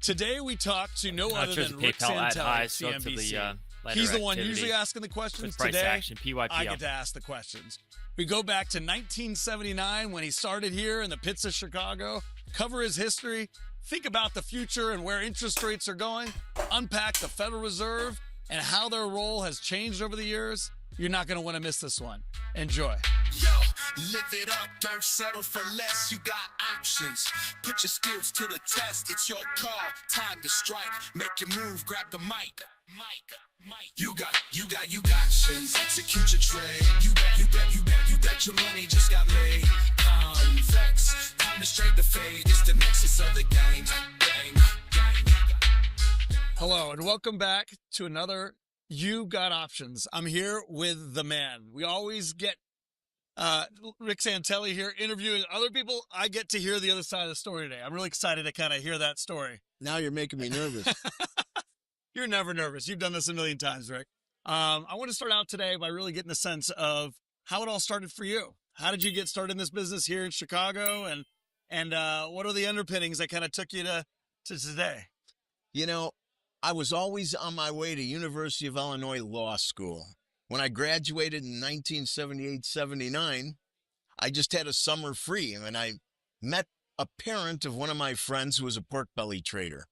Today we talk to no other than Rick Santelli of CNBC. He's the one usually asking the questions. Today, action, PYPL. I get to ask the questions. We go back to 1979 when he started here in the pits of Chicago, cover his history, think about the future and where interest rates are going, unpack the Federal Reserve and how their role has changed over the years. You're not going to want to miss this one. Enjoy. Yo, live it up, don't settle for less. You got options. Put your skills to the test. It's your call. Time to strike. Make your move. Grab the mic. You got options. Execute your trade. You bet your money just got laid. Convex. Time to straight the fade. It's the nexus of the game. Hello, and welcome back to another You Got Options. I'm here with the man. We always get Rick Santelli here interviewing other people. I get to hear the other side of the story today. I'm really excited to kind of hear that story. Now you're making me nervous. You're never nervous. You've done this a million times, Rick. I want to start out today by really getting a sense of how it all started for you. How did you get started in this business here in Chicago? And what are the underpinnings that kind of took you to today? You know, I was always on my way to University of Illinois Law School. When I graduated in 1978-79, I just had a summer free, and I met a parent of one of my friends who was a pork belly trader.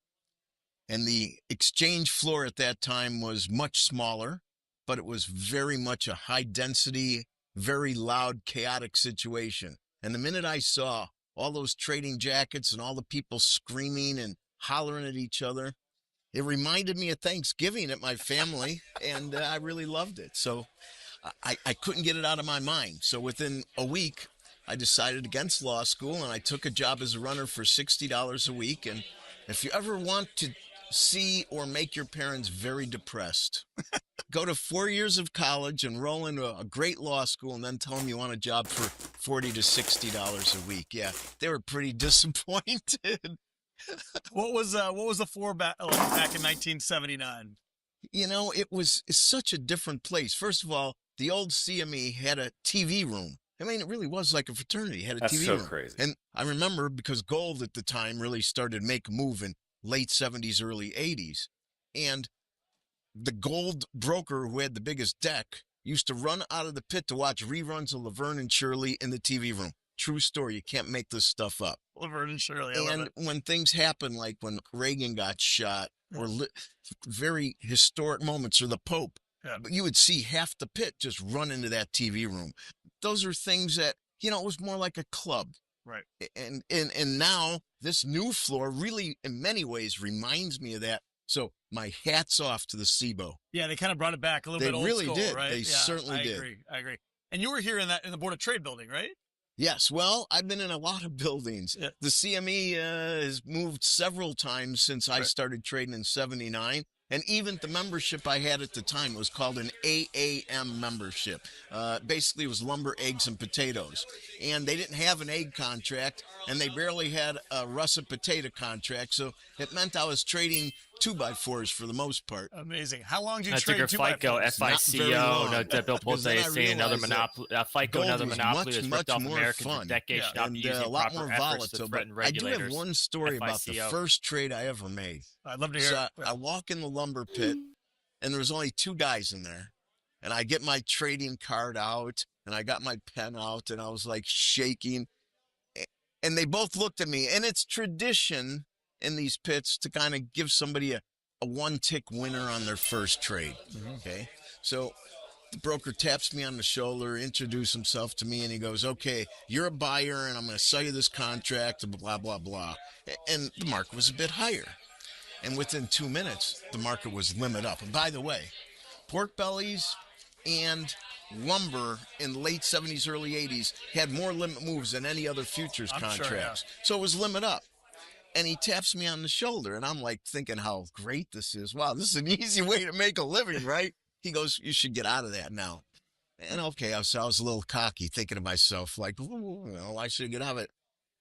And the exchange floor at that time was much smaller, but it was very much a high density, very loud, chaotic situation. And the minute I saw all those trading jackets and all the people screaming and hollering at each other, it reminded me of Thanksgiving at my family, and I really loved it. So I couldn't get it out of my mind. So within a week, I decided against law school, and I took a job as a runner for $60 a week. And if you ever want to see or make your parents very depressed, go to 4 years of college, enroll into a great law school, and then tell them you want a job for $40 to $60 a week. Yeah, they were pretty disappointed. What was the floor back in 1979? You know, it's such a different place. First of all, the old CME had a TV room. I mean, it really was like a fraternity. It had a That's TV so room. crazy. And I remember because gold at the time really started to make a move in late 70s, early 80s. And the gold broker who had the biggest deck used to run out of the pit to watch reruns of Laverne and Shirley in the TV room. True story. You can't make this stuff up. Laverne and Shirley. I love And it. when things happen, like when Reagan got shot, or very historic moments, or the Pope, Yeah. you would see half the pit just run into that TV room. Those are things that, you know, it was more like a club. Right. And now this new floor really, in many ways, reminds me of that. So my hat's off to the SIBO. Yeah, they kind of brought it back a little They bit old really school, did. right? They Yeah, certainly did. I agree. And you were here in the Board of Trade building, right? Yes, well, I've been in a lot of buildings. Yeah. The CME has moved several times since I Right. started trading in 79. And even the membership I had at the time was called an AAM membership. Basically, it was lumber, eggs, and potatoes. And they didn't have an egg contract, and they barely had a russet potato contract. So it meant I was trading 2x4s for the most part. Amazing. How long did you That's trade your 2x4s? Not very FICO, long, no, Bill because Pulte then I is saying another realized that monopoly. FICO, gold another was monopoly that's ripped off more Americans fun. for decades. Yeah. Stopped And using a lot proper more efforts volatile. to But threaten I do regulators. have one story about the FICO. first trade I ever made. I'd love to hear So it. I walk in the lumber pit, and there's only two guys in there. And I get my trading card out, and I got my pen out, and I was like shaking. And they both looked at me. And it's tradition in these pits to kind of give somebody a one-tick winner on their first trade. Okay. So the broker taps me on the shoulder, introduces himself to me, and he goes, okay, you're a buyer, and I'm going to sell you this contract, blah, blah, blah. And the market was a bit higher. And within 2 minutes, the market was limit up. And by the way, pork bellies and lumber in the late 70s, early 80s had more limit moves than any other futures I'm sure, contracts. So it was limit up. And he taps me on the shoulder, and I'm like thinking how great this is. Wow, this is an easy way to make a living, right? He goes, you should get out of that now. And okay, I was a little cocky, thinking to myself, like, well, I should get out of it.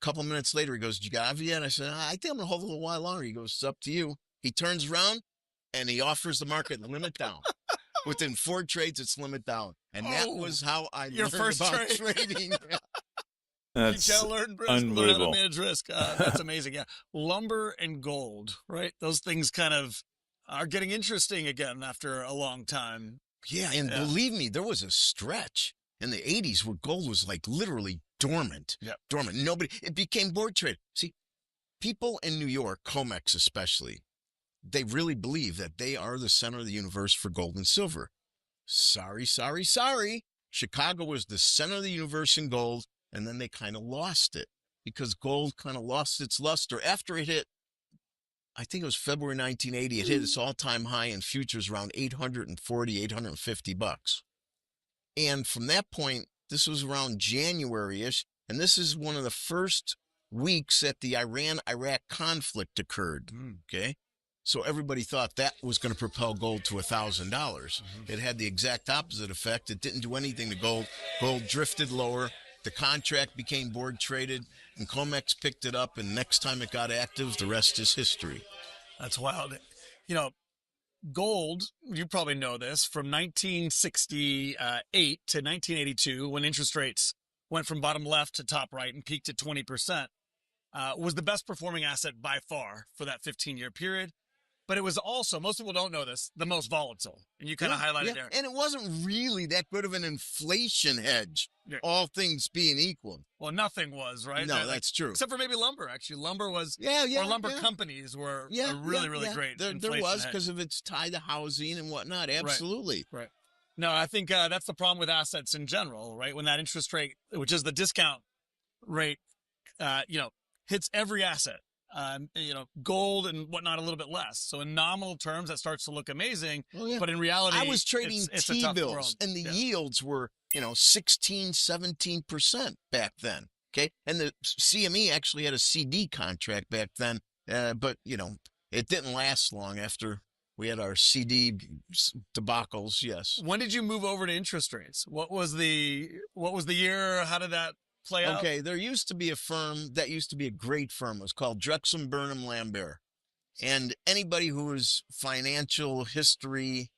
A couple minutes later, he goes, did you get out of it yet? I said, I think I'm going to hold a little while longer. He goes, it's up to you. He turns around, and he offers the market limit down. Within 4 trades, it's limit down. And that Oh, was how I your learned first about trade. trading. That's You gotta learn risk, learn how to unbelievable. manage risk. That's amazing. Yeah, lumber and gold, right? Those things kind of are getting interesting again after a long time. Yeah, and Yeah. believe me, there was a stretch in the 80s where gold was like literally dormant. Yep. Dormant. It became board trade. See, people in New York, COMEX especially, they really believe that they are the center of the universe for gold and silver. Sorry. Chicago was the center of the universe in gold, and then they kind of lost it because gold kind of lost its luster after it hit I think it was February 1980. It hit its all-time high in futures around 840, 850 bucks. And from that point, this was around January-ish, and this is one of the first weeks that the Iran-Iraq conflict occurred, okay? So everybody thought that was going to propel gold to $1,000. It had the exact opposite effect. It didn't do anything to gold. Gold drifted lower. The contract became board traded, and COMEX picked it up, and next time it got active, the rest is history. That's wild. You know, gold, you probably know this, from 1968 to 1982, when interest rates went from bottom left to top right and peaked at 20%, was the best performing asset by far for that 15-year period. But it was also, most people don't know this, the most volatile. And you kind of highlighted there. And it wasn't really that good of an inflation hedge, all things being equal. Well, nothing was, right? No, that's true. Except for maybe lumber, actually. Lumber was, or lumber companies were a really great There was, because of its tie to housing and whatnot. Absolutely. Right. No, I think that's the problem with assets in general, right? When that interest rate, which is the discount rate, hits every asset. Gold and whatnot a little bit less. So in nominal terms, that starts to look amazing. But in reality, I was trading it's T-bills, and the yields were, 16, 17% back then. Okay. And the CME actually had a CD contract back then. But, it didn't last long after we had our CD debacles. Yes. When did you move over to interest rates? What was the year? How did that play out? Okay, there used to be a firm that used to be a great firm. It was called Drexel Burnham Lambert. And anybody who was financial history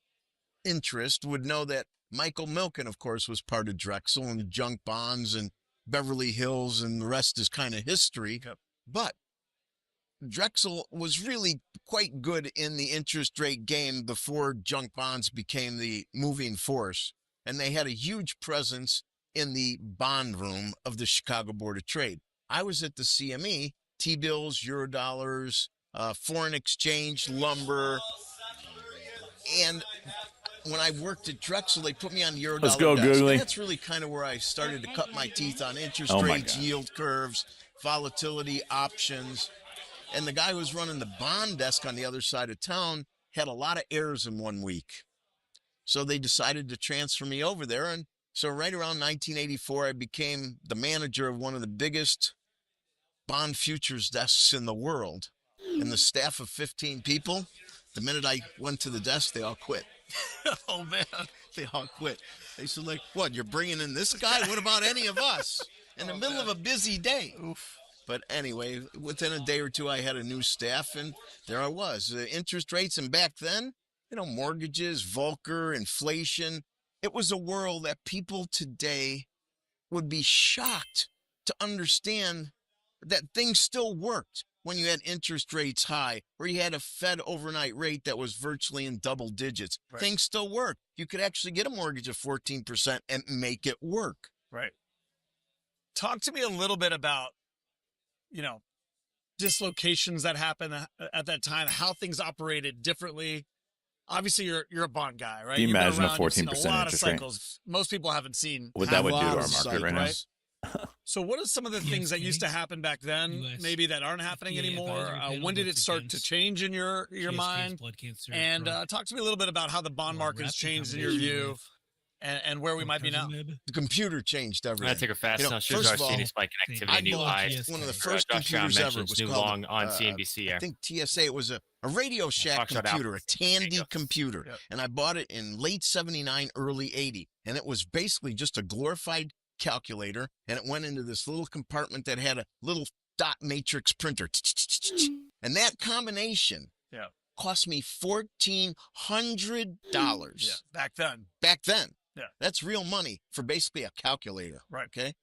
interest would know that Michael Milken, of course, was part of Drexel and the junk bonds and Beverly Hills, and the rest is kind of history. But Drexel was really quite good in the interest rate game before junk bonds became the moving force. And they had a huge presence in the bond room of the Chicago Board of Trade. I was at the CME, T-bills, Eurodollars, foreign exchange, lumber. And when I worked at Drexel, they put me on the Eurodollar Let's go, desk. Googly. And that's really kind of where I started to cut my teeth on interest rates, yield curves, volatility, options. And the guy who was running the bond desk on the other side of town had a lot of errors in 1 week. So they decided to transfer me over there. And so right around 1984, I became the manager of one of the biggest bond futures desks in the world. And the staff of 15 people, the minute I went to the desk, they all quit. Oh, man. They all quit. They said, what, you're bringing in this guy? What about any of us? In the middle of a busy day. Oof. But anyway, within a day or two, I had a new staff, and there I was. The interest rates, and back then, mortgages, Volcker, inflation. It was a world that people today would be shocked to understand that things still worked when you had interest rates high, or you had a Fed overnight rate that was virtually in double digits. Right. Things still work. You could actually get a mortgage of 14% and make it work. Right. Talk to me a little bit about, dislocations that happened at that time, how things operated differently. Obviously, you're a bond guy, right? Can you imagine a 14% a lot of interest cycles. rate? Most people haven't seen what that would do to our market right now. So what are some of the things that used to happen back then, maybe that aren't happening anymore? When did it start to change in your mind? And talk to me a little bit about how the bond market has changed in your view, and where we might be now. The computer changed everything. I take a fast now. Shows our CNE spike connectivity, I new high. one of the first computers ever. It was new called long on CNBC. I think TSA. It was a Radio Shack computer, a Tandy computer. Yep. And I bought it in late 79, early 80. And it was basically just a glorified calculator. And it went into this little compartment that had a little dot matrix printer. And that combination cost me $1,400. Yeah, back then. Back then. Yeah. That's real money for basically a calculator. Right. Okay.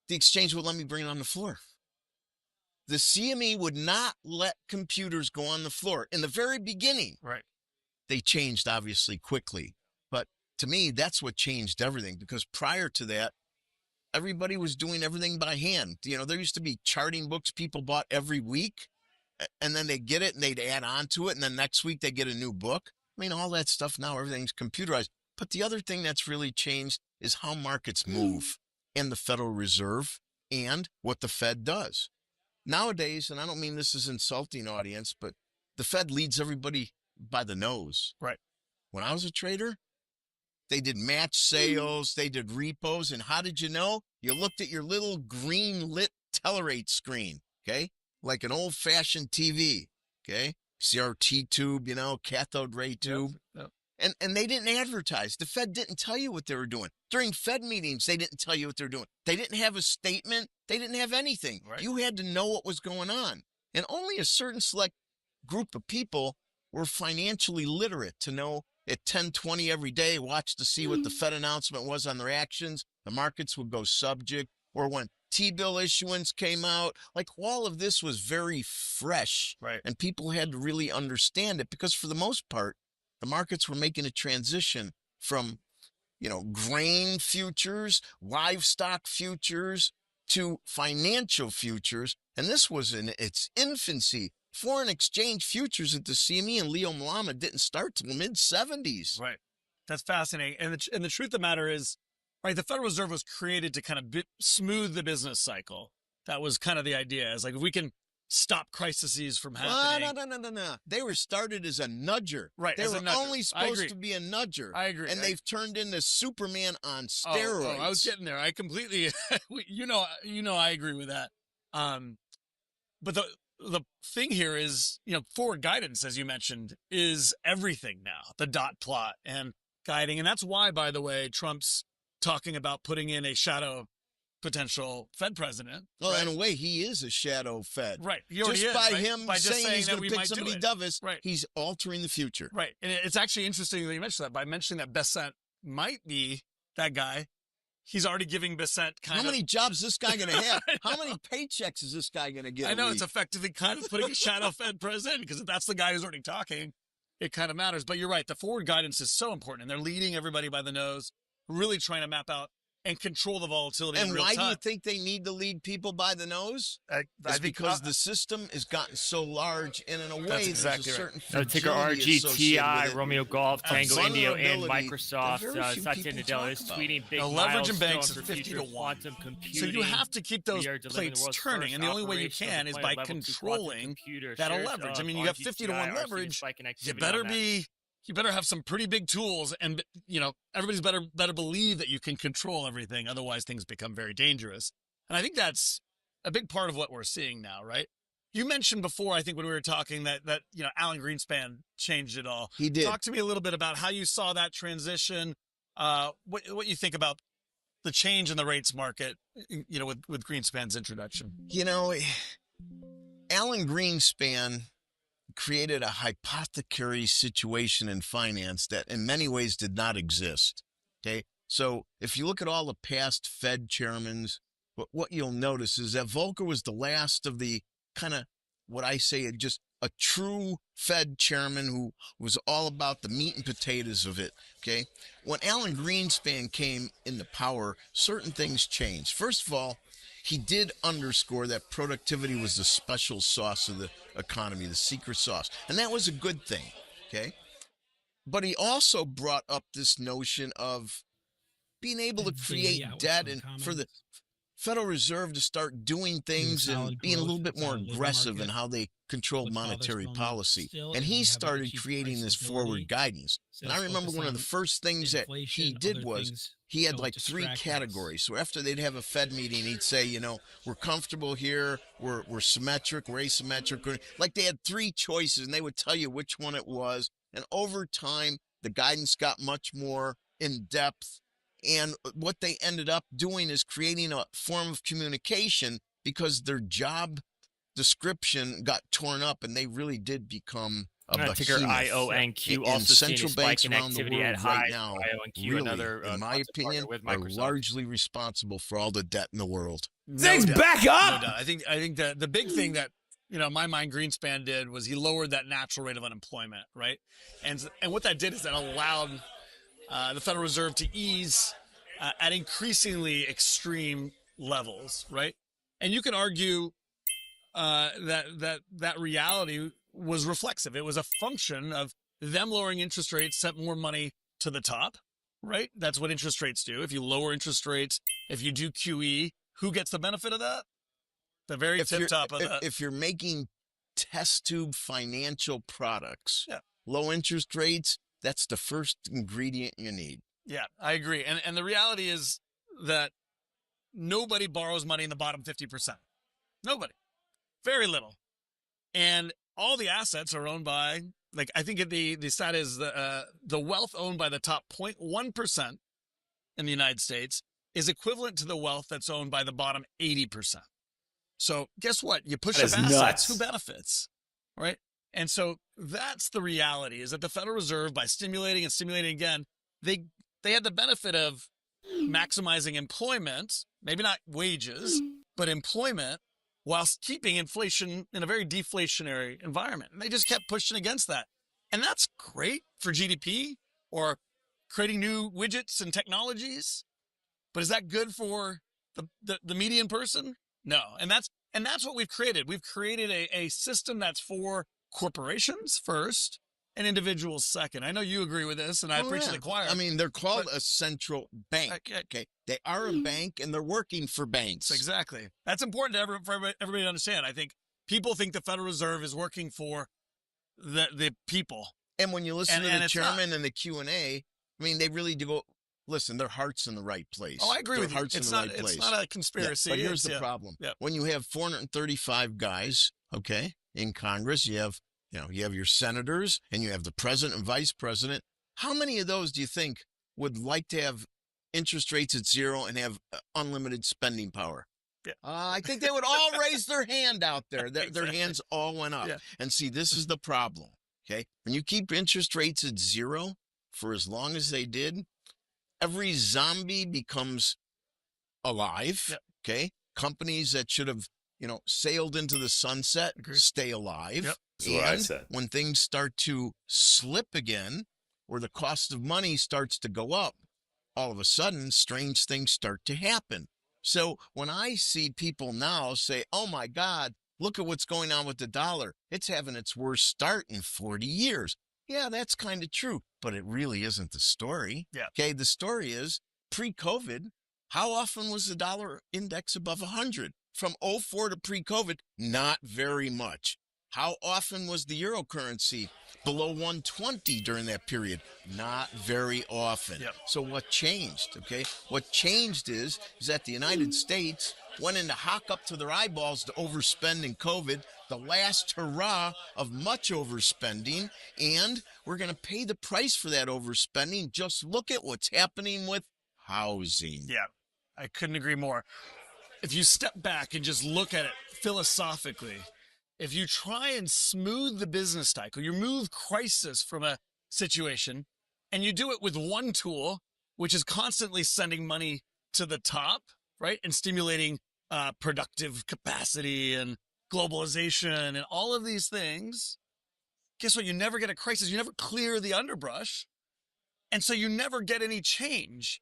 The exchange would let me bring it on the floor. The CME would not let computers go on the floor in the very beginning. Right. They changed obviously quickly, but to me, that's what changed everything, because prior to that, everybody was doing everything by hand. There used to be charting books people bought every week, and then they'd get it and they'd add on to it. And then next week they get a new book. I mean, all that stuff now, everything's computerized. But the other thing that's really changed is how markets move, and the Federal Reserve and what the Fed does. nowadays, and I don't mean this is insulting, audience, but the Fed leads everybody by the nose. Right. When I was a trader, they did match sales, they did repos, and how did you know? You looked at your little green lit telerate screen, okay? Like an old-fashioned TV, okay? CRT tube, cathode ray tube. Yep. And they didn't advertise. The Fed didn't tell you what they were doing. During Fed meetings, they didn't tell you what they were doing. They didn't have a statement. They didn't have anything. Right. You had to know what was going on. And only a certain select group of people were financially literate to know at 10:20 every day, watch to see what the Fed announcement was on their actions. The markets would go subject. Or when T-bill issuance came out, like all of this was very fresh. Right. And people had to really understand it because for the most part, the markets were making a transition from, grain futures, livestock futures to financial futures. And this was in its infancy. Foreign exchange futures at the CME and Leo Malama didn't start till the mid-70s. Right. That's fascinating. And the truth of the matter is, right, the Federal Reserve was created to kind of smooth the business cycle. That was kind of the idea. It's like if we can stop crises from happening. No. They were started as a nudger. Right. They were only supposed to be a nudger. I agree. And they've turned into Superman on steroids. Oh, I was getting there. I completely, I agree with that. But the thing here is, forward guidance, as you mentioned, is everything now. The dot plot and guiding. And that's why, by the way, Trump's talking about putting in a shadow potential Fed president. Well, right? in a way, he is a shadow Fed. Right. He just is, by right? him by saying he's going to pick might somebody do it. dovish, right. He's altering the future. Right. And it's actually interesting that you mentioned that. By mentioning that Bessent might be that guy, he's already giving Bessent How many jobs is this guy going to have? How many paychecks is this guy going to get? I know it's effectively kind of putting a shadow Fed president because if that's the guy who's already talking, it kind of matters. But you're right. The forward guidance is so important. And they're leading everybody by the nose, really trying to map out and control the volatility in real time. And why do you think they need to lead people by the nose? It's because the system has gotten so large, and in a way, there's a certain ticker RGTI, Romeo Golf, Tango Indio, and Microsoft. Satya Nadella is tweeting big leverage in banks for is 50 to 1. Quantum computing. So you have to keep those plates turning, and the only way you can is by controlling that leverage. I mean, you have 50 to 1 leverage. You better have some pretty big tools, and everybody's better believe that you can control everything. Otherwise, things become very dangerous. And I think that's a big part of what we're seeing now, right? You mentioned before, I think when we were talking that Alan Greenspan changed it all. He did. Talk to me a little bit about how you saw that transition. What you think about the change in the rates market, with Greenspan's introduction. Alan Greenspan created a hypothecary situation in finance that in many ways did not exist. Okay. So if you look at all the past Fed chairmen, what you'll notice is that Volcker was the last of the kind of what I say just a true Fed chairman who was all about the meat and potatoes of it. Okay. When Alan Greenspan came into power, certain things changed. First of all, he did underscore that productivity was the special sauce of the economy, the secret sauce. And that was a good thing, okay? But he also brought up this notion of being able to create debt and for the Federal Reserve to start doing things and being a little bit more aggressive in how they controlled monetary policy. And he started creating this forward guidance. And I remember one of the first things that he did was he had like 3 categories. So after they'd have a Fed meeting, he'd say, we're comfortable here, we're symmetric, we're asymmetric. Like they had 3 choices and they would tell you which one it was. And over time, the guidance got much more in depth. And what they ended up doing is creating a form of communication because their job description got torn up and they really did become a behemoth. Ticker IONQ also central seeing a banks spike in around the activity world at high. right now, IONQ, really, another, in my opinion, with are Microsoft. largely responsible for all the debt in the world. Things back up! No doubt. I think that the big thing that, in my mind, Greenspan did was he lowered that natural rate of unemployment, right? And what that did is that allowed the Federal Reserve to ease at increasingly extreme levels, right? And you can argue that reality was reflexive. It was a function of them lowering interest rates, sent more money to the top, right? That's what interest rates do. If you lower interest rates, if you do QE, who gets the benefit of that? the very if tip you're, top of the. if you're making test tube financial products, Yeah. low interest rates, that's the first ingredient you need. Yeah, I agree. And the reality is that nobody borrows money in the bottom 50%. Nobody. Very little. And all the assets are owned by, like, I think the stat is the wealth owned by the top 0.1% in the United States is equivalent to the wealth that's owned by the bottom 80%. So guess what? You push That up is assets, nuts. who benefits, right? And so that's the reality, is that the Federal Reserve, by stimulating and stimulating again, they had the benefit of maximizing employment, maybe not wages, but employment, whilst keeping inflation in a very deflationary environment. And they just kept pushing against that. And that's great for GDP or creating new widgets and technologies. But is that good for the median person? No. And that's what we've created. We've created a system that's for corporations first and individuals second. I know you agree with this, and I preach to the choir. I mean, they're called a central bank. Okay. They are a bank, and they're working for banks. Exactly. That's important for everybody to understand. I think people think the Federal Reserve is working for the people. And when you listen to the it's chairman and the Q&A, I mean, they really do go, listen, their heart's in the right place. Oh, I agree with you. Heart's It's in the not, right place. it's not a conspiracy. Yeah, but here's It's- the problem. Yeah. When you have 435 guys, okay, in Congress, you have your senators and you have the president and vice president. How many of those do you think would like to have interest rates at zero and have unlimited spending power? Yeah. I think they would all raise their hand out there. Their Exactly. hands all went up. Yeah. And see, this is the problem. Okay. When you keep interest rates at zero for as long as they did, every zombie becomes alive. Yep. Okay. Companies that should have, sailed into the sunset stay alive. Yep. That's what I said. When things start to slip again, or the cost of money starts to go up, all of a sudden, strange things start to happen. So when I see people now say, oh my God, look at what's going on with the dollar. It's having its worst start in 40 years. Yeah, that's kind of true, but it really isn't the story. Yeah. Okay, the story is pre-COVID, how often was the dollar index above 100? From 04 to pre-COVID, not very much. How often was the euro currency below 120 during that period? Not very often. Yep. So what changed? Okay, what changed is that the United States went into hock up to their eyeballs to overspend in COVID, the last hurrah of much overspending, and we're going to pay the price for that overspending. Just look at what's happening with housing. Yeah, I couldn't agree more. If you step back and just look at it philosophically, if you try and smooth the business cycle, you remove crisis from a situation, and you do it with one tool, which is constantly sending money to the top, right? And stimulating productive capacity and globalization and all of these things. Guess what? You never get a crisis. You never clear the underbrush. And so you never get any change.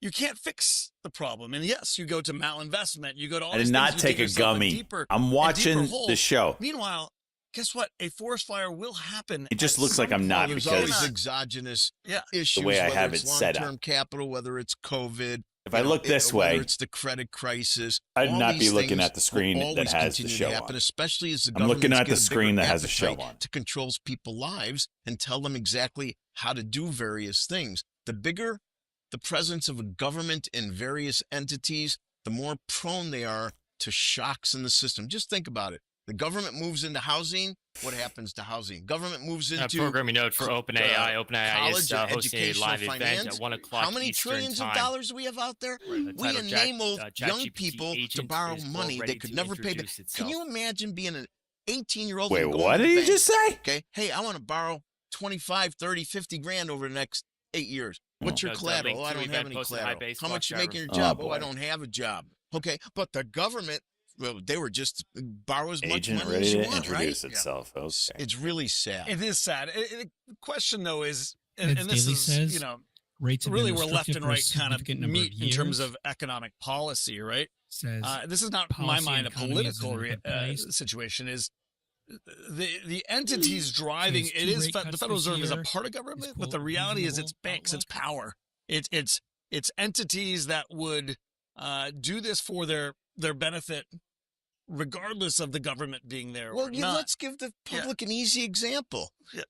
You can't fix the problem. And yes, you go to malinvestment. You go to all I these did not things, you take dig a yourself gummy. deeper I'm and watching deeper hole. the show. Meanwhile, guess what? A forest fire will happen. It just at looks like some I'm not point. There's always because- exogenous Yeah. issues, way I whether have it's it set up. long-term capital, whether it's COVID. If I look this whether way, it's the credit crisis. I'd all not be these looking things at the screen will that always has the continue show to happen, on. especially as the I'm looking governments at the get a screen bigger that has a show appetite on. to control people's lives and tell them exactly how to do various things. The bigger the presence of a government in various entities, the more prone they are to shocks in the system. Just think about it. The government moves into housing. What happens to housing? Government moves into programming note for OpenAI. OpenAI is college hosting a educational live event finance. at 1 o'clock How many Eastern trillions time. of dollars do we have out there? The We title enable young ChatGPT people to agent borrow is money ready they could to never pay back. introduce Can itself. you imagine being an 18-year-old? Wait, and going what to did the you bank? just say? Okay, hey, I want to borrow 25, 30, 50 grand over the next 8 years. What's your That's a collateral? link Oh, I to don't event have any posted collateral. high base How much you block make in your driver. job? Oh, Oh, I boy. don't have a job. Okay, but the government, well, they were just borrow as much Agent money ready as you to want, introduce right? itself. Okay. It's really sad. It is sad. The question, though, is, As and this Daily is, says, rates have really been we're left restricted and for a right kind of significant number meet of in terms years. of economic policy, right? Says This is not, in my policy mind, and a economy is in political a good place. situation. Is the entities driving Says it two is rate the cuts Federal this Reserve is a year part of government, is, but the quote, reality is it's reasonable banks, it's outlook. power. It's entities that would do this for their benefit regardless of the government being there Well, or not. let's give the public an easy example. Yeah.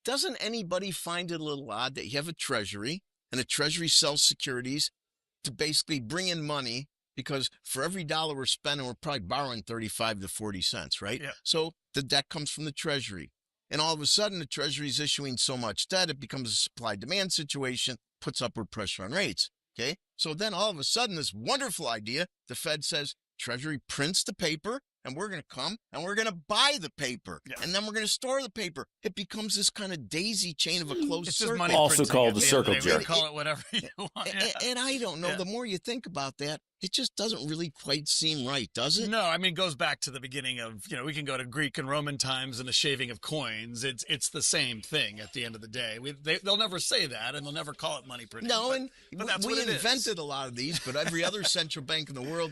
Doesn't anybody find it a little odd that you have a treasury and a treasury sells securities to basically bring in money? Because for every dollar we're spending, we're probably borrowing 35 to 40 cents, right? Yeah. So the debt comes from the treasury. And all of a sudden, the treasury is issuing so much debt, it becomes a supply-demand situation, puts upward pressure on rates, okay? So then all of a sudden, this wonderful idea, the Fed says, Treasury prints the paper, and we're going to come and we're going to buy the paper, and then we're going to store the paper. It becomes this kind of daisy chain of a closed It's circle. just money Also printing called at the end of circle day. We jerk. can call it whatever you want. And I don't know. Yeah. The more you think about that, it just doesn't really quite seem right, does it? No, I mean, it goes back to the beginning of, we can go to Greek and Roman times and the shaving of coins. It's the same thing at the end of the day. They'll never say that, and they'll never call it money printing. No, but that's we what it is. invented a lot of these, but every other central bank in the world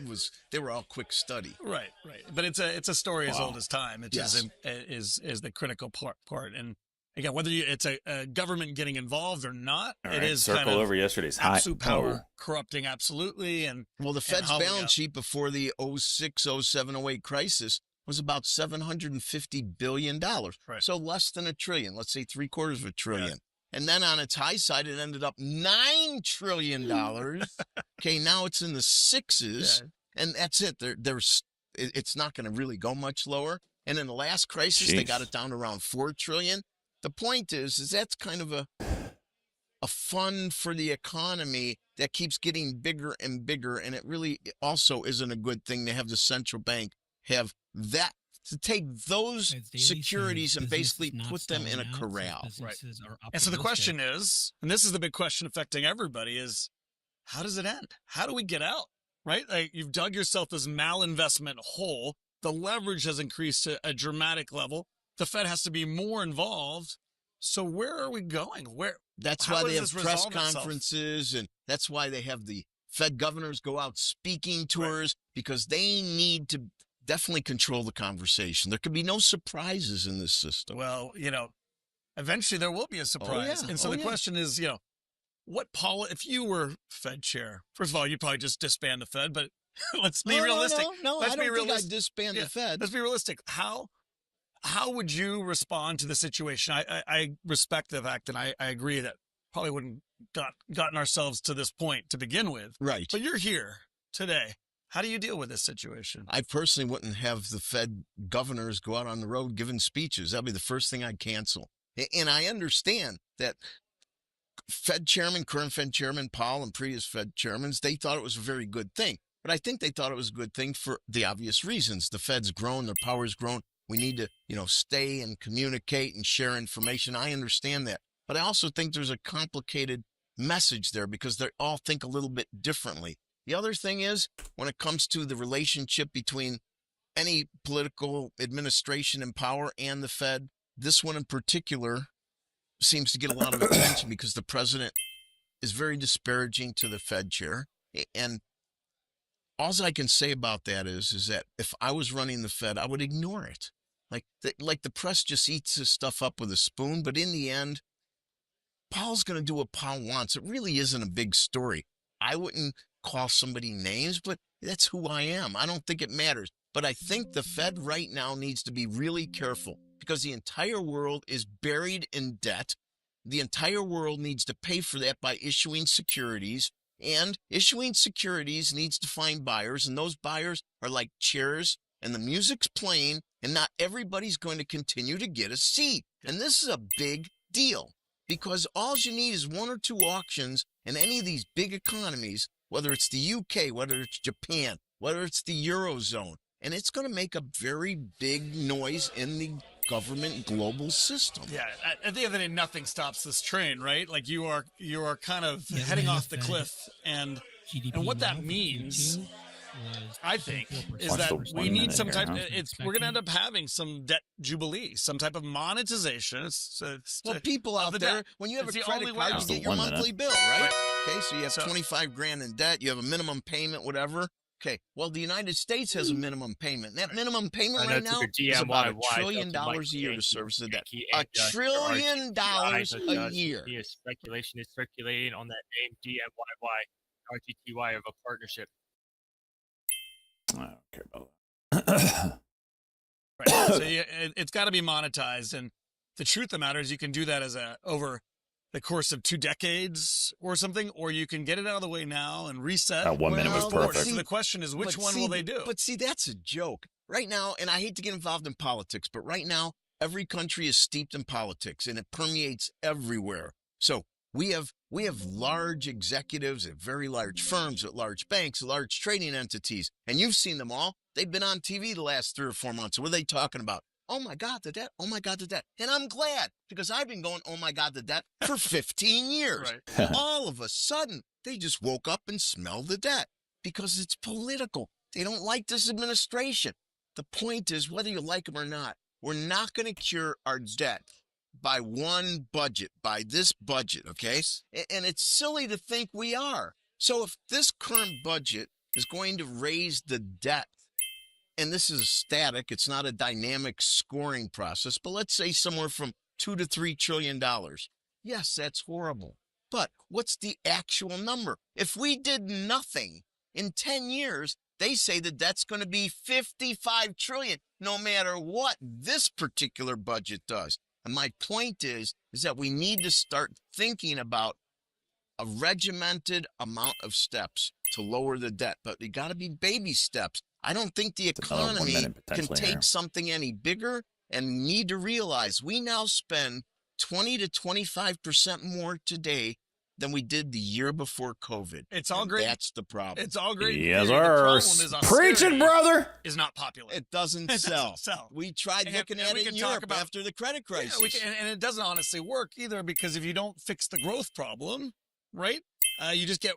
they were all quick study. Right. But it's a story as Wow. old as time. It Yes. is the critical part. And again, whether it's a government getting involved or not, All it right, is circle kind of over yesterday's high. absolute power Oh. corrupting absolutely. And Well, the Fed's how we balance got- sheet before the 06, 07, 08 crisis was about $750 billion. Right. So less than $1 trillion, let's say $750 billion. And then on its high side, it ended up $9 trillion. Okay, now it's in the sixes, and that's it. It's not going to really go much lower. And in the last crisis, they got Jeez. it down to around $4 trillion. The point is that's kind of a fund for the economy that keeps getting bigger and bigger, and it really also isn't a good thing to have the central bank have that, to take those As Daly securities says, and business basically is not put them in selling a out, so corral. businesses are And so the optimistic. question is, and this is the big question affecting everybody, is how does it end? How do we get out? Right? Like, you've dug yourself this malinvestment hole. The leverage has increased to a dramatic level. The Fed has to be more involved. So where are we going? That's How why does they have this press resolve itself? conferences, and that's why they have the Fed governors go out speaking tours, because they need to definitely control the conversation. There could be no surprises in this system. Well, eventually there will be a surprise. yeah. And so Oh, the yeah. question is, if you were Fed chair, first of all, you'd probably just disband the Fed, but let's be realistic. No, Let's I be don't think I'd realistic. disband Yeah, the Fed. Let's be realistic. How would you respond to the situation? I respect the fact, and I agree that probably wouldn't gotten ourselves to this point to begin with. Right. But you're here today. How do you deal with this situation? I personally wouldn't have the Fed governors go out on the road giving speeches. That'd be the first thing I'd cancel. And I understand that Fed chairman, current Fed chairman Powell, and previous Fed chairmen, they thought it was a very good thing. But I think they thought it was a good thing for the obvious reasons. The Fed's grown, their power's grown. We need to, stay and communicate and share information. I understand that. But I also think there's a complicated message there because they all think a little bit differently. The other thing is, when it comes to the relationship between any political administration in power and the Fed, this one in particular seems to get a lot of attention because the president is very disparaging to the Fed chair. And all I can say about that is that if I was running the Fed, I would ignore it. Like the press just eats this stuff up with a spoon, but in the end, Powell's going to do what Powell wants. It really isn't a big story. I wouldn't call somebody names, but that's who I am. I don't think it matters. But I think the Fed right now needs to be really careful because the entire world is buried in debt. The entire world needs to pay for that by issuing securities, and issuing securities needs to find buyers, and those buyers are like chairs, and the music's playing, and not everybody's going to continue to get a seat. And this is a big deal because all you need is one or two auctions in any of these big economies, whether it's the UK, whether it's Japan, whether it's the Eurozone, and it's going to make a very big noise in the government global system. Yeah, at the end of the day, nothing stops this train, right? Like you are kind of Yeah, heading the off the Fed cliff, and GDP what that growth in means, Q2 was I think, 4%. is Watch that the we 1 need minute some here, type. huh? We're going to end up having some debt jubilee, some type of monetization. Well, people out the there, debt. when you have It's a the credit only way card, out. you The get your 1 minute. monthly bill, right? Right. Okay, so you have So- 25 grand in debt, you have a minimum payment, whatever. Okay, well, the United States has a minimum payment. That minimum payment right now is about $1 trillion a year to service the debt. $1 trillion a year. Speculation is circulating on that name DMYY, RTTY of a partnership. I don't care about that. Right. So it's got to be monetized. And the truth of the matter is you can do that as over the course of 2 decades or something, or you can get it out of the way now and reset. That 1 minute was perfect. So the question is, which one will they do? But see, that's a joke. Right now, and I hate to get involved in politics, but right now, every country is steeped in politics, and it permeates everywhere. So we have large executives at very large firms, at large banks, large trading entities, and you've seen them all. They've been on TV the last 3 or 4 months. What are they talking about? Oh my God, the debt. Oh my God, the debt. And I'm glad, because I've been going, oh my God, the debt for 15 years. Right. All of a sudden, they just woke up and smelled the debt because it's political. They don't like this administration. The point is, whether you like them or not, we're not going to cure our debt by one budget, by this budget, okay? And it's silly to think we are. So if this current budget is going to raise the debt, and this is static, it's not a dynamic scoring process, but let's say somewhere from $2 to $3 trillion. Yes, that's horrible. But what's the actual number? If we did nothing in 10 years, they say the debt's going to be $55 trillion, no matter what this particular budget does. And my point is that we need to start thinking about a regimented amount of steps to lower the debt, but you got to be baby steps. I don't think the economy can take something any bigger, and need to realize we now spend 20 to 25% more today than we did the year before COVID. It's all great. That's the problem. It's all great. Yes, The problem sir. is Preaching, brother. is not popular. It doesn't sell. We tried looking at it in Europe after the credit crisis. Yeah, and it doesn't honestly work either, because if you don't fix the growth problem, right, you just get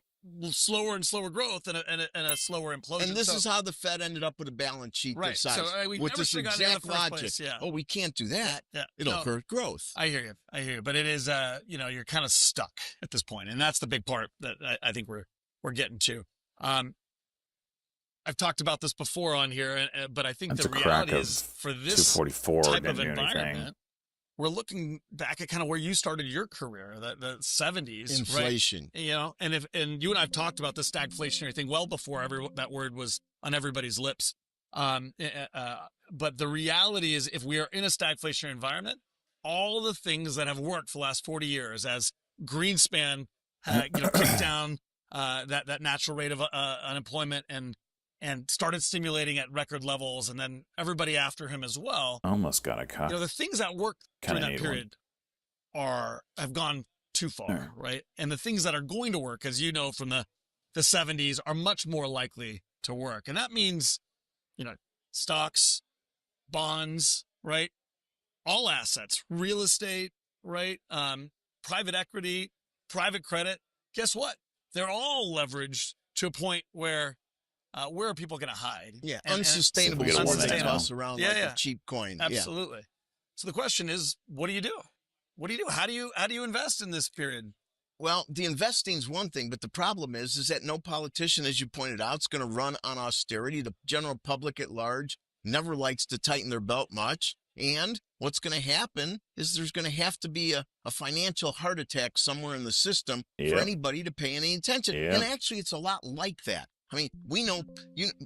slower and slower growth and a slower implosion. And this is how the Fed ended up with a balance sheet right. this size. So with this exact logic. Place, yeah. Oh, we can't do that. Yeah. It'll hurt growth. I hear you. But it is, you're kind of stuck at this point, and that's the big part that I think we're getting to. I've talked about this before on here, but I think the reality is for this type of environment, we're looking back at kind of where you started your career, the 70s. Inflation. Right? And you and I have talked about the stagflationary thing well before that word was on everybody's lips. But the reality is, if we are in a stagflationary environment, all the things that have worked for the last 40 years, as Greenspan kicked down that natural rate of unemployment and started stimulating at record levels, and then everybody after him as well. Almost got a cut. The things that worked during that period have gone too far, right? And the things that are going to work, as you know from the 70s, are much more likely to work. And that means, stocks, bonds, right? All assets, real estate, right? Private equity, private credit. Guess what? They're all leveraged to a point where are people going to hide? Yeah, unsustainable. Unsustainable. Around like a cheap coin. Absolutely. Yeah. So the question is, what do you do? What do you do? How do you invest in this period? Well, the investing's one thing, but the problem is that no politician, as you pointed out, is going to run on austerity. The general public at large never likes to tighten their belt much. And what's going to happen is there's going to have to be a financial heart attack somewhere in the system for anybody to pay any attention. And actually, it's a lot like that. I mean, we know,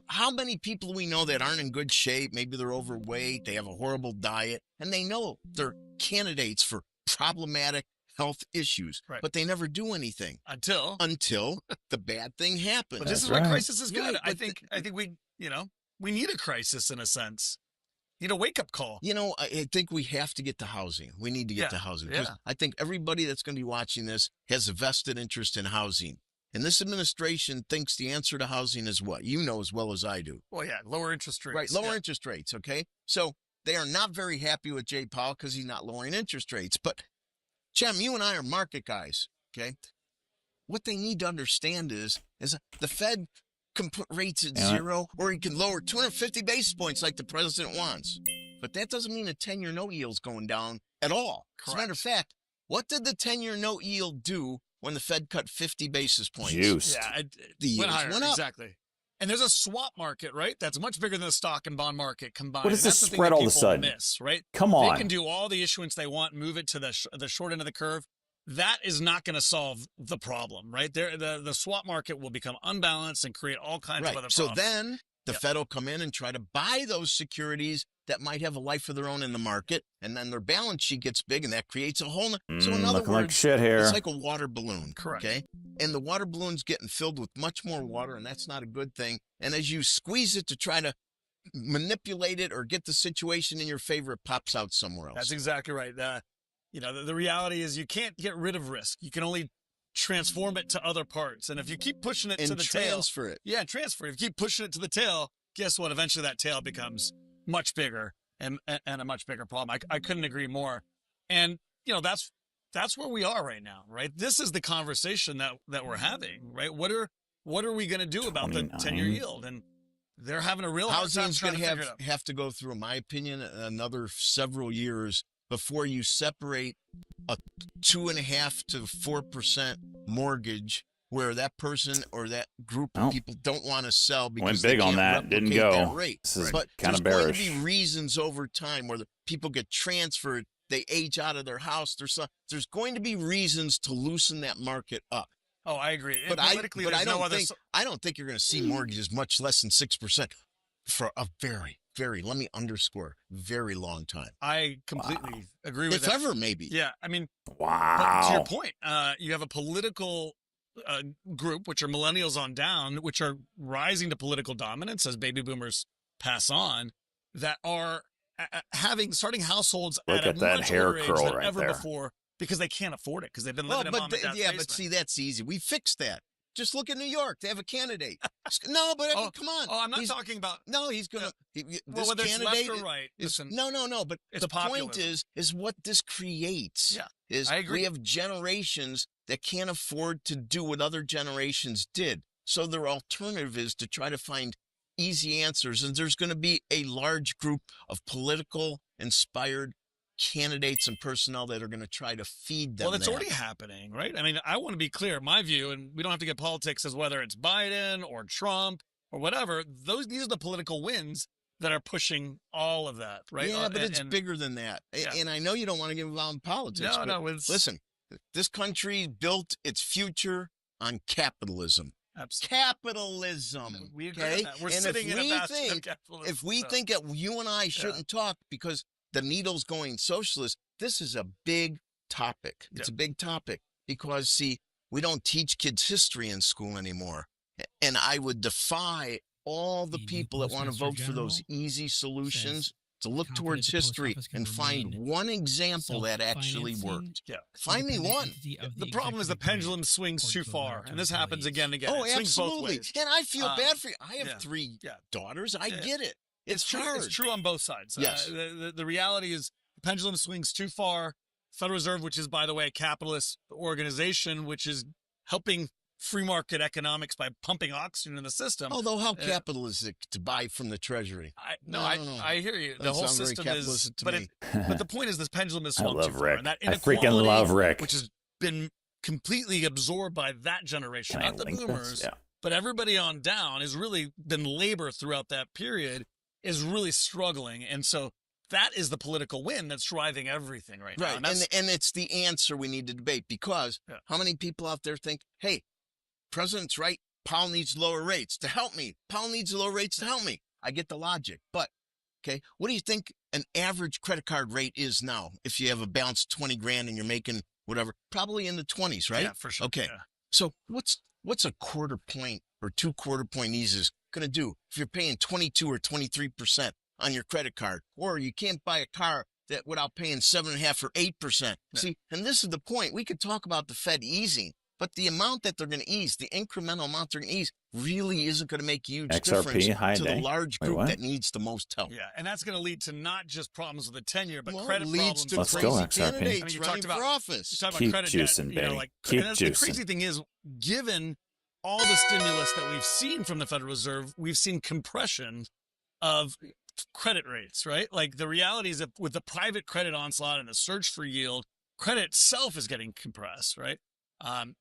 how many people we know that aren't in good shape? Maybe they're overweight, they have a horrible diet, and they know they're candidates for problematic health issues, right, but they never do anything until the bad thing happens. But this is why crisis is good. I think we need a crisis in a sense. Need a wake-up call. I think we have to get to housing. We need to get to housing. Yeah. I think everybody that's going to be watching this has a vested interest in housing. And this administration thinks the answer to housing is what? You know as well as I do. Well, yeah, lower interest rates. Right, lower interest rates, okay? So they are not very happy with Jay Powell because he's not lowering interest rates. But, Chem, you and I are market guys, okay? What they need to understand is the Fed can put rates at zero, or he can lower 250 basis points like the president wants. But that doesn't mean a 10-year note yield's going down at all. Correct. As a matter of fact, what did the 10-year note yield do when the Fed cut 50 basis points? Juiced. Yeah, the yields went up. Exactly. And there's a swap market, right? That's much bigger than the stock and bond market combined. What is this spread all of a sudden? Miss, right? Come on. They can do all the issuance they want, move it to the short end of the curve. That is not going to solve the problem, right? The swap market will become unbalanced and create all kinds of other problems. So then The Fed will come in and try to buy those securities that might have a life of their own in the market, and then their balance sheet gets big, and that creates a whole. So in other looking like words, shit here. it's like a water balloon. Correct. Okay, and the water balloon's getting filled with much more water, and that's not a good thing. And as you squeeze it to try to manipulate it or get the situation in your favor, it pops out somewhere else. That's exactly right. The reality is you can't get rid of risk. You can only transform it to other parts. And if you keep pushing it to the transfer it. Yeah, transfer. If you keep pushing it to the tail, guess what? Eventually that tail becomes much bigger and a much bigger problem. I couldn't agree more. And, that's where we are right now, right? This is the conversation that we're having, right? What are we going to do about 29. the 10-year yield? And they're having a real hard time Housing's trying going to to figure it out. have to go through, in my opinion, another several years before you separate a 2.5% to 4% mortgage where that person or that group of people don't want to sell because Went they big on can't that, didn't replicate go. that rate. This is But kind there's of going bearish. to be reasons over time where the people get transferred, they age out of their house. There's going to be reasons to loosen that market up. Oh, I agree. But I don't think you're going to see mortgages much less than 6% for a very, very, let me underscore, very long time. I completely agree with If that. ever, maybe. Yeah, I mean, Wow. but to your point, you have a political group, which are millennials on down, which are rising to political dominance as baby boomers pass on, that are starting households Look at at that much hair older age curl than right ever there. before because they can't afford it because they've been Well, living in mom and dad's but basement. see, that's easy. We fixed that. Just look at New York. They have a candidate. No, but I mean, come on. Oh, I'm not talking about. No, he's going to. Well, whether it's left or right. Listen, no. But it's the point populism. is what this creates. Yeah, is I agree. we have generations that can't afford to do what other generations did. So their alternative is to try to find easy answers. And there's going to be a large group of political inspired candidates and personnel that are going to try to feed them. Well, it's already happening, right? I mean, I want to be clear. My view, and we don't have to get politics as whether it's Biden or Trump or whatever. These are the political wins that are pushing all of that, right? Yeah, but it's bigger than that. Yeah. And I know you don't want to get involved in politics. No, but listen, this country built its future on capitalism. Absolutely. Capitalism. We agree okay? on that. We're and sitting in a bastion of capitalism. If we think that you and I shouldn't talk because the needle's going socialist, this is a big topic. It's a big topic because, see, we don't teach kids history in school anymore. And I would defy all the people that want to vote for those easy solutions to look towards history and find one example that actually worked. Yeah. Find me one. The problem is the pendulum swings too far, and this happens again and again. Oh, it swings both absolutely. ways. And I feel bad for you. I have three daughters. I get it. It's true on both sides. Yes. The reality is the pendulum swings too far. Federal Reserve, which is, by the way, a capitalist organization, which is helping free market economics by pumping oxygen in the system. Although how capitalistic to buy from the Treasury. I hear you. The Doesn't whole sound very system capitalistic is, but but the point is this pendulum is I swung too love far. Rick. And that I freaking inequality, love Rick. which has been completely absorbed by that generation, Can I not the link this? boomers, Yeah. but everybody on down has really been labor throughout that period is really struggling. And so that is the political win that's driving everything right now. Right. And it's the answer we need to debate because how many people out there think, hey, President's right. Powell needs lower rates to help me. Powell needs lower rates to help me. I get the logic. But, okay, what do you think an average credit card rate is now if you have a balance of 20 grand and you're making whatever? Probably in the 20s, right? Yeah, for sure. Okay. Yeah. So what's a quarter point or 2 quarter point eases going to do if you're paying 22 or 23% on your credit card, or you can't buy a car that without paying 7.5 or 8%? Yeah. See, and this is the point. We could talk about the Fed easing, but the amount that they're going to ease, the incremental amount they're going to ease, really isn't going to make a huge XRP, difference high to day. the large Wait, group what? that needs the most help. Yeah, and that's going to lead to not just problems with the 10-year, but Well, credit it leads problems. to Let's crazy go, XRP. candidates I mean, you running talked about- for office. You talk about Keep credit juicing, debt, baby. like, Keep and the crazy juicing. thing is, given all the stimulus that we've seen from the Federal Reserve, we've seen compression of credit rates, right? Like the reality is that with the private credit onslaught and the search for yield, credit itself is getting compressed, right?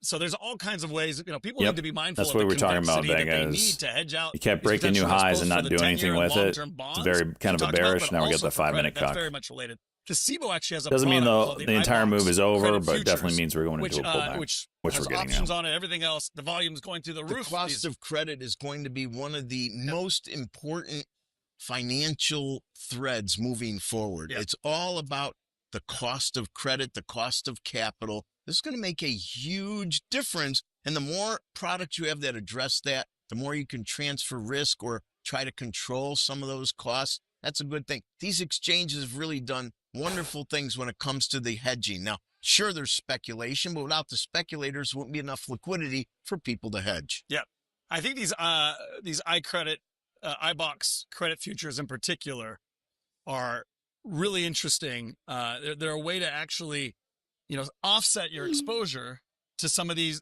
So there's all kinds of ways. People Yep. need to be mindful That's of what the we were talking about, convexity that they Vegas. need to hedge out. You kept these breaking new potential risks, highs both and for not the doing 10-year anything and with it. long-term It's bonds, very we kind of a talked about, bearish. but Now we get also the for 5 credit. minute That's cuck. very much related. Cebo actually has a Doesn't mean product called the entire move is over, Credit but definitely Futures, means we're going into a pullback, which which has we're getting options now. on it, everything else. The volume's going through the The roof. cost of credit is going to be one of the most important financial threads moving forward. Yep. It's all about the cost of credit, the cost of capital. This is going to make a huge difference. And the more products you have that address that, the more you can transfer risk or try to control some of those costs. That's a good thing. These exchanges have really done wonderful things when it comes to the hedging. Now, sure, there's speculation, but without the speculators, there wouldn't be enough liquidity for people to hedge. Yeah. I think these iCredit, iBox credit futures in particular are really interesting. They're a way to actually, offset your exposure to some of these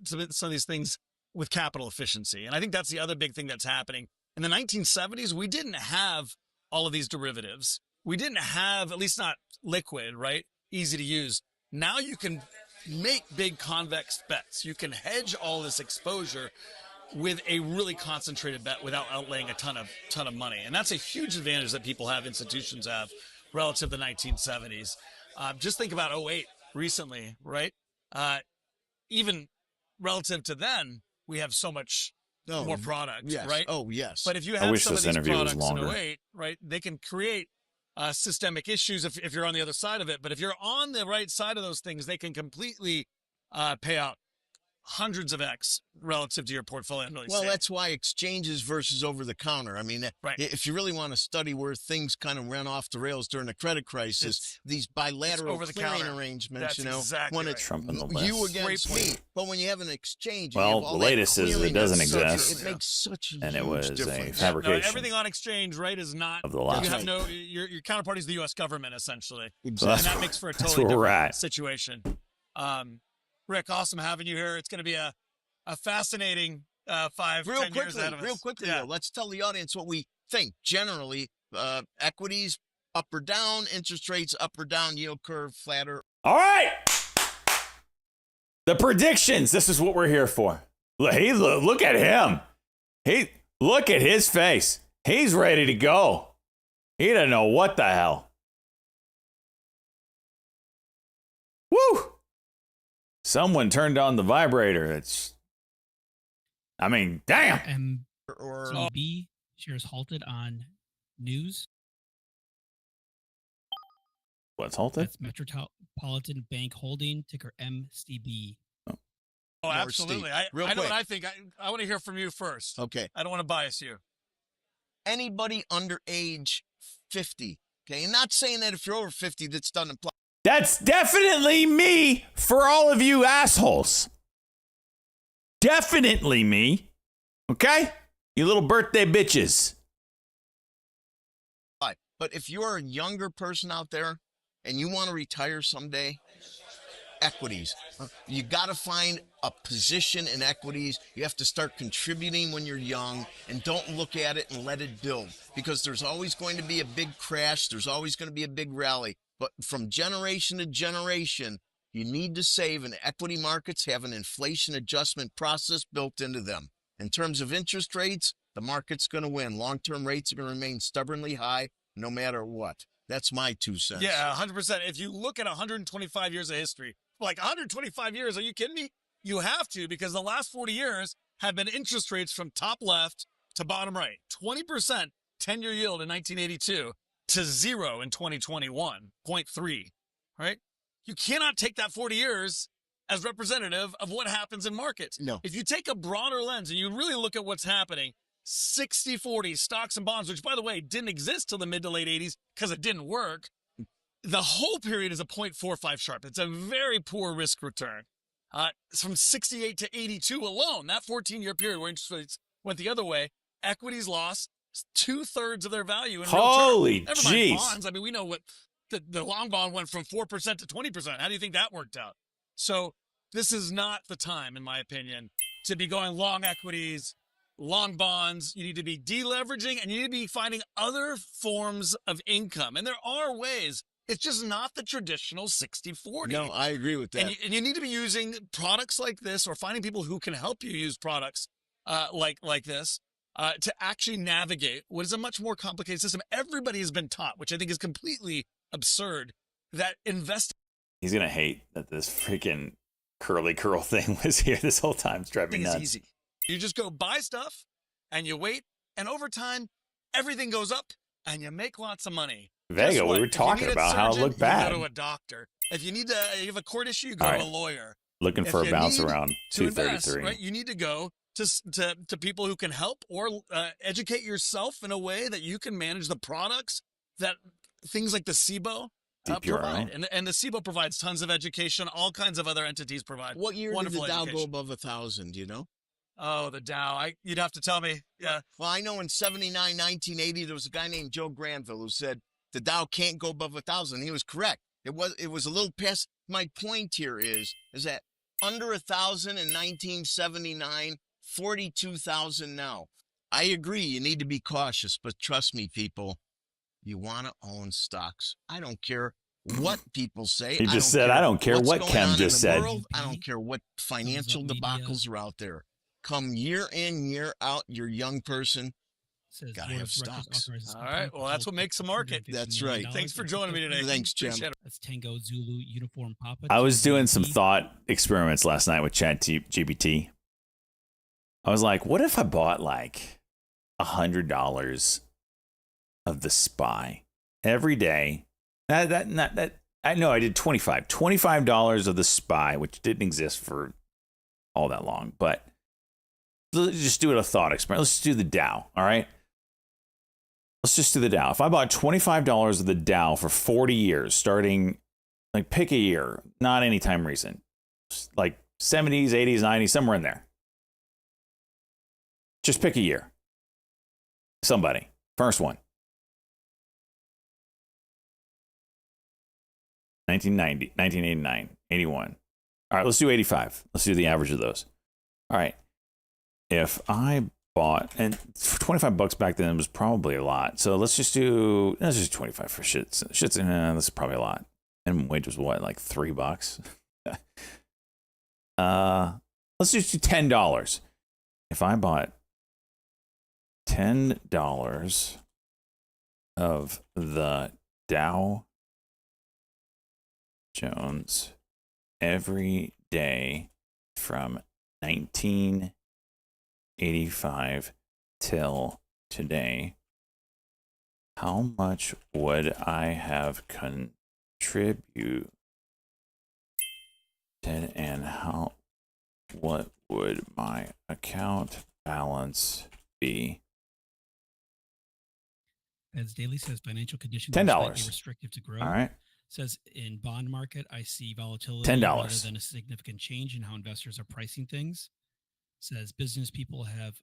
things with capital efficiency. And I think that's the other big thing that's happening. In the 1970s, we didn't have all of these derivatives. We didn't have, at least not liquid, right? Easy to use. Now you can make big convex bets. You can hedge all this exposure with a really concentrated bet without outlaying a ton of money. And that's a huge advantage that people have, institutions have, relative to the 1970s. Just think about 08 recently, right? Even relative to then, we have so much more product, yes. right? Oh, yes. But if you I have wish some of this these interview was products in longer. 08, right, they can create systemic issues if you're on the other side of it. But if you're on the right side of those things, they can completely pay out hundreds of X relative to your portfolio. And really Well, save. that's why exchanges versus over the counter. I mean, Right. if you really want to study where things kind of ran off the rails during the credit crisis, these bilateral over the clearing counter. arrangements, That's exactly when right. it's Trump in the you list. against Great me. point. But when you have an exchange, Well, and you have the all that latest is it clearing doesn't and such, exist. It makes such a And it huge was a difference. fabrication. No, everything on exchange, right, is not. Of the last You have one. no. Your counterparty is the U.S. government, essentially, So that's, and that makes for a that's totally where we're different at. situation. Rick, awesome having you here. It's going to be a fascinating 5-10 years ahead of us. Real quickly, Yeah. though, let's tell the audience what we think. Generally, equities up or down, interest rates up or down, yield curve flatter. All right. The predictions. This is what we're here for. Look at him. Look at his face. He's ready to go. He doesn't know what the hell. Woo! Someone turned on the vibrator. Damn. MCB shares halted on news. What's halted? That's Metropolitan Bank Holding, ticker MCB. Oh, More absolutely. steep. Real I know quick. what I think. I want to hear from you first. Okay. I don't want to bias you. Anybody under age 50, okay? And not saying that if you're over 50, that's doesn't apply. That's definitely me for all of you assholes. Definitely me. Okay? You little birthday bitches. But if you're a younger person out there and you want to retire someday, equities. You got to find a position in equities. You have to start contributing when you're young and don't look at it and let it build, because there's always going to be a big crash. There's always going to be a big rally. But from generation to generation, you need to save, and equity markets have an inflation adjustment process built into them. In terms of interest rates, the market's going to win. Long-term rates are going to remain stubbornly high no matter what. That's my 2 cents. Yeah, 100%. If you look at 125 years of history, like 125 years, are you kidding me? You have to, because the last 40 years have been interest rates from top left to bottom right. 20% 10-year yield in 1982 to 0 in 2021, 0.3, right? You cannot take that 40 years as representative of what happens in markets. No. If you take a broader lens and you really look at what's happening, 60-40 stocks and bonds, which, by the way, didn't exist till the mid to late 80s because it didn't work. The whole period is a 0.45 sharp. It's a very poor risk return. It's from 68 to 82 alone, that 14-year period where interest rates went the other way, equities lost 2/3 of their value in real Holy terms. Never mind jeez. bonds. I mean, we know what the long bond went from 4% to 20%. How do you think that worked out? So this is not the time, in my opinion, to be going long equities, long bonds. You need to be deleveraging, and you need to be finding other forms of income. And there are ways. It's just not the traditional 60-40. No, I agree with that. And you need to be using products like this, or finding people who can help you use products like this to actually navigate what is a much more complicated system. Everybody has been taught, which I think is completely absurd, that investing. He's gonna hate that this freaking curly curl thing was here this whole time. It's driving me It's nuts. easy. You just go buy stuff and you wait, and over time, everything goes up and you make lots of money. Guess Vega, we what? were If you talking need a about how it surgeon, looked you bad. go to a doctor. If you have a court issue, you go All to right. a lawyer. Looking If for a you bounce need around to invest, 233. right? You need to go to people who can help, or educate yourself in a way that you can manage the products that things like the SIBO provide. And the SIBO provides tons of education. All kinds of other entities provide. What year did wonderful the Dow go education. above 1,000? You know? Oh, the Dow. You'd have to tell me. Yeah. Well, I know in 79, 1980, there was a guy named Joe Granville who said the Dow can't go above 1,000. He was correct. It was a little past. My point here is that under 1,000 in 1979, 42,000 now. I agree. You need to be cautious, but trust me, people, you want to own stocks. I don't care what people say. He just said, I don't care what's what going Kem on in just the said. world. I don't care what financial debacles are out there. Come year in, year out, you're a young person. Says Gotta Board have of Directors stocks. authorizes All right. Well, that's what makes the market. That's $150 million right. Thanks for in joining me today. Thanks, Jim. Appreciate it. That's Tango Zulu Uniform Papa. I was doing some 250. thought experiments last night with GPT. I was like, what if I bought like $100 of the SPY every day? I know I did $25 of the SPY, which didn't exist for all that long, but let's just do it a thought experiment. Let's just do the Dow. All right. Let's just do the Dow. If I bought $25 of the Dow for 40 years, starting, like, pick a year, not anytime recent, like 70s, 80s, 90s, somewhere in there. Just pick a year. Somebody. First one. 1990, 1989, 81. All right, let's do 85. Let's do the average of those. All right. If I bought, and for $25 back then, it was probably a lot. So let's just do 25 for shits. This is probably a lot. Minimum wage was what, like $3? Let's just do $10. If I bought $10 of the Dow Jones every day from 1985 till today, how much would I have contributed, and what would my account balance be? As Daily says, financial conditions $10. are slightly restrictive to growth. All right. Says in bond market, I see volatility $10. rather than a significant change in how investors are pricing things. Says business people have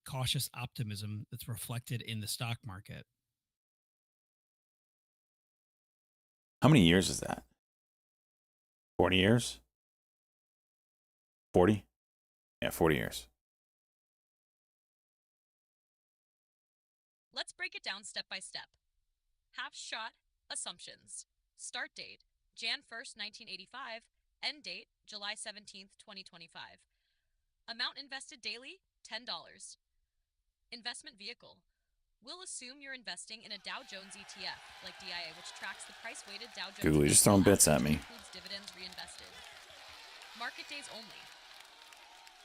cautious optimism that's reflected in the stock market. How many years is that? 40 years? 40? Yeah, 40 years. Let's break it down step by step. Half shot assumptions. Start date, Jan 1st, 1985. End date, July 17th, 2025. Amount invested daily, $10. Investment vehicle. We'll assume you're investing in a Dow Jones ETF, like DIA, which tracks the price-weighted Dow Jones. Google, you're just throwing bits at me. Includes dividends reinvested. Market days only.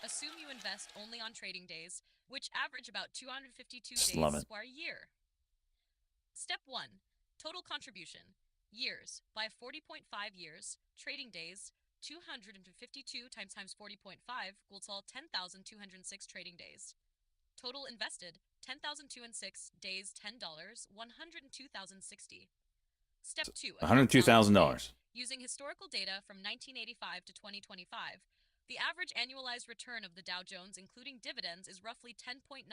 Assume you invest only on trading days, which average about 252 Just days love it. for a year. Step 1. Total contribution. Years. By 40.5 years. Trading days. 252 times 40.5 equals all 10,206 trading days. Total invested. 10,206 days, $10, 102,060. Step 2. $102,000. Using historical data from 1985 to 2025, the average annualized return of the Dow Jones, including dividends, is roughly 10.9%.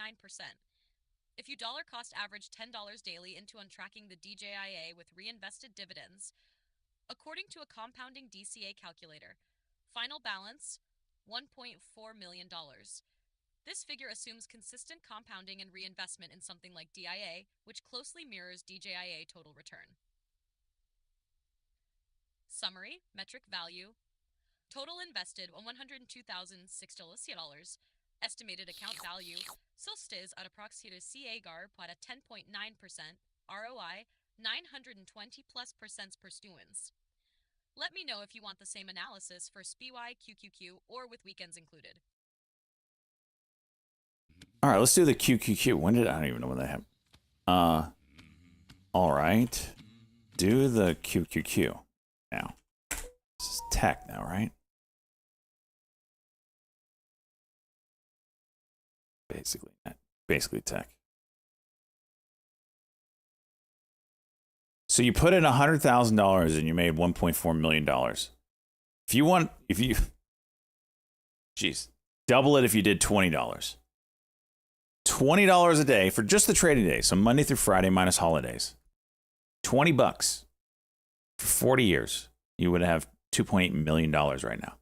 If you dollar cost average $10 daily into tracking the DJIA with reinvested dividends, according to a compounding DCA calculator, final balance, $1.4 million. This figure assumes consistent compounding and reinvestment in something like DIA, which closely mirrors DJIA total return. Summary, metric value. Total invested $102,006. Estimated account value. Solstice at approximately CAGR para 10.9%. ROI 920+% per students. Let me know if you want the same analysis for SPY, QQQ, or with weekends included. All right, let's do the QQQ. When did I don't even know when that happened. All right, do the QQQ now. This is tech now, right? Basically tech. So you put in $100,000 and you made $1.4 million. Double it if you did $20. $20 a day for just the trading day. So Monday through Friday minus holidays. $20 for 40 years. You would have $2.8 million right now.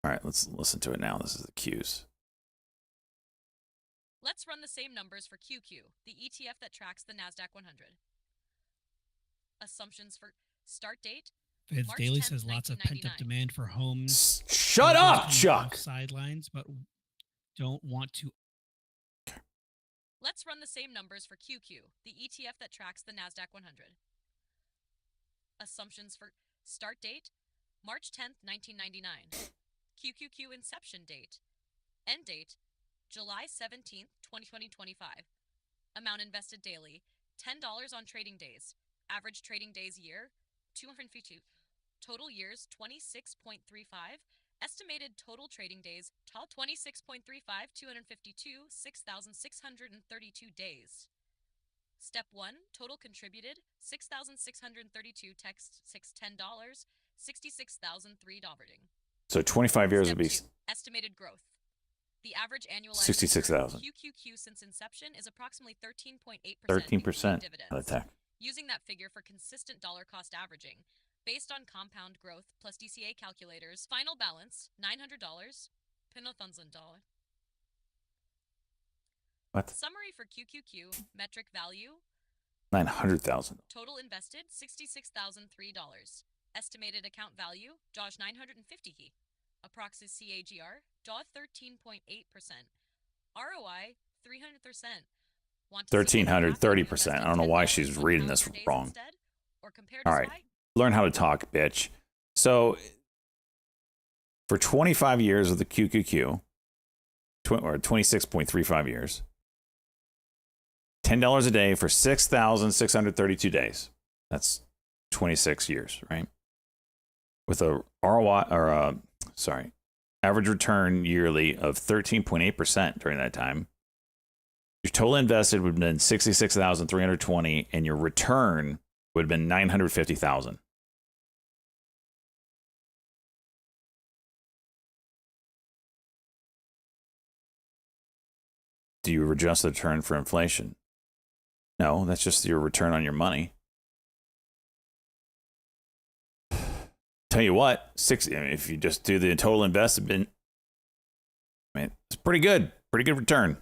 All right, let's listen to it now. This is the Qs. Let's run the same numbers for QQ, the ETF that tracks the NASDAQ 100. Assumptions for start date. Feds March Daily 10th, says lots of pent-up 1999. demand for homes. Shut up, Coming Chuck. off sidelines, but don't want to. Let's run the same numbers for QQ, the ETF that tracks the NASDAQ 100. Assumptions for start date. March 10th, 1999. QQQ inception date. End date. July 17th, 2025. Amount invested daily, $10 on trading days. Average trading days year, 252. Total years, 26.35. Estimated total trading days, 26.35, 252, 6,632 days. Step 1, total contributed, 6,632 text, $10, 66,003 dollars. So 25 years would be Step 2, estimated growth. The average annualized 66,000. QQQ since inception is approximately 13.8%. 13% dividends. of the tech. Using that figure for consistent dollar cost averaging, based on compound growth plus DCA calculators, final balance $900. $1,000. What? Summary for QQQ, metric value. 900,000. Total invested $66,003. Estimated account value, Josh 950. Approximate CAGR, 13.8%. ROI, 300%. 1,330%. I don't know why she's reading this wrong. All right. Learn how to talk, bitch. So for 25 years of the QQQ, or 26.35 years, $10 a day for 6,632 days. That's 26 years, right? With a ROI, or average return yearly of 13.8% during that time. Your total invested would have been 66,320, and your return would have been 950,000. Do you adjust the return for inflation? No, that's just your return on your money. Tell you what, if you just do the total investment, I mean, it's pretty good return.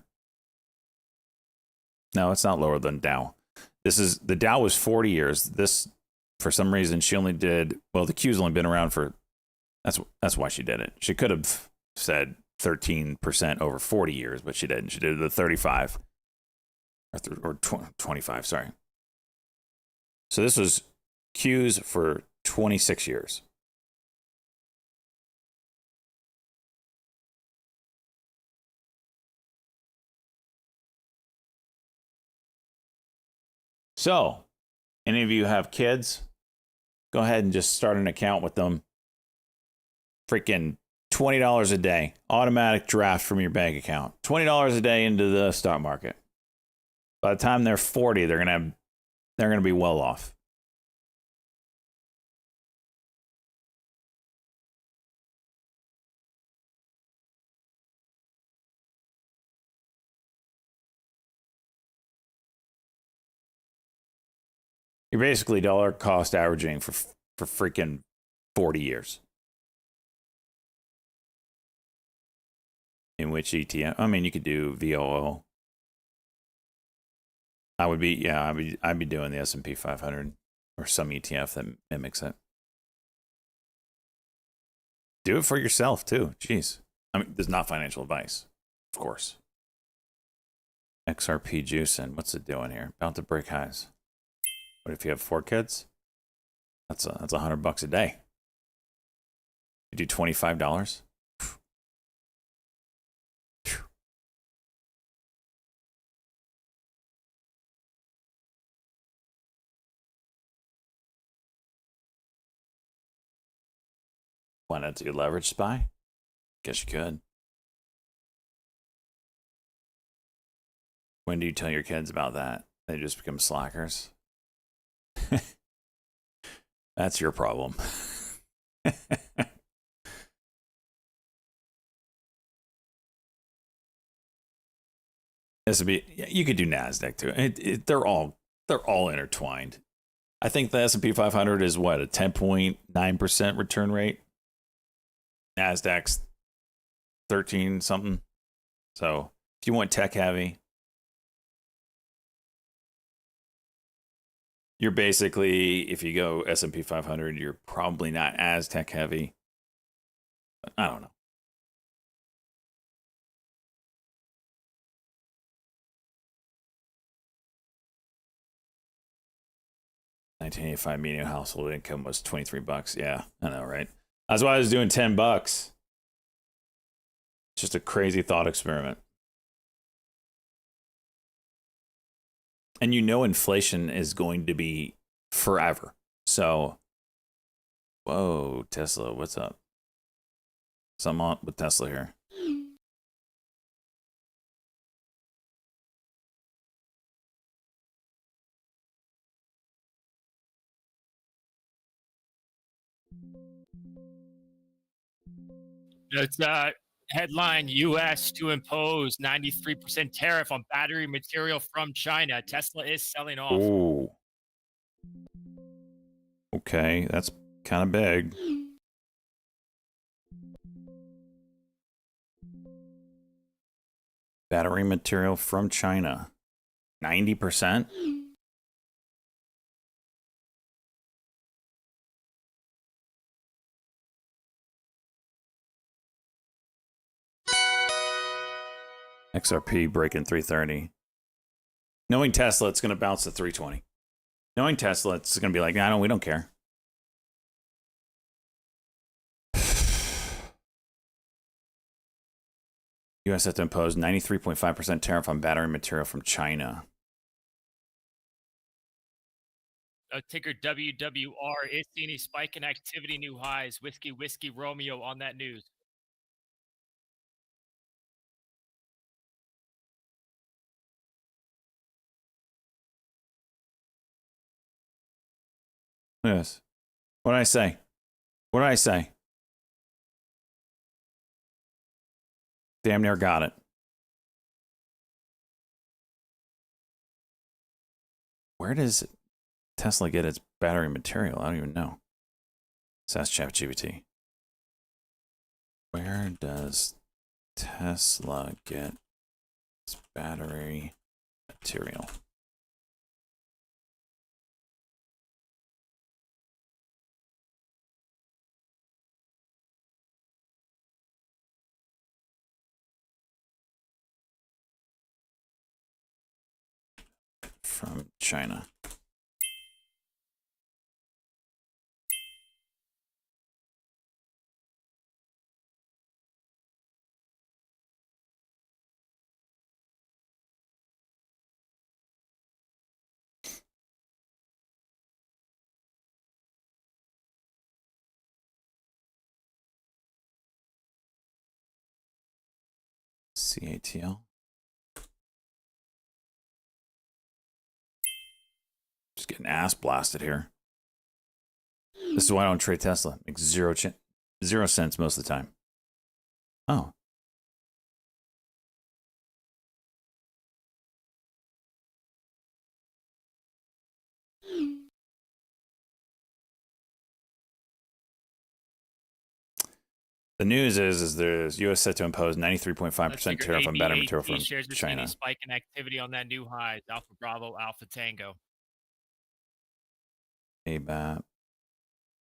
No, it's not lower than Dow. The Dow was 40 years. This, for some reason, she only did, well, the Q's only been around for, that's why she did it. She could have said 13% over 40 years, but she didn't. She did the 35 or 25, sorry. So this was Q's for 26 years. So, any of you have kids? Go ahead and just start an account with them. Freaking $20 a day, automatic draft from your bank account. $20 a day into the stock market. By the time they're 40, they're gonna be well off. You're basically dollar cost averaging for freaking 40 years. In which ETF? I mean, you could do VOO. I'd be doing the S&P 500 or some ETF that mimics it. Do it for yourself too. Jeez. I mean, this is not financial advice, of course. XRP juicing. What's it doing here? About to break highs. What if you have 4 kids? That's $100 a day. You do $25. Why not do leverage spy? Guess you could. When do you tell your kids about that? They just become slackers. That's your problem. You could do Nasdaq too. They're all intertwined. I think the S&P 500 is what, a 10.9% return rate. Nasdaq's 13 something. So if you want tech heavy, you're basically, if you go S&P 500, you're probably not as tech heavy. But I don't know. $1985 median household income was $23. Yeah, I know, right? That's why I was doing $10. It's just a crazy thought experiment. And you know inflation is going to be forever. So, whoa, Tesla, what's up? Something on with Tesla here. It's headline: U.S. to impose 93% tariff on battery material from China. Tesla is selling off. Ooh. Okay, that's kind of big. Battery material from China. 90%? XRP breaking 330. Knowing Tesla, it's going to bounce to 320. Knowing Tesla, it's going to be like, we don't care. U.S. has to impose 93.5% tariff on battery material from China. Ticker WWR is seeing a spike in activity, new highs. Whiskey Romeo on that news. Yes. What did I say? What did I say? Damn near got it. Where does Tesla get its battery material? I don't even know. Let's ask ChatGPT. Where does Tesla get its battery material? From China. CATL. Just getting ass blasted here. This is why I don't trade Tesla. Makes 0 cents most of the time. Oh. The news is the U.S. set to impose 93.5% tariff on battery material from shares are seeing China. a spike in activity on that new high. Alpha Bravo, Alpha Tango. ABAT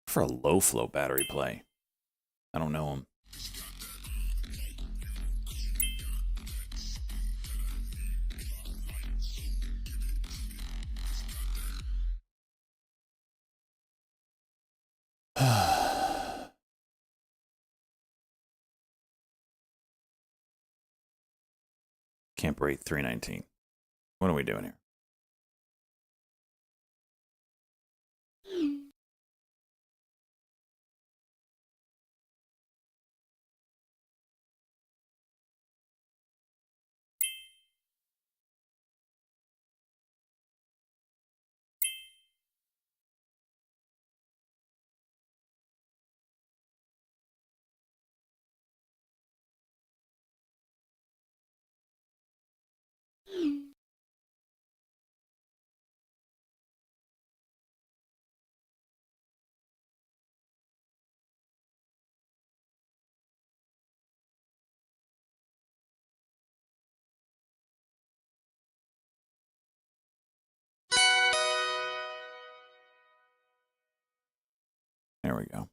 for a low flow battery play. I don't know him. Can't break 319. What are we doing here? There we go.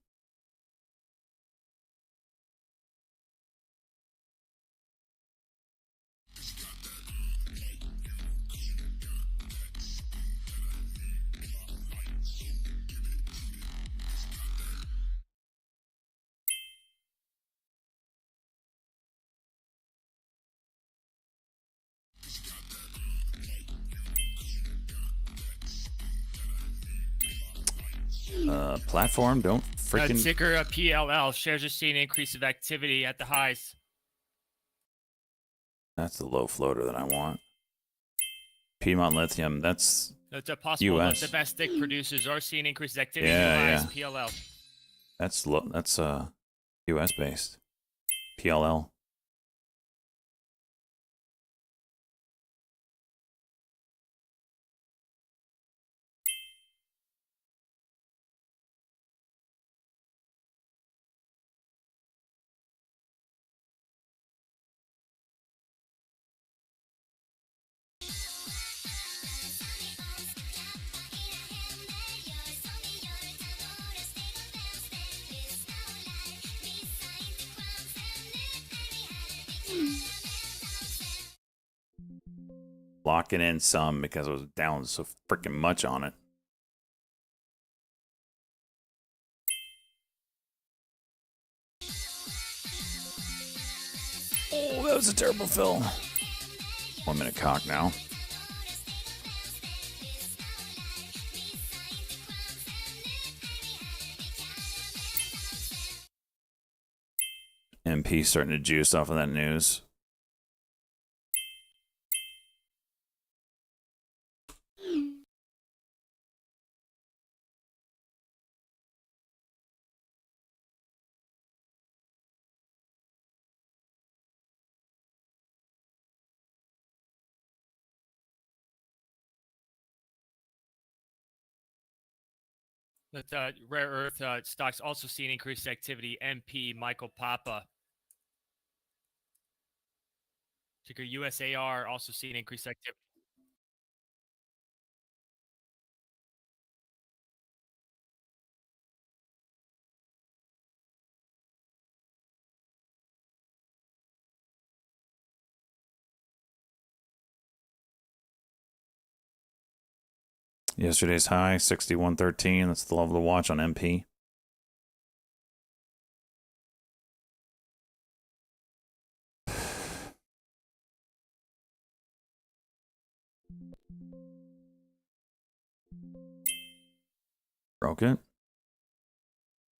Platform, don't freaking... Ticker PLL. Shares are seeing an increase of activity at the highs. That's the low floater that I want. Piedmont Lithium, that's It's a possible US. that domestic producers are seeing increased activity Yeah, at the highs. PLL. That's US based. PLL. Locking in some because I was down so freaking much on it. Oh, that was a terrible fill. 1 minute cock now. MP starting to juice off of that news. That rare earth stocks also seeing increased activity. MP Michael Papa. Ticker USAR also seeing increased activity. Yesterday's high, 61.13. That's the level to watch on MP. Broke it.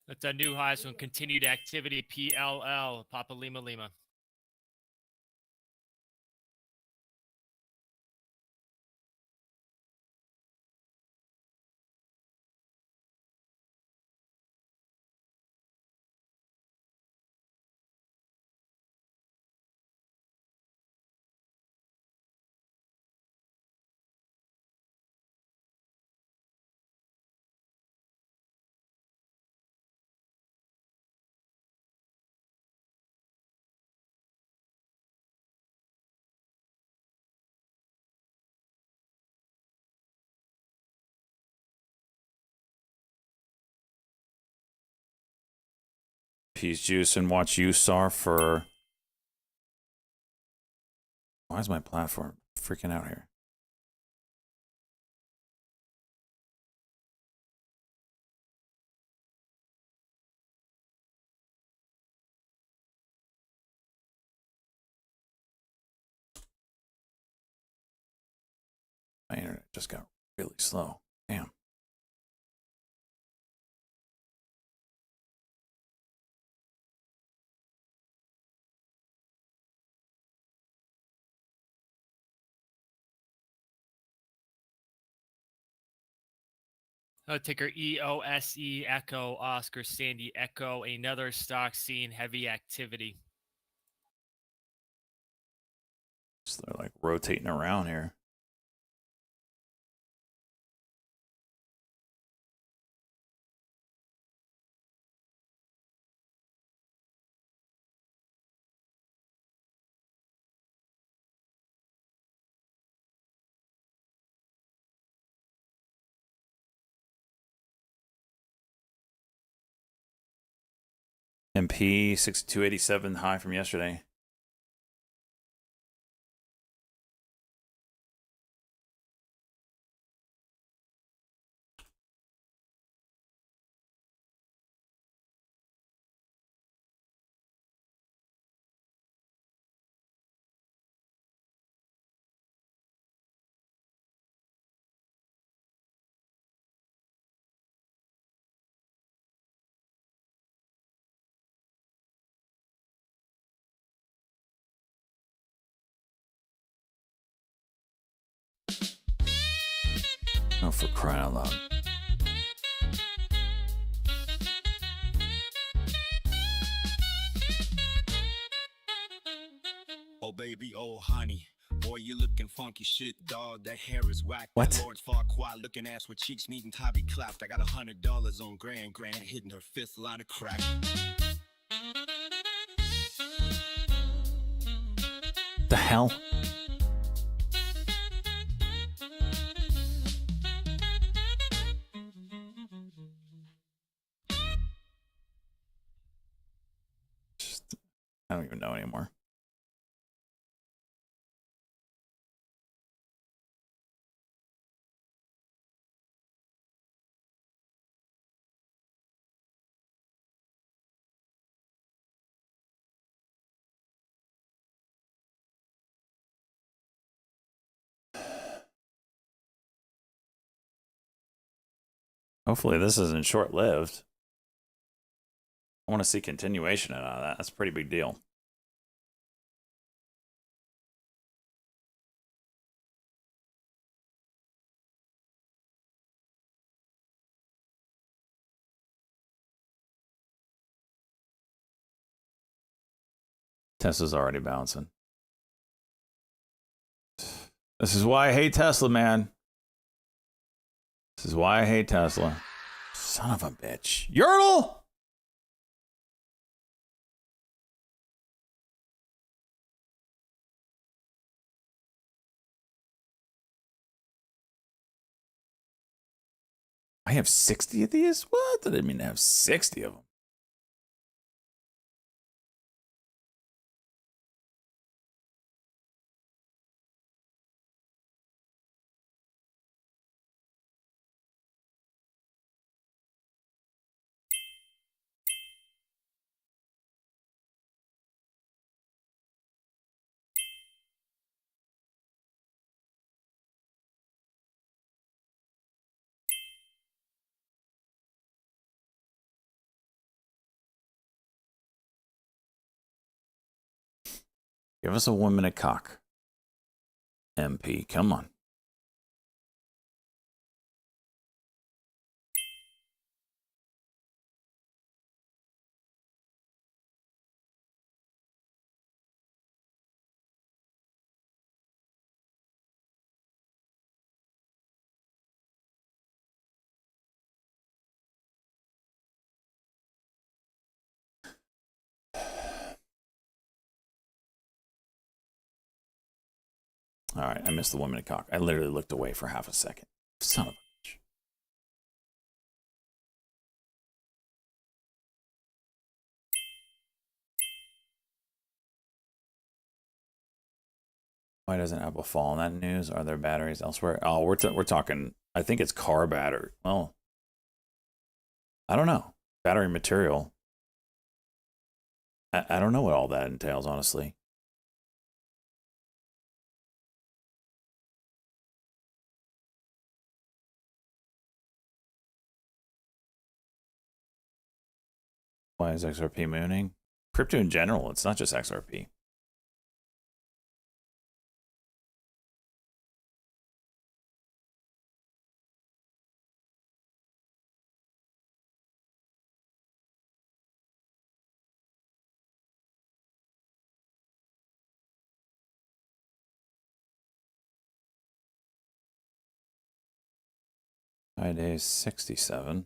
That's a new highs from continued activity. PLL Papa Lima Lima. Peas juice and watch USAR for. Why is my platform freaking out here? My internet just got really slow. Damn. Ticker EOSE Echo Oscar Sandy Echo, another stock seeing heavy activity. So they're like rotating around here. MP 6287 high from yesterday. Oh, for crying out loud. Oh baby, oh honey, boy you looking funky shit, dog. That hair is whack. What? That Lord's far quiet looking ass with cheeks needing to be clapped. I got $100 on Grand hitting her fifth line of crack. The hell? I don't even know anymore. Hopefully this isn't short-lived. I want to see continuation out of that. That's a pretty big deal. Tesla's already bouncing. This is why I hate Tesla, man. This is why I hate Tesla. Son of a bitch. Yertle! I have 60 of these? What? I didn't mean to have 60 of them. Give us a 1 minute cock. MP, come on. All right, I missed the 1 minute cock. I literally looked away for half a second. Son of a bitch. Why doesn't Apple fall in that news? Are there batteries elsewhere? Oh, we're talking. I think it's car battery. Well, I don't know. Battery material. I don't know what all that entails, honestly. Why is XRP mooning? Crypto in general. It's not just XRP. High day is 67.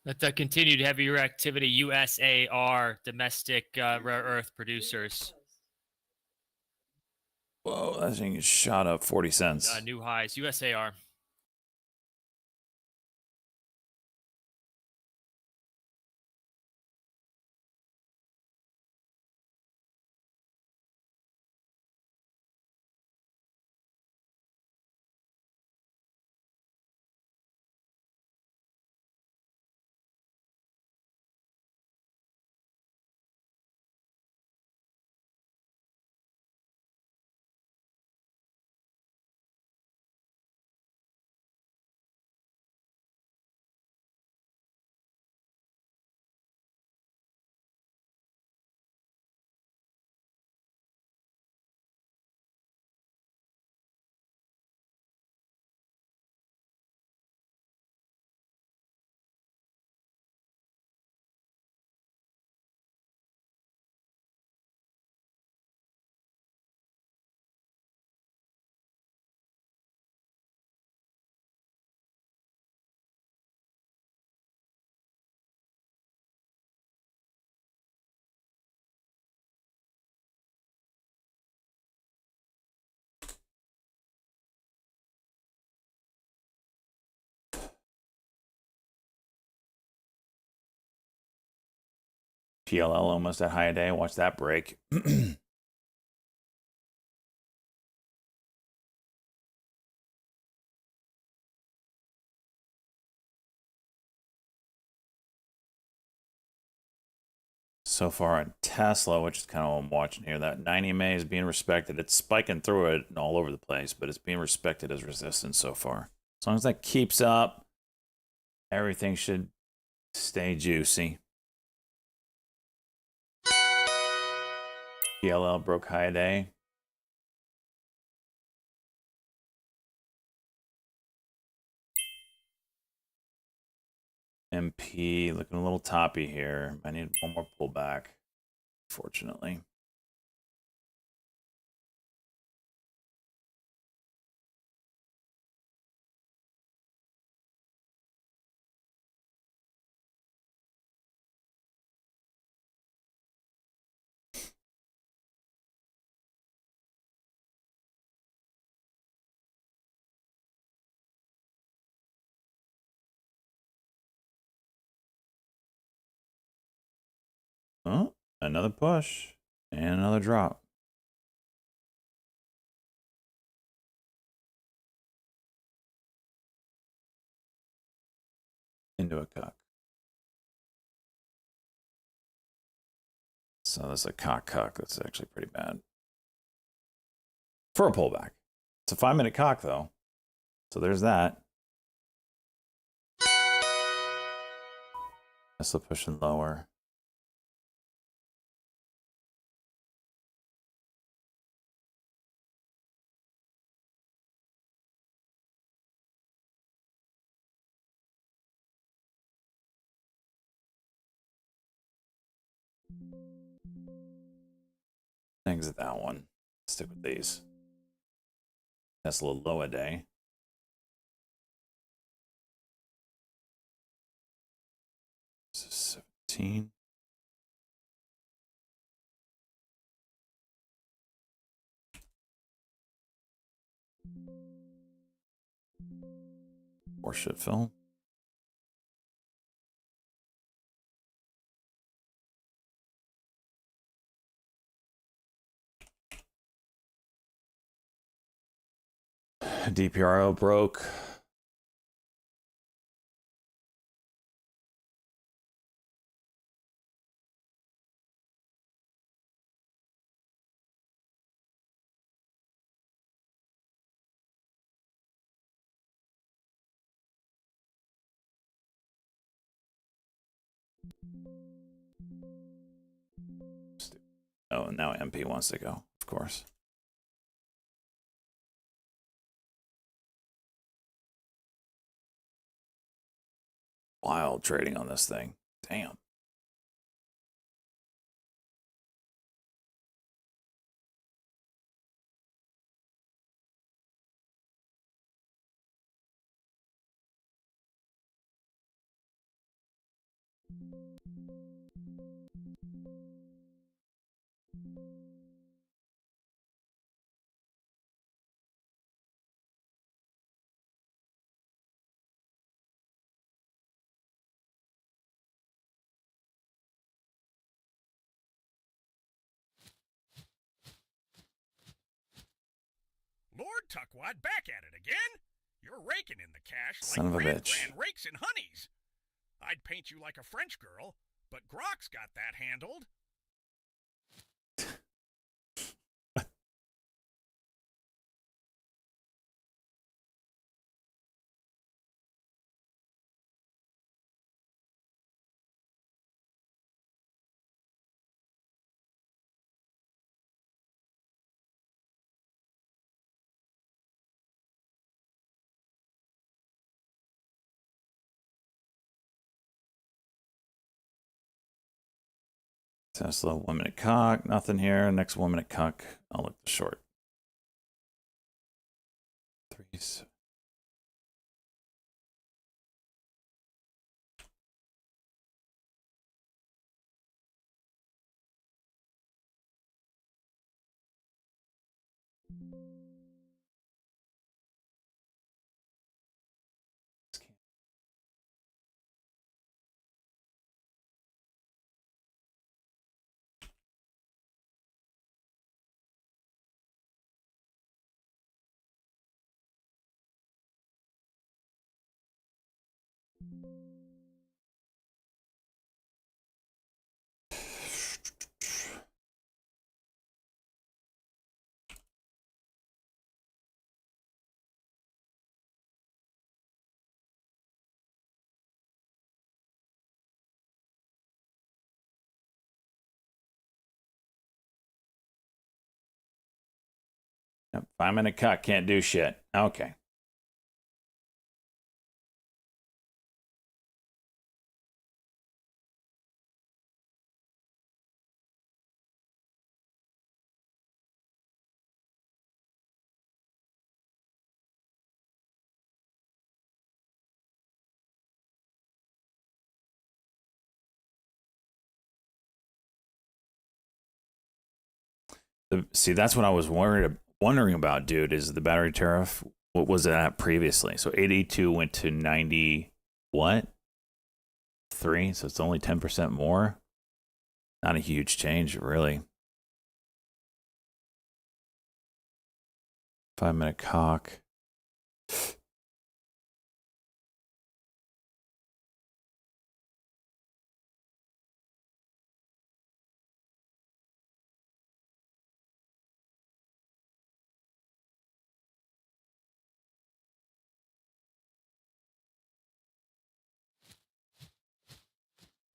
With the continued heavier activity, USAR, domestic rare earth producers. Whoa, that thing shot up 40 cents. New highs, USAR. PLL almost at high a day. Watch that break. So far on Tesla, which is kind of what I'm watching here, that 90 MA is being respected. It's spiking through it and all over the place, but it's being respected as resistance so far. As long as that keeps up, everything should stay juicy. PLL broke high a day. MP looking a little toppy here. I need one more pullback, fortunately. Oh, another push and another drop. Into a cuck. So that's a cock cuck. That's actually pretty bad. For a pullback. It's a 5-minute cock though. So there's that. Tesla pushing lower. Exit that one. Stick with these. Tesla low a day. This is 17. Or should fill. DPRO broke. Oh, and now MP wants to go, of course. Wild trading on this thing. Damn. Lord Tuckwad back at it again? You're raking in the cash Son like of a Grand bitch. Grand rakes in honeys. I'd paint you like a French girl, but Grok's got that handled. Tesla, 1 minute cock, nothing here. Next 1 minute cock, I'll look the short. 3. Yep, 5 minute cut, can't do shit. Okay. See, that's what I was wondering about, dude, is the battery tariff. What was it at previously? So 82 went to 90, what? 3, so it's only 10% more. Not a huge change, really. 5 minute cock.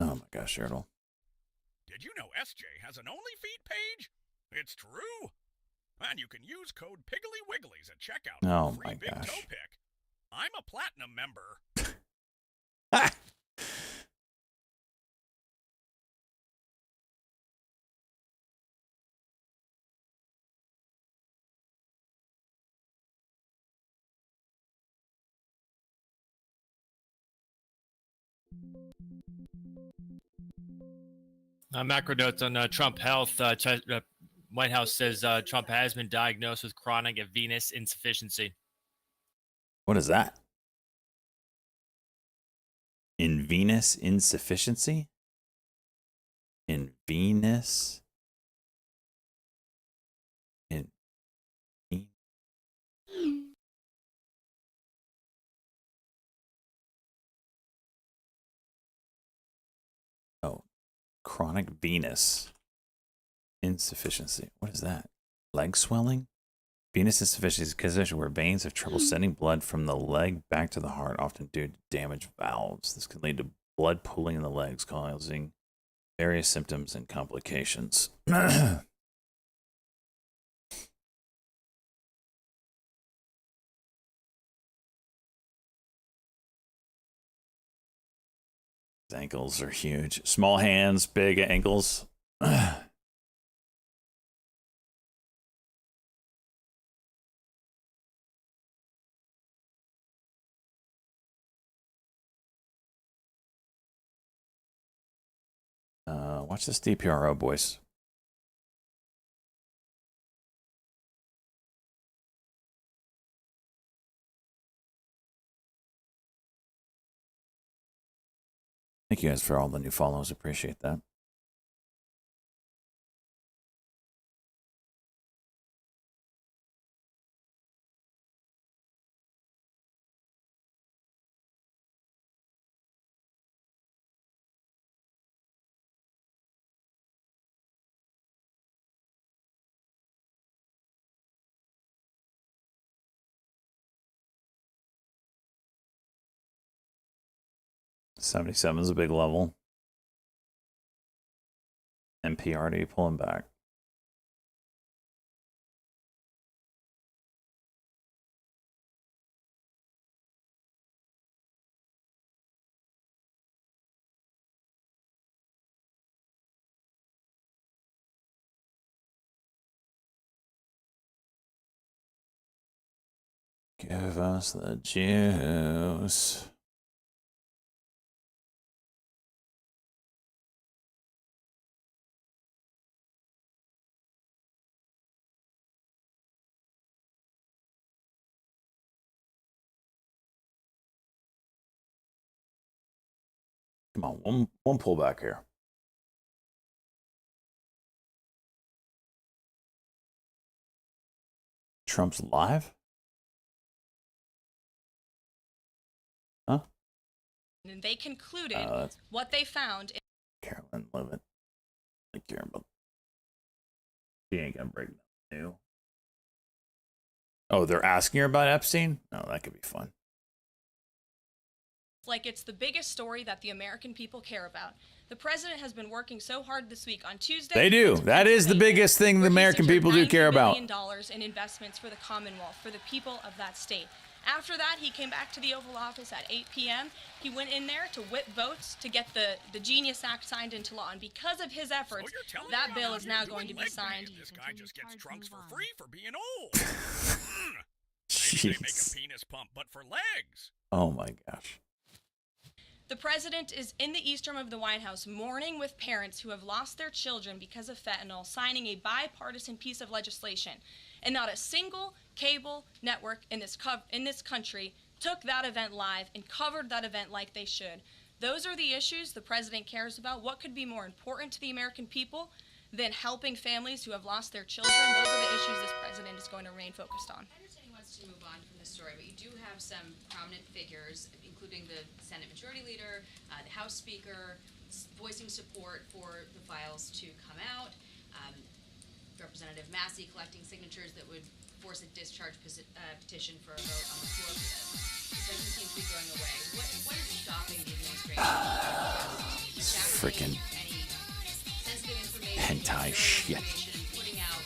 Oh my gosh, Ertl. Did you know SJ has an OnlyFeed page? It's true. And you can use code Piggly Wigglies at checkout for Oh a free my big gosh. toe pick. I'm a platinum member. Macro notes on Trump health. White House says Trump has been diagnosed with chronic venous insufficiency. What is that? In venous insufficiency? In venous? In chronic venous insufficiency. What is that? Leg swelling? Venous insufficiency is a condition where veins have trouble sending blood from the leg back to the heart, often due to damaged valves. This can lead to blood pooling in the legs, causing various symptoms and complications. His ankles are huge. Small hands, big ankles. Watch this DPRO, boys. Thank you guys for all the new follows. Appreciate that. $77 is a big level. NPRD pulling back. Give us the juice. Come on, one pullback here. Trump's live? Huh? And they concluded what they found. Carolyn Levitt. I care about. She ain't gonna break the new. Oh, they're asking her about Epstein? Oh, that could be fun. Like it's the biggest story that the American people care about. The president has been working so hard this week on Tuesday. They do. That is the biggest thing the American people do care about. $90 billion in investments for the Commonwealth, for the people of that state. After that, he came back to the Oval Office at 8 p.m. He went in there to whip votes to get the Genius Act signed into law. And because of his efforts, that bill is now going to be signed. This guy just gets trunks for free for being old. Jeez. They make a penis pump, but for legs. Oh my gosh. The president is in the East Room of the White House mourning with parents who have lost their children because of fentanyl, signing a bipartisan piece of legislation. And not a single cable network in this country took that event live and covered that event like they should. Those are the issues the president cares about. What could be more important to the American people than helping families who have lost their children? Those are the issues this president is going to remain focused on. I understand he wants to move on from this story, but you do have some prominent figures, including the Senate Majority Leader, the House Speaker, voicing support for the files to come out. Representative Massey collecting signatures that would force a discharge petition for a vote on the floor for this. It doesn't seem to be going away. What is stopping the administration Freaking any sensitive information, hentai shit. putting out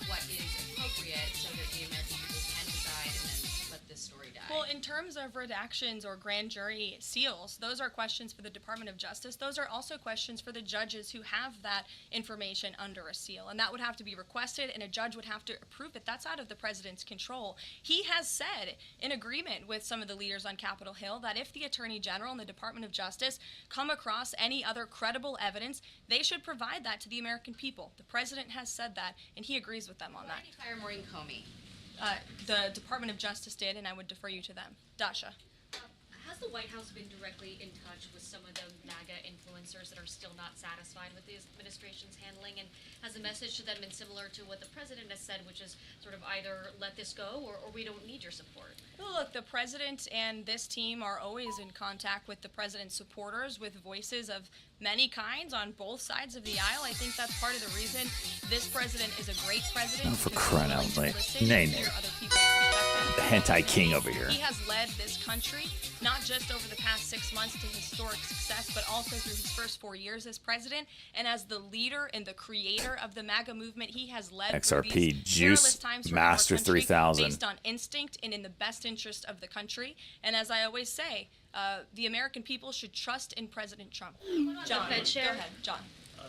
what is appropriate so that the American people can decide and then let this story die? Well, in terms of redactions or grand jury seals, those are questions for the Department of Justice. Those are also questions for the judges who have that information under a seal. And that would have to be requested, and a judge would have to approve it. That's out of the president's control. He has said, in agreement with some of the leaders on Capitol Hill, that if the Attorney General and the Department of Justice come across any other credible evidence, they should provide that to the American people. The president has said that, and he agrees with them on that. Why did you fire Maureen Comey? The Department of Justice did, and I would defer you to them. Dasha. Has the the White House been directly in touch with some of the MAGA influencers that are still not satisfied with the administration's handling? And has the message to them been similar to what the president has said, which is sort of either let this go or we don't need your support? Well, look, the president and this team are always in contact with the president's supporters, with voices of many kinds on both sides of the aisle. I think that's part of the reason this president is a great president. Oh, for crying out loud. Nay. The hentai king over here. He has led this country, not just over the past 6 months to historic success, but also through his first 4 years as president. And as the leader and the creator of the MAGA movement, he has led XRP Juice Master 3000 based on instinct and in the best interest of the country. And as I always say, the American people should trust in President Trump. John, go ahead, John.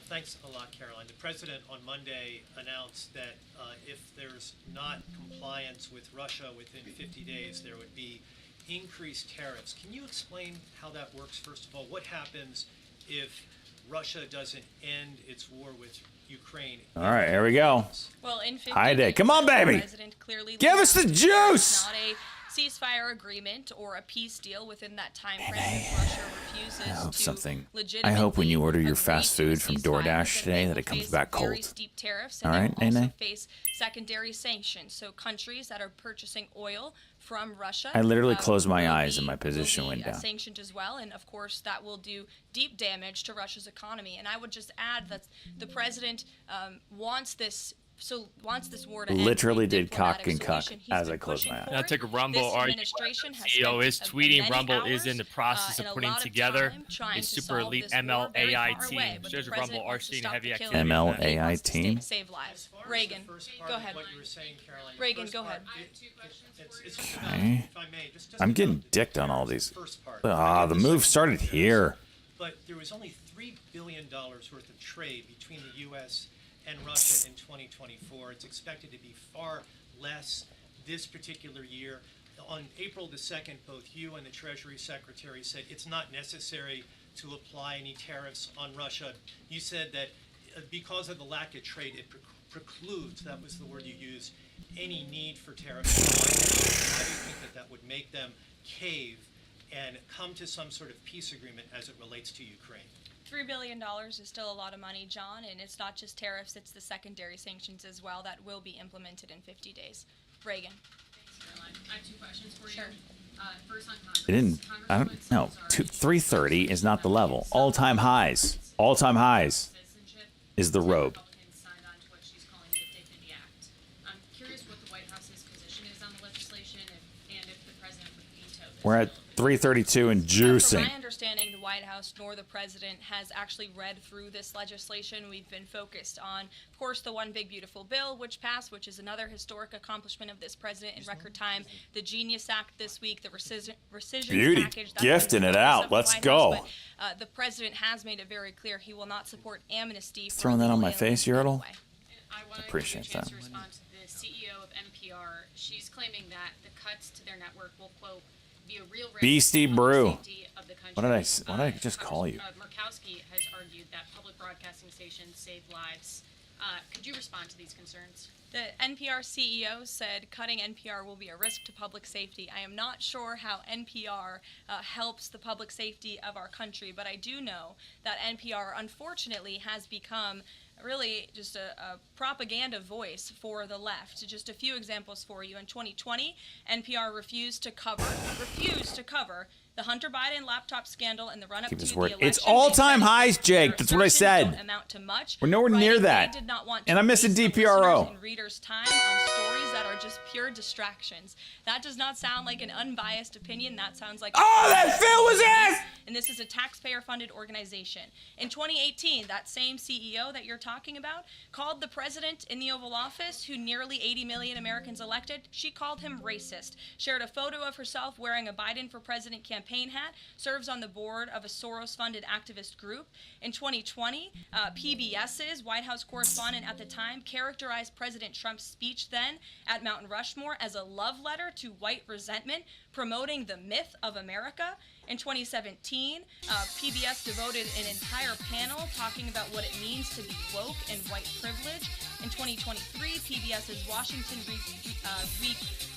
Thanks a lot, Caroline. The president on Monday announced that if there's not compliance with Russia within 50 days, there would be increased tariffs. Can you explain how that works, first of all? What happens if Russia doesn't end its war with Ukraine? All right, here we go. Well, in 50 Hi, Day. days, Come on, the baby. president clearly Give laid us the out juice. Not a ceasefire agreement or a peace deal within that time frame. If Russia refuses I hope to something. I legitimately hope when you order your agree fast to a food from ceasefire, DoorDash today then that they it comes will back face very cold. steep tariffs, All and right, they will also Nene? face secondary sanctions. So countries that are purchasing oil from Russia. I literally closed my will eyes be- and my position will be, went down. Sanctioned as well, and of course that will do deep damage to Russia's economy. And I would just add that the president wants this war to end. Literally through did cock diplomatic and cuck solution. He's as been I closed pushing my eyes. forward. Now take a Rumble This argument. administration has CEO spent is tweeting many Rumble hours, is in the process and of a putting lot of together time trying a to super solve elite this war very MLAI far team. away, but Shows the a Rumble president are wants to seeing stop heavy the activity. killing. MLAI He wants to team? save lives. As Reagan, far as the first part go of ahead. What you were saying, Caroline, the Reagan, first go part, ahead. I have 2 questions. It's just about, Okay. if I may, just I'm about getting the dicked on all tariffs, these. the first part. Ah, the move started here. But there was only $3 billion worth of trade between the U.S. and Russia in 2024. It's expected to be far less this particular year. On April the 2nd, both you and the Treasury Secretary said it's not necessary to apply any tariffs on Russia. You said that because of the lack of trade, it precludes, that was the word you used, any need for tariffs. Why do you think that that would make them cave and come to some sort of peace agreement as it relates to Ukraine? $3 billion is still a lot of money, John, and it's not just tariffs, it's the secondary sanctions as well that will be implemented in 50 days. Reagan. Thanks, Caroline. I have 2 questions for Sure. you. First on Congress. It didn't. I don't know. 330 is not the level. All-time highs. All-time highs is the robe. Republicans signed on to what she's calling the Dignity Act. I'm curious what the White House's position is on the legislation and if the president would veto this. We're at 332 and From juicing. my understanding, the White House nor the president has actually read through this legislation. We've been focused on, of course, the One Big Beautiful Bill, which passed, which is another historic accomplishment of this president in record time. The Genius Act this week, the rescission Beauty, package. that's gifting been it focused out. of the Let's White go. House, but, the president has made it very clear he will not support amnesty. for Throwing that on my illegal face, aliens. Yordle? I want to Appreciate give you a chance that. to respond to the CEO of NPR. She's claiming that the cuts to their network will, quote, be a real risk Beastie to the Brew. safety of the country. What did I just call you? Murkowski has argued that public broadcasting stations save lives. Could you respond to these concerns? The NPR CEO said cutting NPR will be a risk to public safety. I am not sure how NPR helps the public safety of our country, but I do know that NPR, unfortunately, has become really just a propaganda voice for the left. Just a few examples for you. In 2020, NPR refused to cover the Hunter Biden laptop scandal and the run-up to Keep his the word. election. It's all-time They said highs, Jake. their That's what I assertions said. don't amount to much. We're nowhere near Writing that. They did not want to And I'm missing waste the DPRO. listeners' and readers' time on stories that are just pure distractions. That does not sound like an unbiased opinion. That sounds like that Phil was it! And this is a taxpayer-funded organization. In 2018, that same CEO that you're talking about called the president in the Oval Office, who nearly 80 million Americans elected, she called him racist. Shared a photo of herself wearing a Biden for President campaign hat, serves on the board of a Soros-funded activist group. In 2020, PBS's White House correspondent at the time characterized President Trump's speech then at Mount Rushmore as a love letter to white resentment, promoting the myth of America. In 2017, PBS devoted an entire panel talking about what it means to be woke and white privilege. In 2023, PBS's Washington Week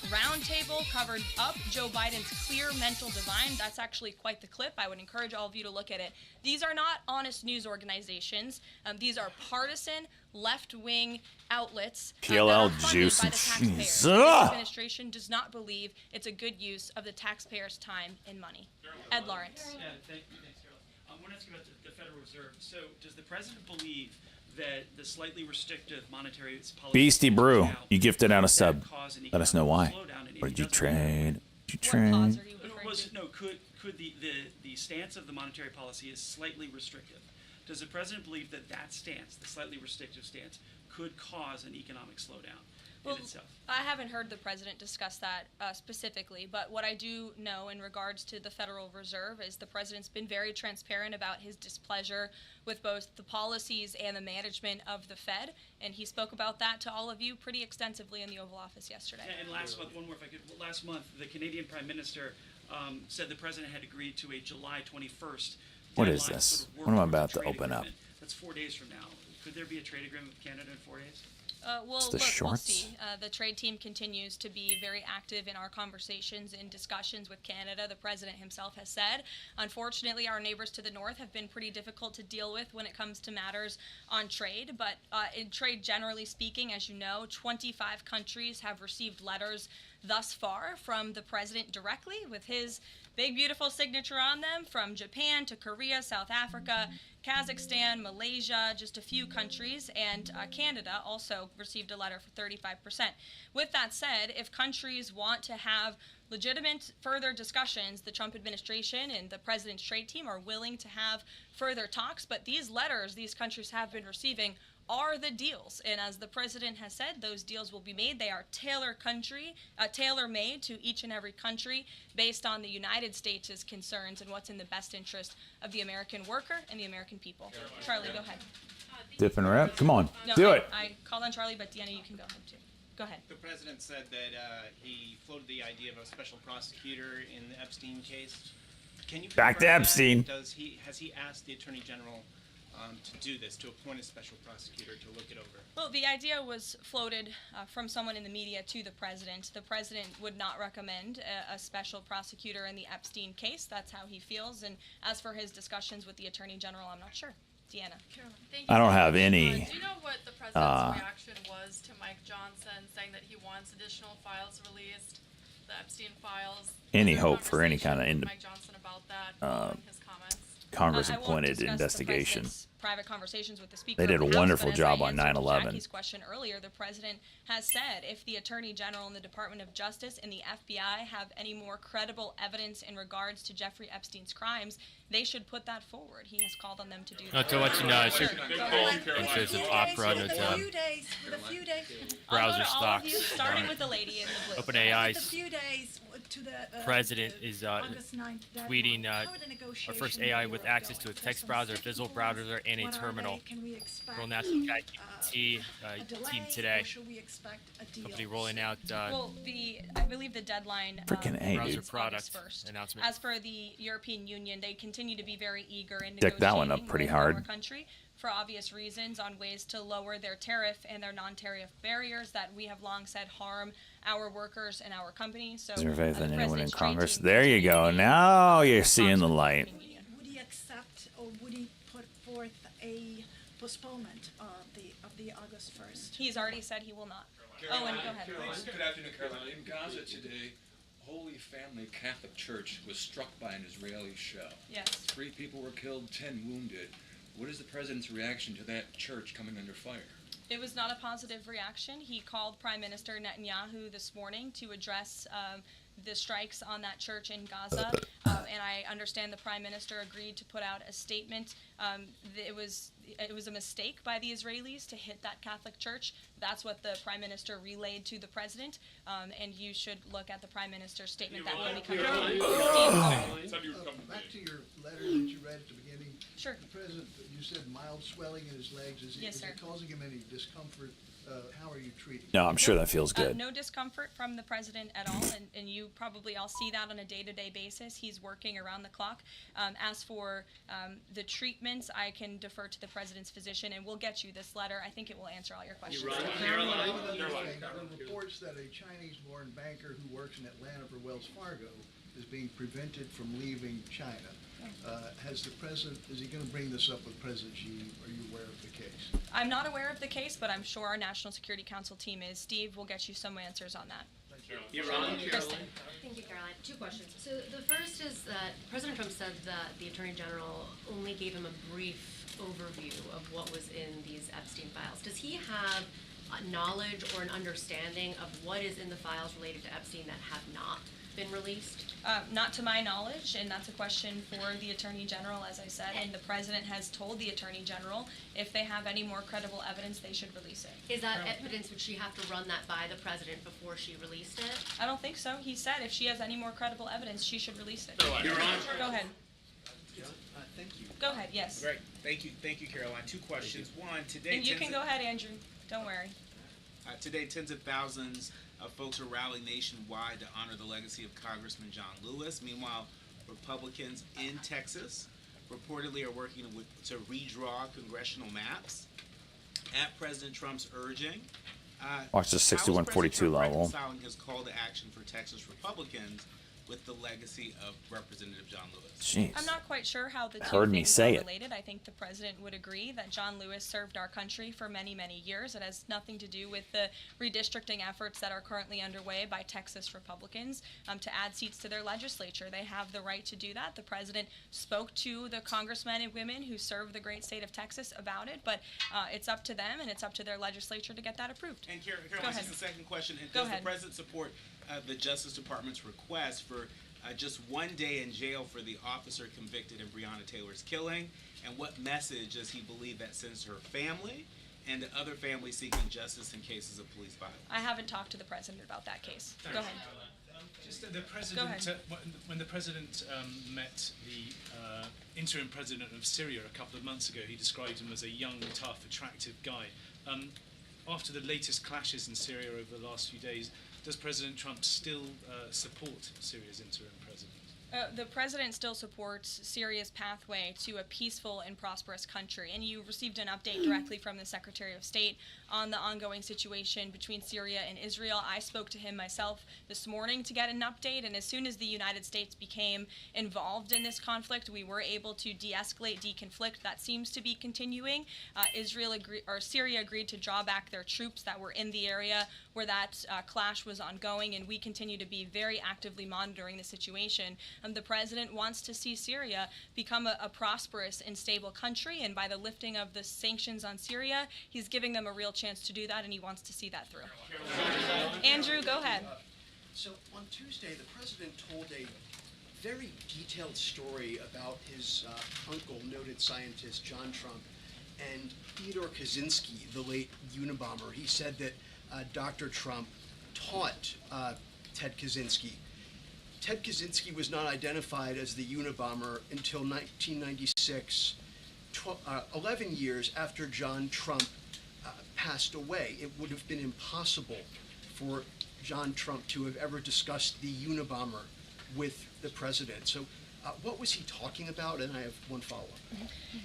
Roundtable covered up Joe Biden's clear mental divide. That's actually quite the clip. I would encourage all of you to look at it. These are not honest news organizations. These are partisan, left-wing outlets that are funded by the taxpayers. This administration does not believe it's a good use of the taxpayers' time and money. Ed Lawrence. Yeah, thanks, Carol. I want to ask you about the Federal Reserve. So, does the president believe that the slightly restrictive monetary policy Beastie Brew, now you gifted out a sub. cause an Let us know why. economic slowdown? And What if did you he doesn't- trade? Did you trade? Could the stance of the monetary policy is slightly restrictive? Does the president believe that that stance, the slightly restrictive stance, could cause an economic slowdown in itself? I haven't heard the president discuss that specifically, but what I do know in regards to the Federal Reserve is the president's been very transparent about his displeasure with both the policies and the management of the Fed, and he spoke about that to all of you pretty extensively in the Oval Office yesterday. And last month, one more if I could. Last month, the Canadian Prime Minister said the president had agreed to a July 21st What is deadline this? sort of work What am I towards a about to trade open up? agreement. That's 4 days from now. Could there be a trade agreement with Canada in 4 days? Well, It's the look, we'll shorts. see. The trade team continues to be very active in our conversations and discussions with Canada. The president himself has said, unfortunately, our neighbors to the north have been pretty difficult to deal with when it comes to matters on trade. But in trade, generally speaking, as you know, 25 countries have received letters thus far from the president directly with his big, beautiful signature on them, from Japan to Korea, South Africa, Kazakhstan, Malaysia, just a few countries, and Canada also received a letter for 35%. With that said, if countries want to have legitimate further discussions, the Trump administration and the president's trade team are willing to have further talks, but these letters these countries have been receiving are the deals. And as the president has said, those deals will be made. They are tailor-made to each and every country based on the United States' concerns and what's in the best interest of the American worker and the American people. Charlie, go ahead. Dip and rip. Come on, No, do it. I called on Charlie, but Deanna, you can go ahead too. Go ahead. The president said that he floated the idea of a special prosecutor in the Epstein case. Can you Back to confirm that? Epstein. Has he asked the attorney general to do this, to appoint a special prosecutor to look it over? Well, the idea was floated from someone in the media to the president. The president would not recommend a special prosecutor in the Epstein case. That's how he feels. And as for his discussions with the attorney general, I'm not sure. Deanna. I don't have any. Do you know what the president's reaction was to Mike Johnson saying that he wants additional files released, the Epstein files? Any hope for any kind of Mike Johnson about that following his comments? Congress-appointed investigation? Private conversations with the Speaker. They did of a the House, wonderful but as job I on answered 9/11. Jackie's question earlier, the president has said if the Attorney General and the Department of Justice and the FBI have any more credible evidence in regards to Jeffrey Epstein's crimes, they should put that forward. He has called on them to do that. Not to let you know, it's an opera With a few days. browser I'll go to all of stocks. you, starting with the lady in the blue. OpenAI's With a few days to the president is August 9th deadline. tweeting How are the our first negotiations AI in with Europe access to a going? text There's browser, some visual sticky browser, and a points. What are terminal. they? Can we expect Roll out some ChatGPT a delay, team today. or should we expect a deal? Company rolling out Well, I believe the deadline Freaking A, browser dude. product first. announcement. As for the European Union, they continue to be very eager in Deck that one up negotiating pretty with hard. our country for obvious reasons on ways to lower their tariff and their non-tariff barriers that we have long said harm our workers and our companies. So, Is there faith the in anyone in president's trade Congress? team There you go. Now you're seeing the light. Would he accept or would he put forth a postponement of the August 1st? He's already said he will not. Oh, and go ahead. Good afternoon, Caroline. In Gaza today, Holy Family Catholic Church was struck by an Israeli shell. Yes. 3 people were killed, 10 wounded. What is the president's reaction to that church coming under fire? It was not a positive reaction. He called Prime Minister Netanyahu this morning to address the strikes on that church in Gaza, and I understand the Prime Minister agreed to put out a statement. It was a mistake by the Israelis to hit that Catholic church. That's what the Prime Minister relayed to the President, and you should look at the Prime Minister's statement that will be coming Back to your letter that you read at the beginning. Sure. The President, you said mild swelling in his legs. Is Yes, it sir. causing him any discomfort How are you treating No, I'm sure that feels good. No discomfort from the president at all, and you probably all see that on a day-to-day basis. He's working around the clock. As for the treatments, I can defer to the president's physician, and we'll get you this letter. I think it will answer all your questions. There are reports that a Chinese-born banker who works in Atlanta for Wells Fargo is being prevented from leaving China. Has the president, is he going to bring this up with President Xi? Are you aware of the case? I'm not aware of the case, but I'm sure our National Security Council team is. Steve will get you some answers on that. Kristen. Thank you, Caroline. Two questions. So the first is that President Trump said that the Attorney General only gave him a brief overview of what was in these Epstein files. Does he have knowledge or an understanding of what is in the files related to Epstein that have not been released? Not to my knowledge, and that's a question for the Attorney General, as I said, and the President has told the Attorney General if they have any more credible evidence, they should release it. Is that evidence, would she have to run that by the President before she released it? I don't think so. He said if she has any more credible evidence, she should release it. Your Honor. Go ahead. Thank you. Go ahead, yes. Great. Thank you, Caroline. Two questions. One, today. And you can go ahead, Andrew. Don't worry. Today, tens of thousands of folks are rallying nationwide to honor the legacy of Congressman John Lewis. Meanwhile, Republicans in Texas reportedly are working to redraw congressional maps at President Trump's urging. Watch the 61-42 level. Reconciling his call to action for Texas Republicans with the legacy of Representative John Lewis. Jeez. I'm not quite sure how the two Heard me things say are it. related. I think the president would agree that John Lewis served our country for many, many years. It has nothing to do with the redistricting efforts that are currently underway by Texas Republicans to add seats to their legislature. They have the right to do that. The president spoke to the congressmen and women who serve the great state of Texas about it, but it's up to them and it's up to their legislature to get that approved. And Caroline, this is the second question. And Go does ahead. the president support the Justice Department's request for just 1 day in jail for the officer convicted in Breonna Taylor's killing? And what message does he believe that sends to her family and to other families seeking justice in cases of police violence? I haven't talked to the president about that case. Go ahead. Just the president, when the president met the interim president of Syria a couple of months ago, he described him as a young, tough, attractive guy. After the latest clashes in Syria over the last few days, does President Trump still support Syria's interim president? The president still supports Syria's pathway to a peaceful and prosperous country, and you received an update directly from the Secretary of State on the ongoing situation between Syria and Israel. I spoke to him myself this morning to get an update, and as soon as the United States became involved in this conflict, we were able to de-escalate, deconflict. That seems to be continuing. Syria agreed to draw back their troops that were in the area where that clash was ongoing, and we continue to be very actively monitoring the situation. The president wants to see Syria become a prosperous and stable country, and by the lifting of the sanctions on Syria, he's giving them a real chance to do that, and he wants to see that through. Andrew, go ahead. So on Tuesday, the president told a very detailed story about his uncle, noted scientist John Trump, and Theodore Kaczynski, the late Unabomber. He said that Dr. Trump taught Ted Kaczynski. Ted Kaczynski was not identified as the Unabomber until 1996, 11 years after John Trump passed away. It would have been impossible for John Trump to have ever discussed the Unabomber with the president. So what was he talking about? And I have one follow-up.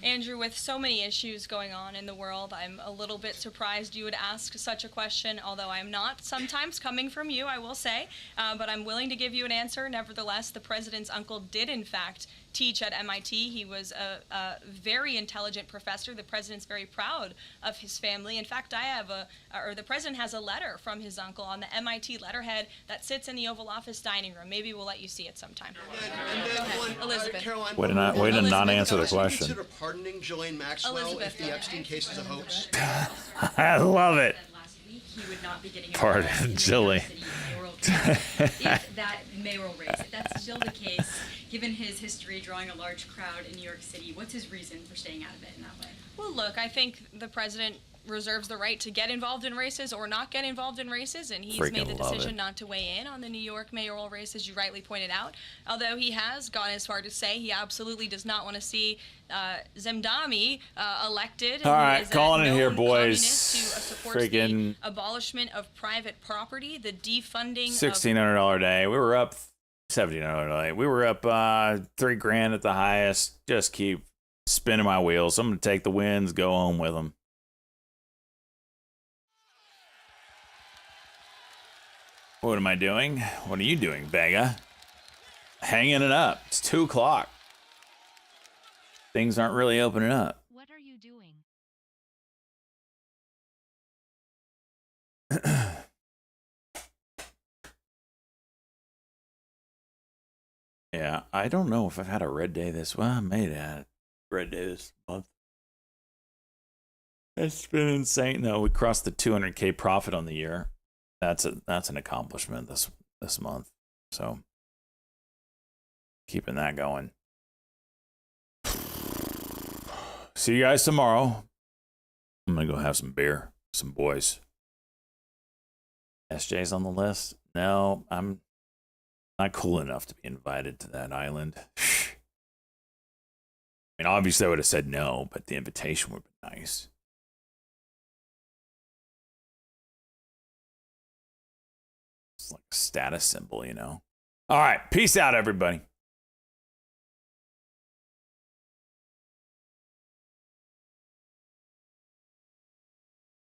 Andrew, with so many issues going on in the world, I'm a little bit surprised you would ask such a question, although I'm not sometimes coming from you, I will say, but I'm willing to give you an answer. Nevertheless, the president's uncle did, in fact, teach at MIT. He was a very intelligent professor. The president's very proud of his family. In fact, the president has a letter from his uncle on the MIT letterhead that sits in the Oval Office dining room. Maybe we'll let you see it sometime. Elizabeth. Caroline, Way to not answer the question. Consider pardoning Ghislaine Maxwell if the Epstein case is a hoax? I love it. He would not be getting Pardon, Jilly. if that mayoral race, if that's still the case, given his history drawing a large crowd in New York City, what's his reason for staying out of it in that way? Well, look, I think the president reserves the right to get involved in races or not get involved in races, and he's made the decision not to weigh in on the New York mayoral race, as you rightly pointed out, although he has gone as far to say he absolutely does not want to see Zemdami elected. All right, calling it here, boys. Supports the abolishment of private property, the defunding $1,600 a day. We were up $1,700 a day. We were up $3,000 at the highest. Just keep spinning my wheels. I'm gonna take the wins, go home with them. What am I doing? What are you doing, Vega? Hanging it up. It's 2 o'clock. Things aren't really opening up. What are you doing? Yeah, I don't know if I've had a red day this. Well, I may have had a red day this month. It's been insane. No, we crossed the 200K profit on the year. That's an accomplishment this month. So keeping that going. See you guys tomorrow. I'm gonna go have some beer, some boys. SJ's on the list. No, I'm not cool enough to be invited to that island. I mean, obviously I would have said no, but the invitation would be nice. It's like a status symbol, you know. All right, peace out, everybody.